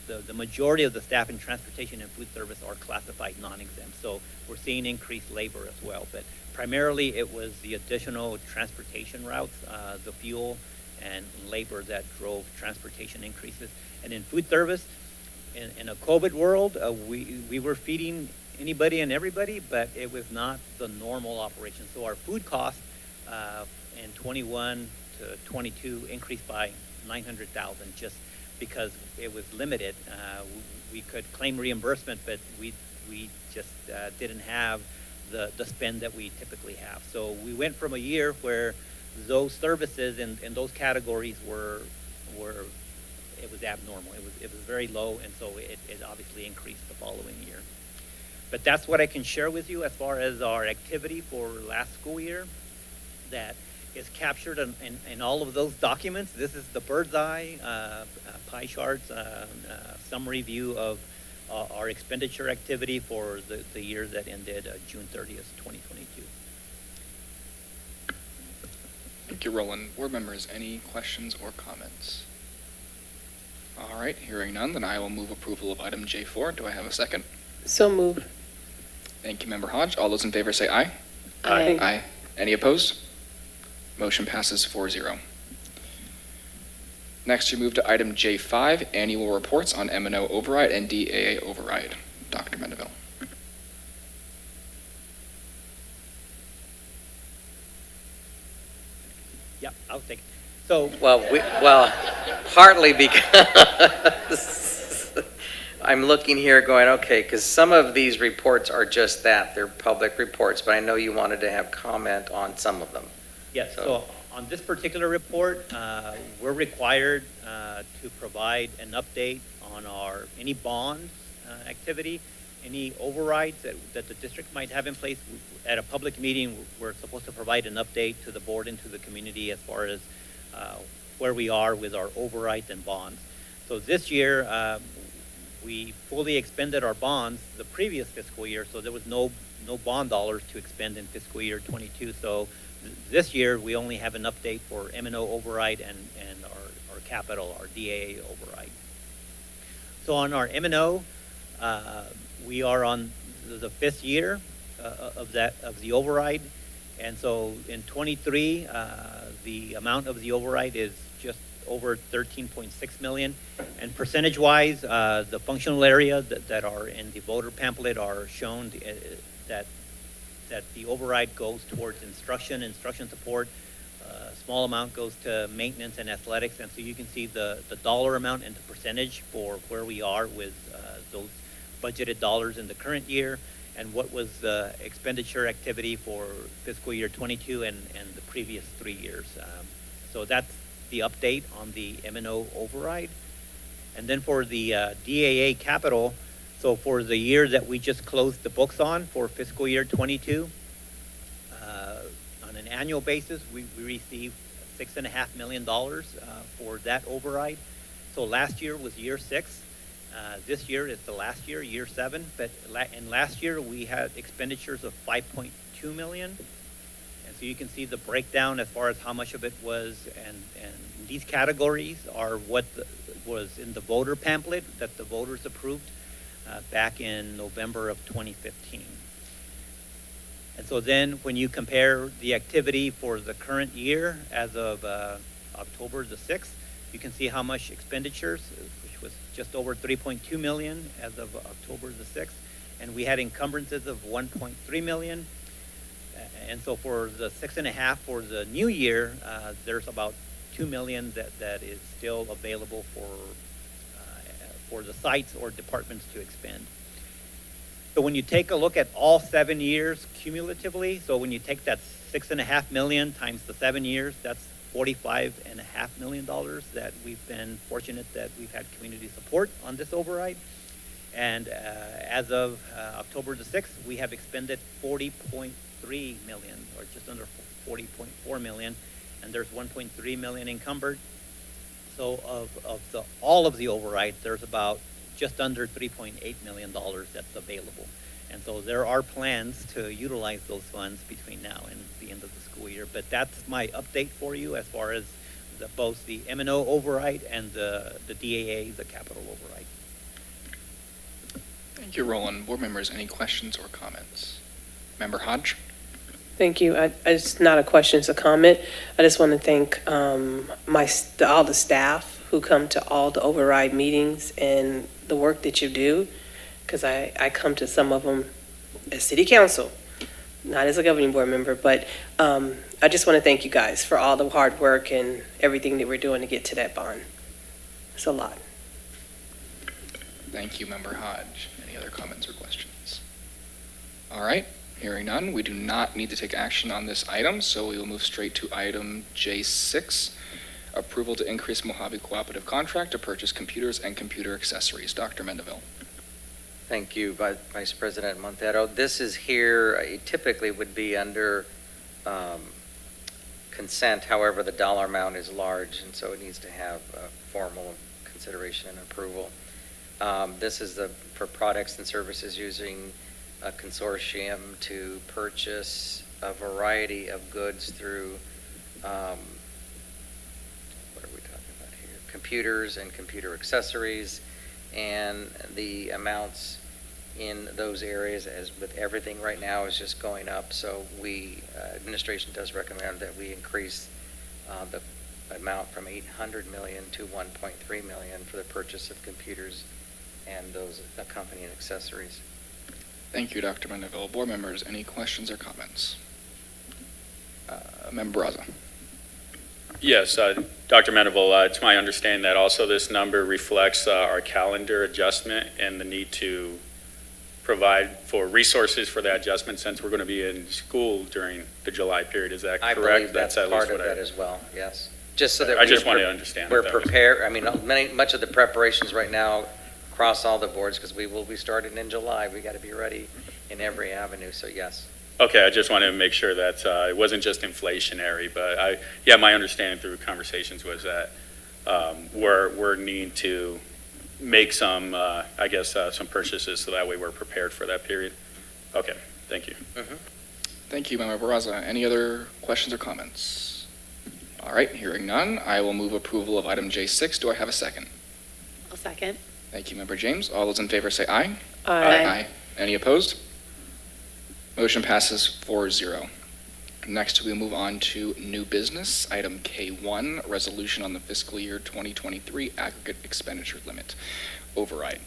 the majority of the staff in transportation and food service are classified non-exempt. So we're seeing increased labor as well. But primarily it was the additional transportation routes, the fuel and labor that drove transportation increases. And in food service, in a COVID world, we were feeding anybody and everybody, but it was not the normal operation. So our food cost in 21 to 22 increased by 900,000 just because it was limited. We could claim reimbursement, but we just didn't have the spend that we typically have. So we went from a year where those services and those categories were it was abnormal. It was very low, and so it obviously increased the following year. But that's what I can share with you as far as our activity for last school year that is captured in all of those documents. This is the bird's eye pie charts, summary view of our expenditure activity for the year that ended June 30th, 2022. Thank you, Roland. Board members, any questions or comments? All right, hearing none, then I will move approval of item J4. Do I have a second? So moved. Thank you, Member Hodge. All those in favor say aye. Aye. Aye. Any opposed? Motion passes 4-0. Next, we move to item J5, annual reports on M&O override and DAA override. Dr. Mendeville. Yeah, I'll take it. So, Well, partly because I'm looking here going, okay, because some of these reports are just that, they're public reports, but I know you wanted to have comment on some of them. yes, so on this particular report, we're required to provide an update on any bonds activity, any overrides that the district might have in place. At a public meeting, we're supposed to provide an update to the board and to the community as far as where we are with our overrides and bonds. So this year, we fully expended our bonds the previous fiscal year, so there was no bond dollars to expend in fiscal year 22. So this year, we only have an update for M&O override and our capital, our DAA override. So on our M&O, we are on the 5th year of the override. And so in 23, the amount of the override is just over 13.6 million. And percentage-wise, the functional area that are in the voter pamphlet are shown that the override goes towards instruction support. A small amount goes to maintenance and athletics. And so you can see the dollar amount and the percentage for where we are with those budgeted dollars in the current year, and what was the expenditure activity for fiscal year 22 and the previous 3 years. So that's the update on the M&O override. And then for the DAA capital, so for the year that we just closed the books on for fiscal year 22, on an annual basis, we received $6.5 million for that override. So last year was year 6. This year is the last year, year 7, but in last year we had expenditures of $5.2 million. And so you can see the breakdown as far as how much of it was, and these categories are what was in the voter pamphlet that the voters approved back in November of 2015. And so then when you compare the activity for the current year as of October the 6th, you can see how much expenditures, which was just over 3.2 million as of October the 6th, and we had encumbrances of 1.3 million. And so for the 6.5 for the new year, there's about 2 million that is still available for the sites or departments to expend. So when you take a look at all 7 years cumulatively, so when you take that 6.5 million times the 7 years, that's $45.5 million that we've been fortunate that we've had community support on this override. And as of October the 6th, we have expended 40.3 million, or just under 40.4 million, and there's 1.3 million encumbered. So of all of the override, there's about just under $3.8 million that's available. And so there are plans to utilize those funds between now and the end of the school year. But that's my update for you as far as both the M&O override and the DAA, the capital override. Thank you, Roland. Board members, any questions or comments? Member Hodge? Thank you. It's not a question, it's a comment. I just want to thank all the staff who come to all the override meetings and the work that you do, because I come to some of them as city council, not as a governing board member, but I just want to thank you guys for all the hard work and everything that we're doing to get to that bond. It's a lot. Thank you, Member Hodge. Any other comments or questions? All right, hearing none, we do not need to take action on this item, so we will move straight to item J6, approval to increase Mojave Cooperative contract to purchase computers and computer accessories. Dr. Mendeville. Thank you, Vice President Montero. This is here, it typically would be under consent. However, the dollar amount is large, and so it needs to have formal consideration and approval. This is for products and services using a consortium to purchase a variety of goods through what are we talking about here? Computers and computer accessories, and the amounts in those areas, as with everything right now, is just going up. So we, administration does recommend that we increase the amount from 800 million to 1.3 million for the purchase of computers and those accompanying accessories. Thank you, Dr. Mendeville. Board members, any questions or comments? Member Barraza. Yes, Dr. Mendenville, it's my understanding that also this number reflects our calendar adjustment and the need to provide for resources for that adjustment since we're going to be in school during the July period. Is that correct? I believe that's at part least of what that as well, yes. Just so that I just want to understand. we're that was- prepared. I mean, much of the preparations right now across all the boards, because we will be starting in July. We got to be ready in every avenue, so yes. Okay, I just wanted to make sure that it wasn't just inflationary, but my understanding through conversations was that we're needing to make some, some purchases so that way we're prepared for that period. Okay, thank you. Thank you, Member Barraza. Any other questions or comments? All right, hearing none, I will move approval of item J6. Do I have a second? I'll second. Thank you, Member James. All those in favor say aye. Aye. Any opposed? Motion passes 4-0. Next, we move on to new business, item K1, resolution on the fiscal year 2023 aggregate expenditure limit override.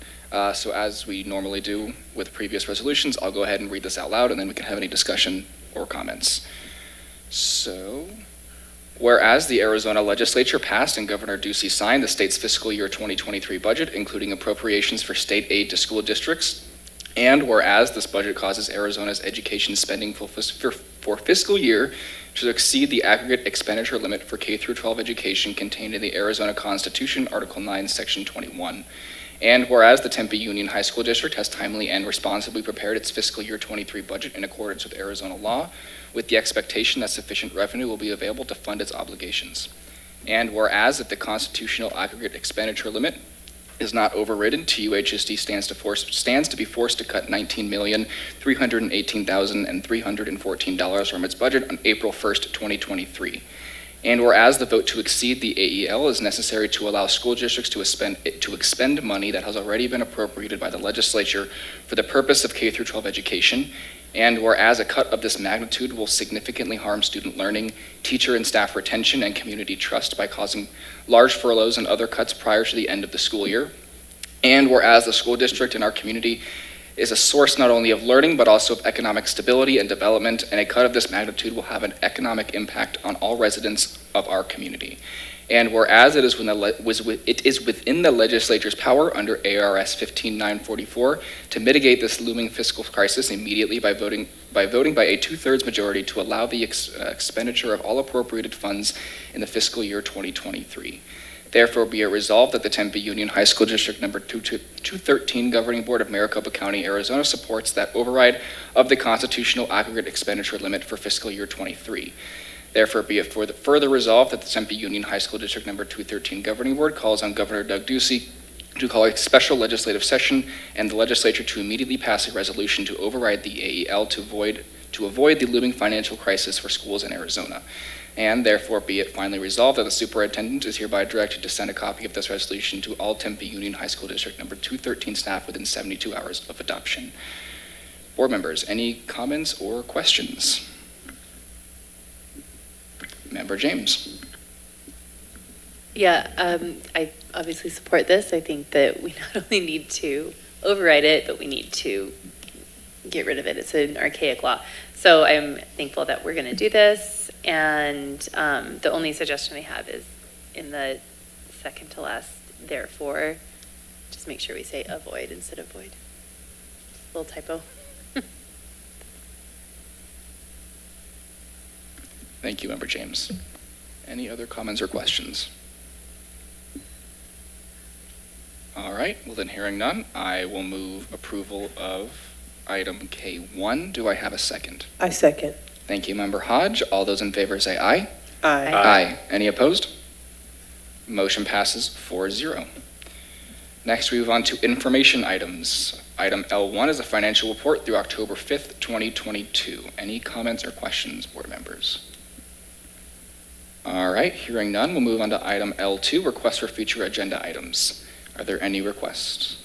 So as we normally do with previous resolutions, I'll go ahead and read this out loud and then we can have any discussion or comments. So, whereas the Arizona legislature passed and Governor Ducey signed the state's fiscal year 2023 budget, including appropriations for state aid to school districts, and whereas this budget causes Arizona's education spending for fiscal year to exceed the aggregate expenditure limit for K-12 education contained in the Arizona Constitution, Article 9, Section 21. And whereas the Tempe Union High School District has timely and responsibly prepared its fiscal year 23 budget in accordance with Arizona law, with the expectation that sufficient revenue will be available to fund its obligations. And whereas if the constitutional aggregate expenditure limit is not overridden, TUHSD stands to be forced to cut $19,318,314 from its budget on April 1st, 2023. And whereas the vote to exceed the AEL is necessary to allow school districts to expend money that has already been appropriated by the legislature for the purpose of K-12 education, and whereas a cut of this magnitude will significantly harm student learning, teacher and staff retention, and community trust by causing large furloughs and other cuts prior to the end of the school year, and whereas the school district in our community is a source not only of learning but also of economic stability and development, and a cut of this magnitude will have an economic impact on all residents of our community. And whereas it is within the legislature's power under ARS 15944 to mitigate this looming fiscal crisis immediately by voting by a 2/3 majority to allow the expenditure of all appropriated funds in the fiscal year 2023. Therefore, be it resolved that the Tempe Union High School District number 213 Governing Board of Maricopa County, Arizona supports that override of the constitutional aggregate expenditure limit for fiscal year 23. Therefore, be it further resolved that the Tempe Union High School District number 213 Governing Board calls on Governor Doug Ducey to call a special legislative session and the legislature to immediately pass a resolution to override the AEL to avoid the looming financial crisis for schools in Arizona. And therefore, be it finally resolved that the superintendent is hereby directed to send a copy of this resolution to all Tempe Union High School District number 213 staff within 72 hours of adoption. Board members, any comments or questions? Member James. Yeah, I obviously support this. I think that we not only need to override it, but we need to get rid of it. It's an archaic law. So I'm thankful that we're going to do this. And the only suggestion I have is in the second to last, therefore, just make sure we say avoid instead of void. Just a little typo. Thank you, Member James. Any other comments or questions? All right, well then hearing none, I will move approval of item K1. Do I have a second? I second. Thank you, Member Hodge. All those in favor say aye. Aye. Aye. Any opposed? Motion passes 4-0. Next, we move on to information items. Item L1 is a financial report through October 5th, 2022. Any comments or questions, board members? All right, hearing none, we'll move on to item L2, requests for future agenda items. Are there any requests?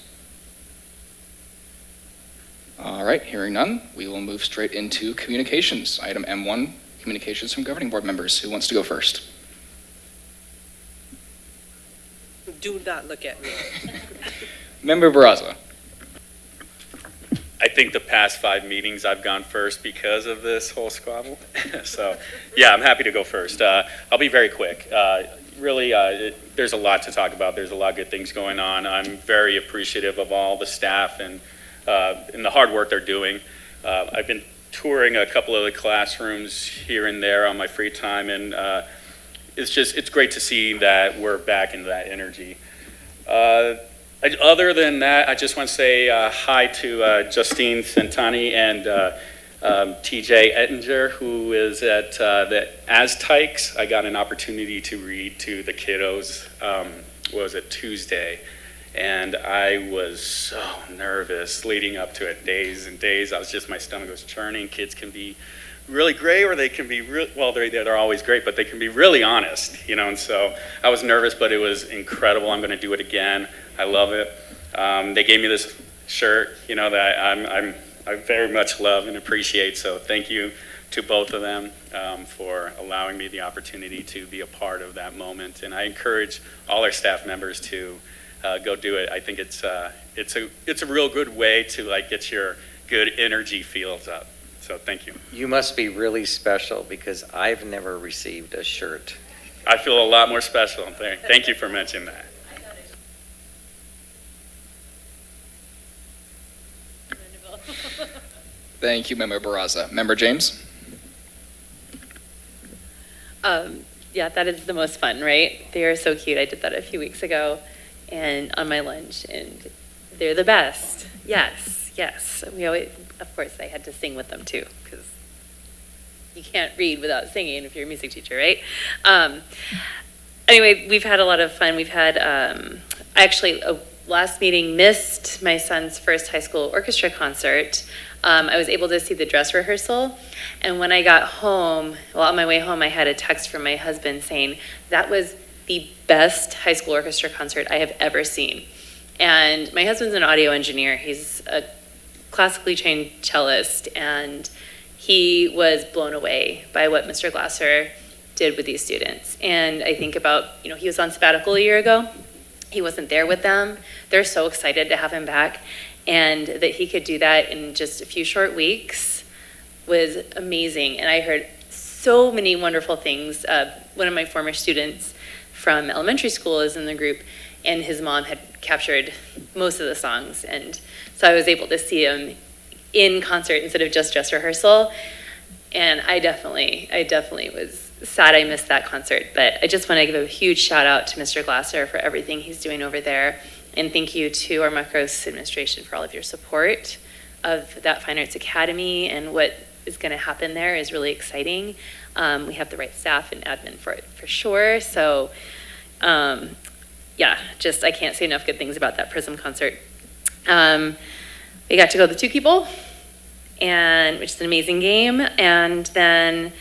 All right, hearing none, we will move straight into communications. Item M1, communications from governing board members. Who wants to go first? Do not look at me. Member Barraza. I think the past 5 meetings I've gone first because of this whole squabble. So, yeah, I'm happy to go first. I'll be very quick. Really, there's a lot to talk about. There's a lot of good things going on. I'm very appreciative of all the staff and the hard work they're doing. I've been touring a couple of the classrooms here and there on my free time, and it's great to see that we're back into that energy. Other than that, I just want to say hi to Justine Santani and TJ Ettinger, who is at the Aztecs. I got an opportunity to read to the kiddos, Tuesday? And I was so nervous leading up to it, days and days. My stomach was churning. Kids can be really great, or they can be they're always great, but they can be really honest, and so I was nervous, but it was incredible. I'm going to do it again. I love it. They gave me this shirt, that I very much love and appreciate, so thank you to both of them for allowing me the opportunity to be a part of that moment, and I encourage all our staff members to go do it. I think it's a real good way to get your good energy feels up. So thank you. You must be really special because I've never received a shirt. I feel a lot more special. Thank you for mentioning that. Thank you, Member Barraza. Member James? Yeah, that is the most fun, right? They are so cute. I did that a few weeks ago and on my lunch, and they're the best. Yes, yes. We always, of course, I had to sing with them too, because you can't read without singing if you're a music teacher, right? Anyway, we've had a lot of fun. We've had, last meeting missed my son's first high school orchestra concert. I was able to see the dress rehearsal, and when I got home, on my way home, I had a text from my husband saying, that was the best high school orchestra concert I have ever seen. And my husband's an audio engineer. He's a classically trained cellist, and he was blown away by what Mr. Glasser did with these students. And I think about, he was on sabbatical a year ago. He wasn't there with them. They're so excited to have him back, and that he could do that in just a few short weeks was amazing. And I heard so many wonderful things. One of my former students from elementary school is in the group, and his mom had captured most of the songs, and so I was able to see him in concert instead of just dress rehearsal. And I definitely was sad I missed that concert, but I just want to give a huge shout out to Mr. Glasser for everything he's doing over there, and thank you to our Marcos administration for all of your support of that Fine Arts Academy, and what is going to happen there is really exciting. We have the right staff and admin for it for sure, so yeah, I can't say enough good things about that Prism concert. We got to go to the Tukey Bowl, which is an amazing game. And then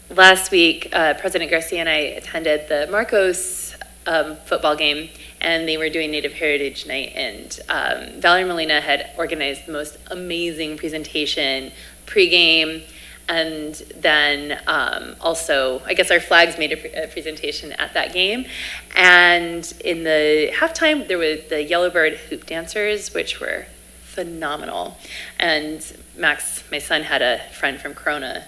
last week, President Garcia and I attended the Marcos football game, and they were doing Native Heritage Night. And Valerie Molina had organized the most amazing presentation pregame. And then also, I guess our flags made a presentation at that game. And in the halftime, there were the Yellowbird hoop dancers, which were phenomenal. And Max, my son, had a friend from Corona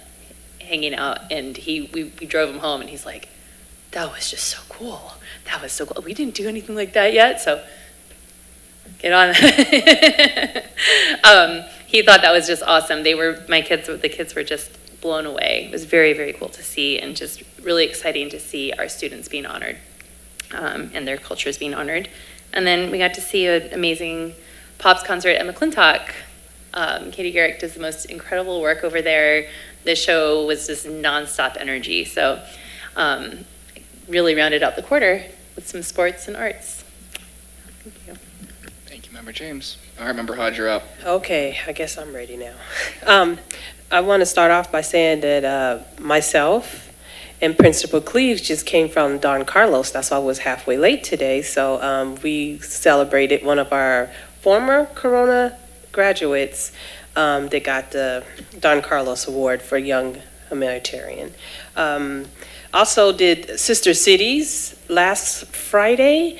hanging out, and we drove him home, and he's like, that was just so cool. That was so cool. We didn't do anything like that yet, so get on. He thought that was just awesome. The kids were just blown away. It was very, very cool to see, and just really exciting to see our students being honored, and their cultures being honored. And then we got to see an amazing Pops concert at McClintock. Katie Garrick does the most incredible work over there. The show was just nonstop energy. So really rounded out the quarter with some sports and arts. Thank you. Thank you, Member James. All right, Member Hodge, you're up. Okay, I guess I'm ready now. I want to start off by saying that myself and Principal Cleaves just came from Don Carlos. That's why I was halfway late today. So we celebrated one of our former Corona graduates that got the Don Carlos Award for Young Humanitarian. Also did Sister Cities last Friday.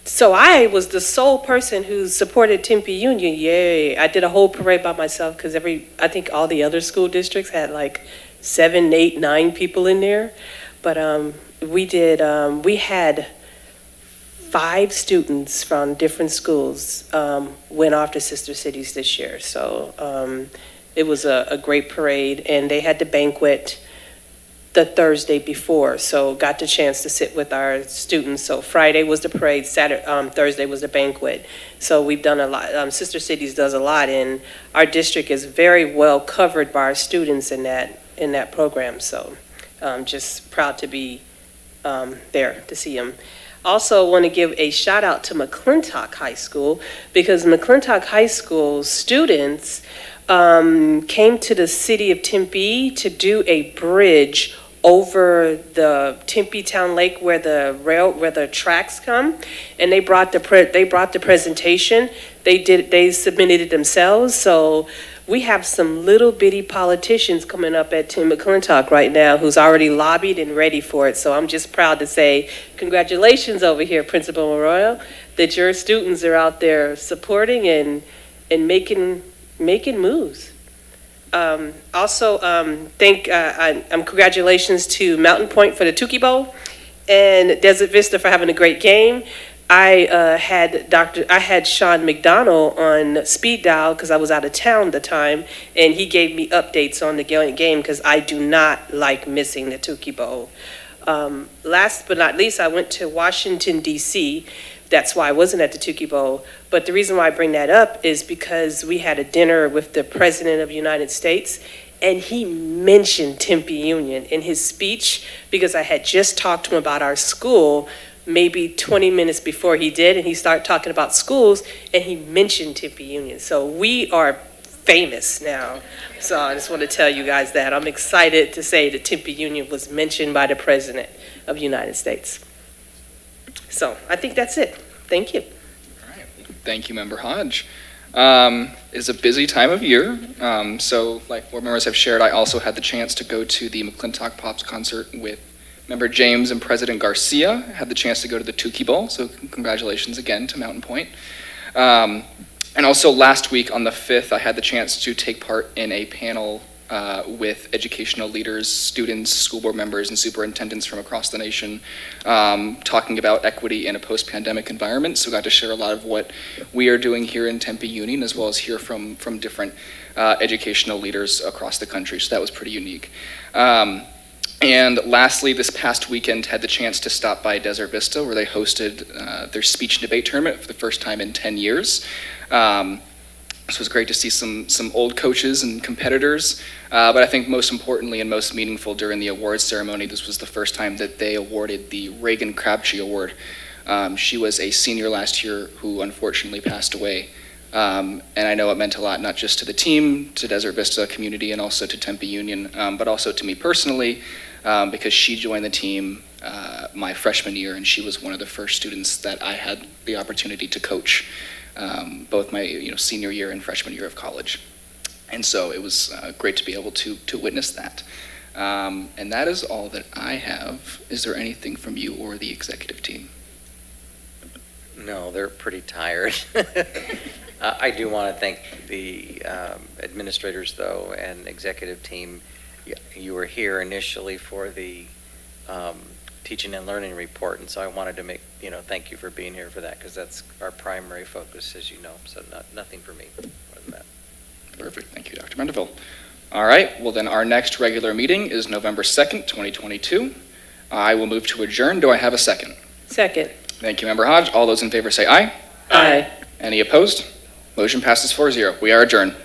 So I was the sole person who supported Tempe Union. Yay. I did a whole parade by myself because I think all the other school districts had like 7, 8, 9 people in there. But we had 5 students from different schools went off to Sister Cities this year. So it was a great parade, and they had the banquet the Thursday before, so got the chance to sit with our students. So Friday was the parade, Thursday was the banquet. So we've done a lot. Sister Cities does a lot, and our district is very well covered by our students in that program. So just proud to be there to see them. Also want to give a shout out to McClintock High School, because McClintock High School students came to the city of Tempe to do a bridge over the Tempe Town Lake where the tracks come, and they brought the presentation. They submitted it themselves. So we have some little bitty politicians coming up at Tim McClintock right now who's already lobbied and ready for it. So I'm just proud to say congratulations over here, Principal Arroyo, that your students are out there supporting and making moves. Also, congratulations to Mountain Point for the Tukey Bowl and Desert Vista for having a great game. I had Sean McDonald on speed dial because I was out of town at the time, and he gave me updates on the game because I do not like missing the Tukey Bowl. Last but not least, I went to Washington, D.C. That's why I wasn't at the Tukey Bowl. But the reason why I bring that up is because we had a dinner with the President of the United States, and he mentioned Tempe Union in his speech because I had just talked to him about our school maybe 20 minutes before he did, and he started talking about schools, and he mentioned Tempe Union. So we are famous now. So I just want to tell you guys that. I'm excited to say that Tempe Union was mentioned by the President of the United States. So I think that's it. Thank you. All right. Thank you, Member Hodge. It's a busy time of year. So like board members have shared, I also had the chance to go to the McClintock Pops concert with Member James and President Garcia. Had the chance to go to the Tukey Bowl, so congratulations again to Mountain Point. And also last week on the 5th, I had the chance to take part in a panel with educational leaders, students, school board members, and superintendents from across the nation, talking about equity in a post-pandemic environment. So got to share a lot of what we are doing here in Tempe Union, as well as hear from different educational leaders across the country. So that was pretty unique. And lastly, this past weekend had the chance to stop by Desert Vista, where they hosted their speech and debate tournament for the first time in 10 years. So it was great to see some old coaches and competitors, but I think most importantly and most meaningful during the awards ceremony, this was the first time that they awarded the Reagan Crabtree Award. She was a senior last year who unfortunately passed away. And I know it meant a lot, not just to the team, to Desert Vista community, and also to Tempe Union, but also to me personally, because she joined the team my freshman year, and she was one of the first students that I had the opportunity to coach, both my senior year and freshman year of college. And so it was great to be able to witness that. And that is all that I have. Is there anything from you or the executive team? No, they're pretty tired. I do want to thank the administrators, though, and executive team. You were here initially for the teaching and learning report, and so I wanted to thank you for being here for that, because that's our primary focus, as you know. So nothing for me more than that. Perfect. Thank you, Dr. Mendeville. All right. Well, then our next regular meeting is November 2nd, 2022. I will move to adjourn. Do I have a second? Second. Thank you, Member Hodge. All those in favor say aye. Aye. Any opposed? Motion passes 4-0. We are adjourned.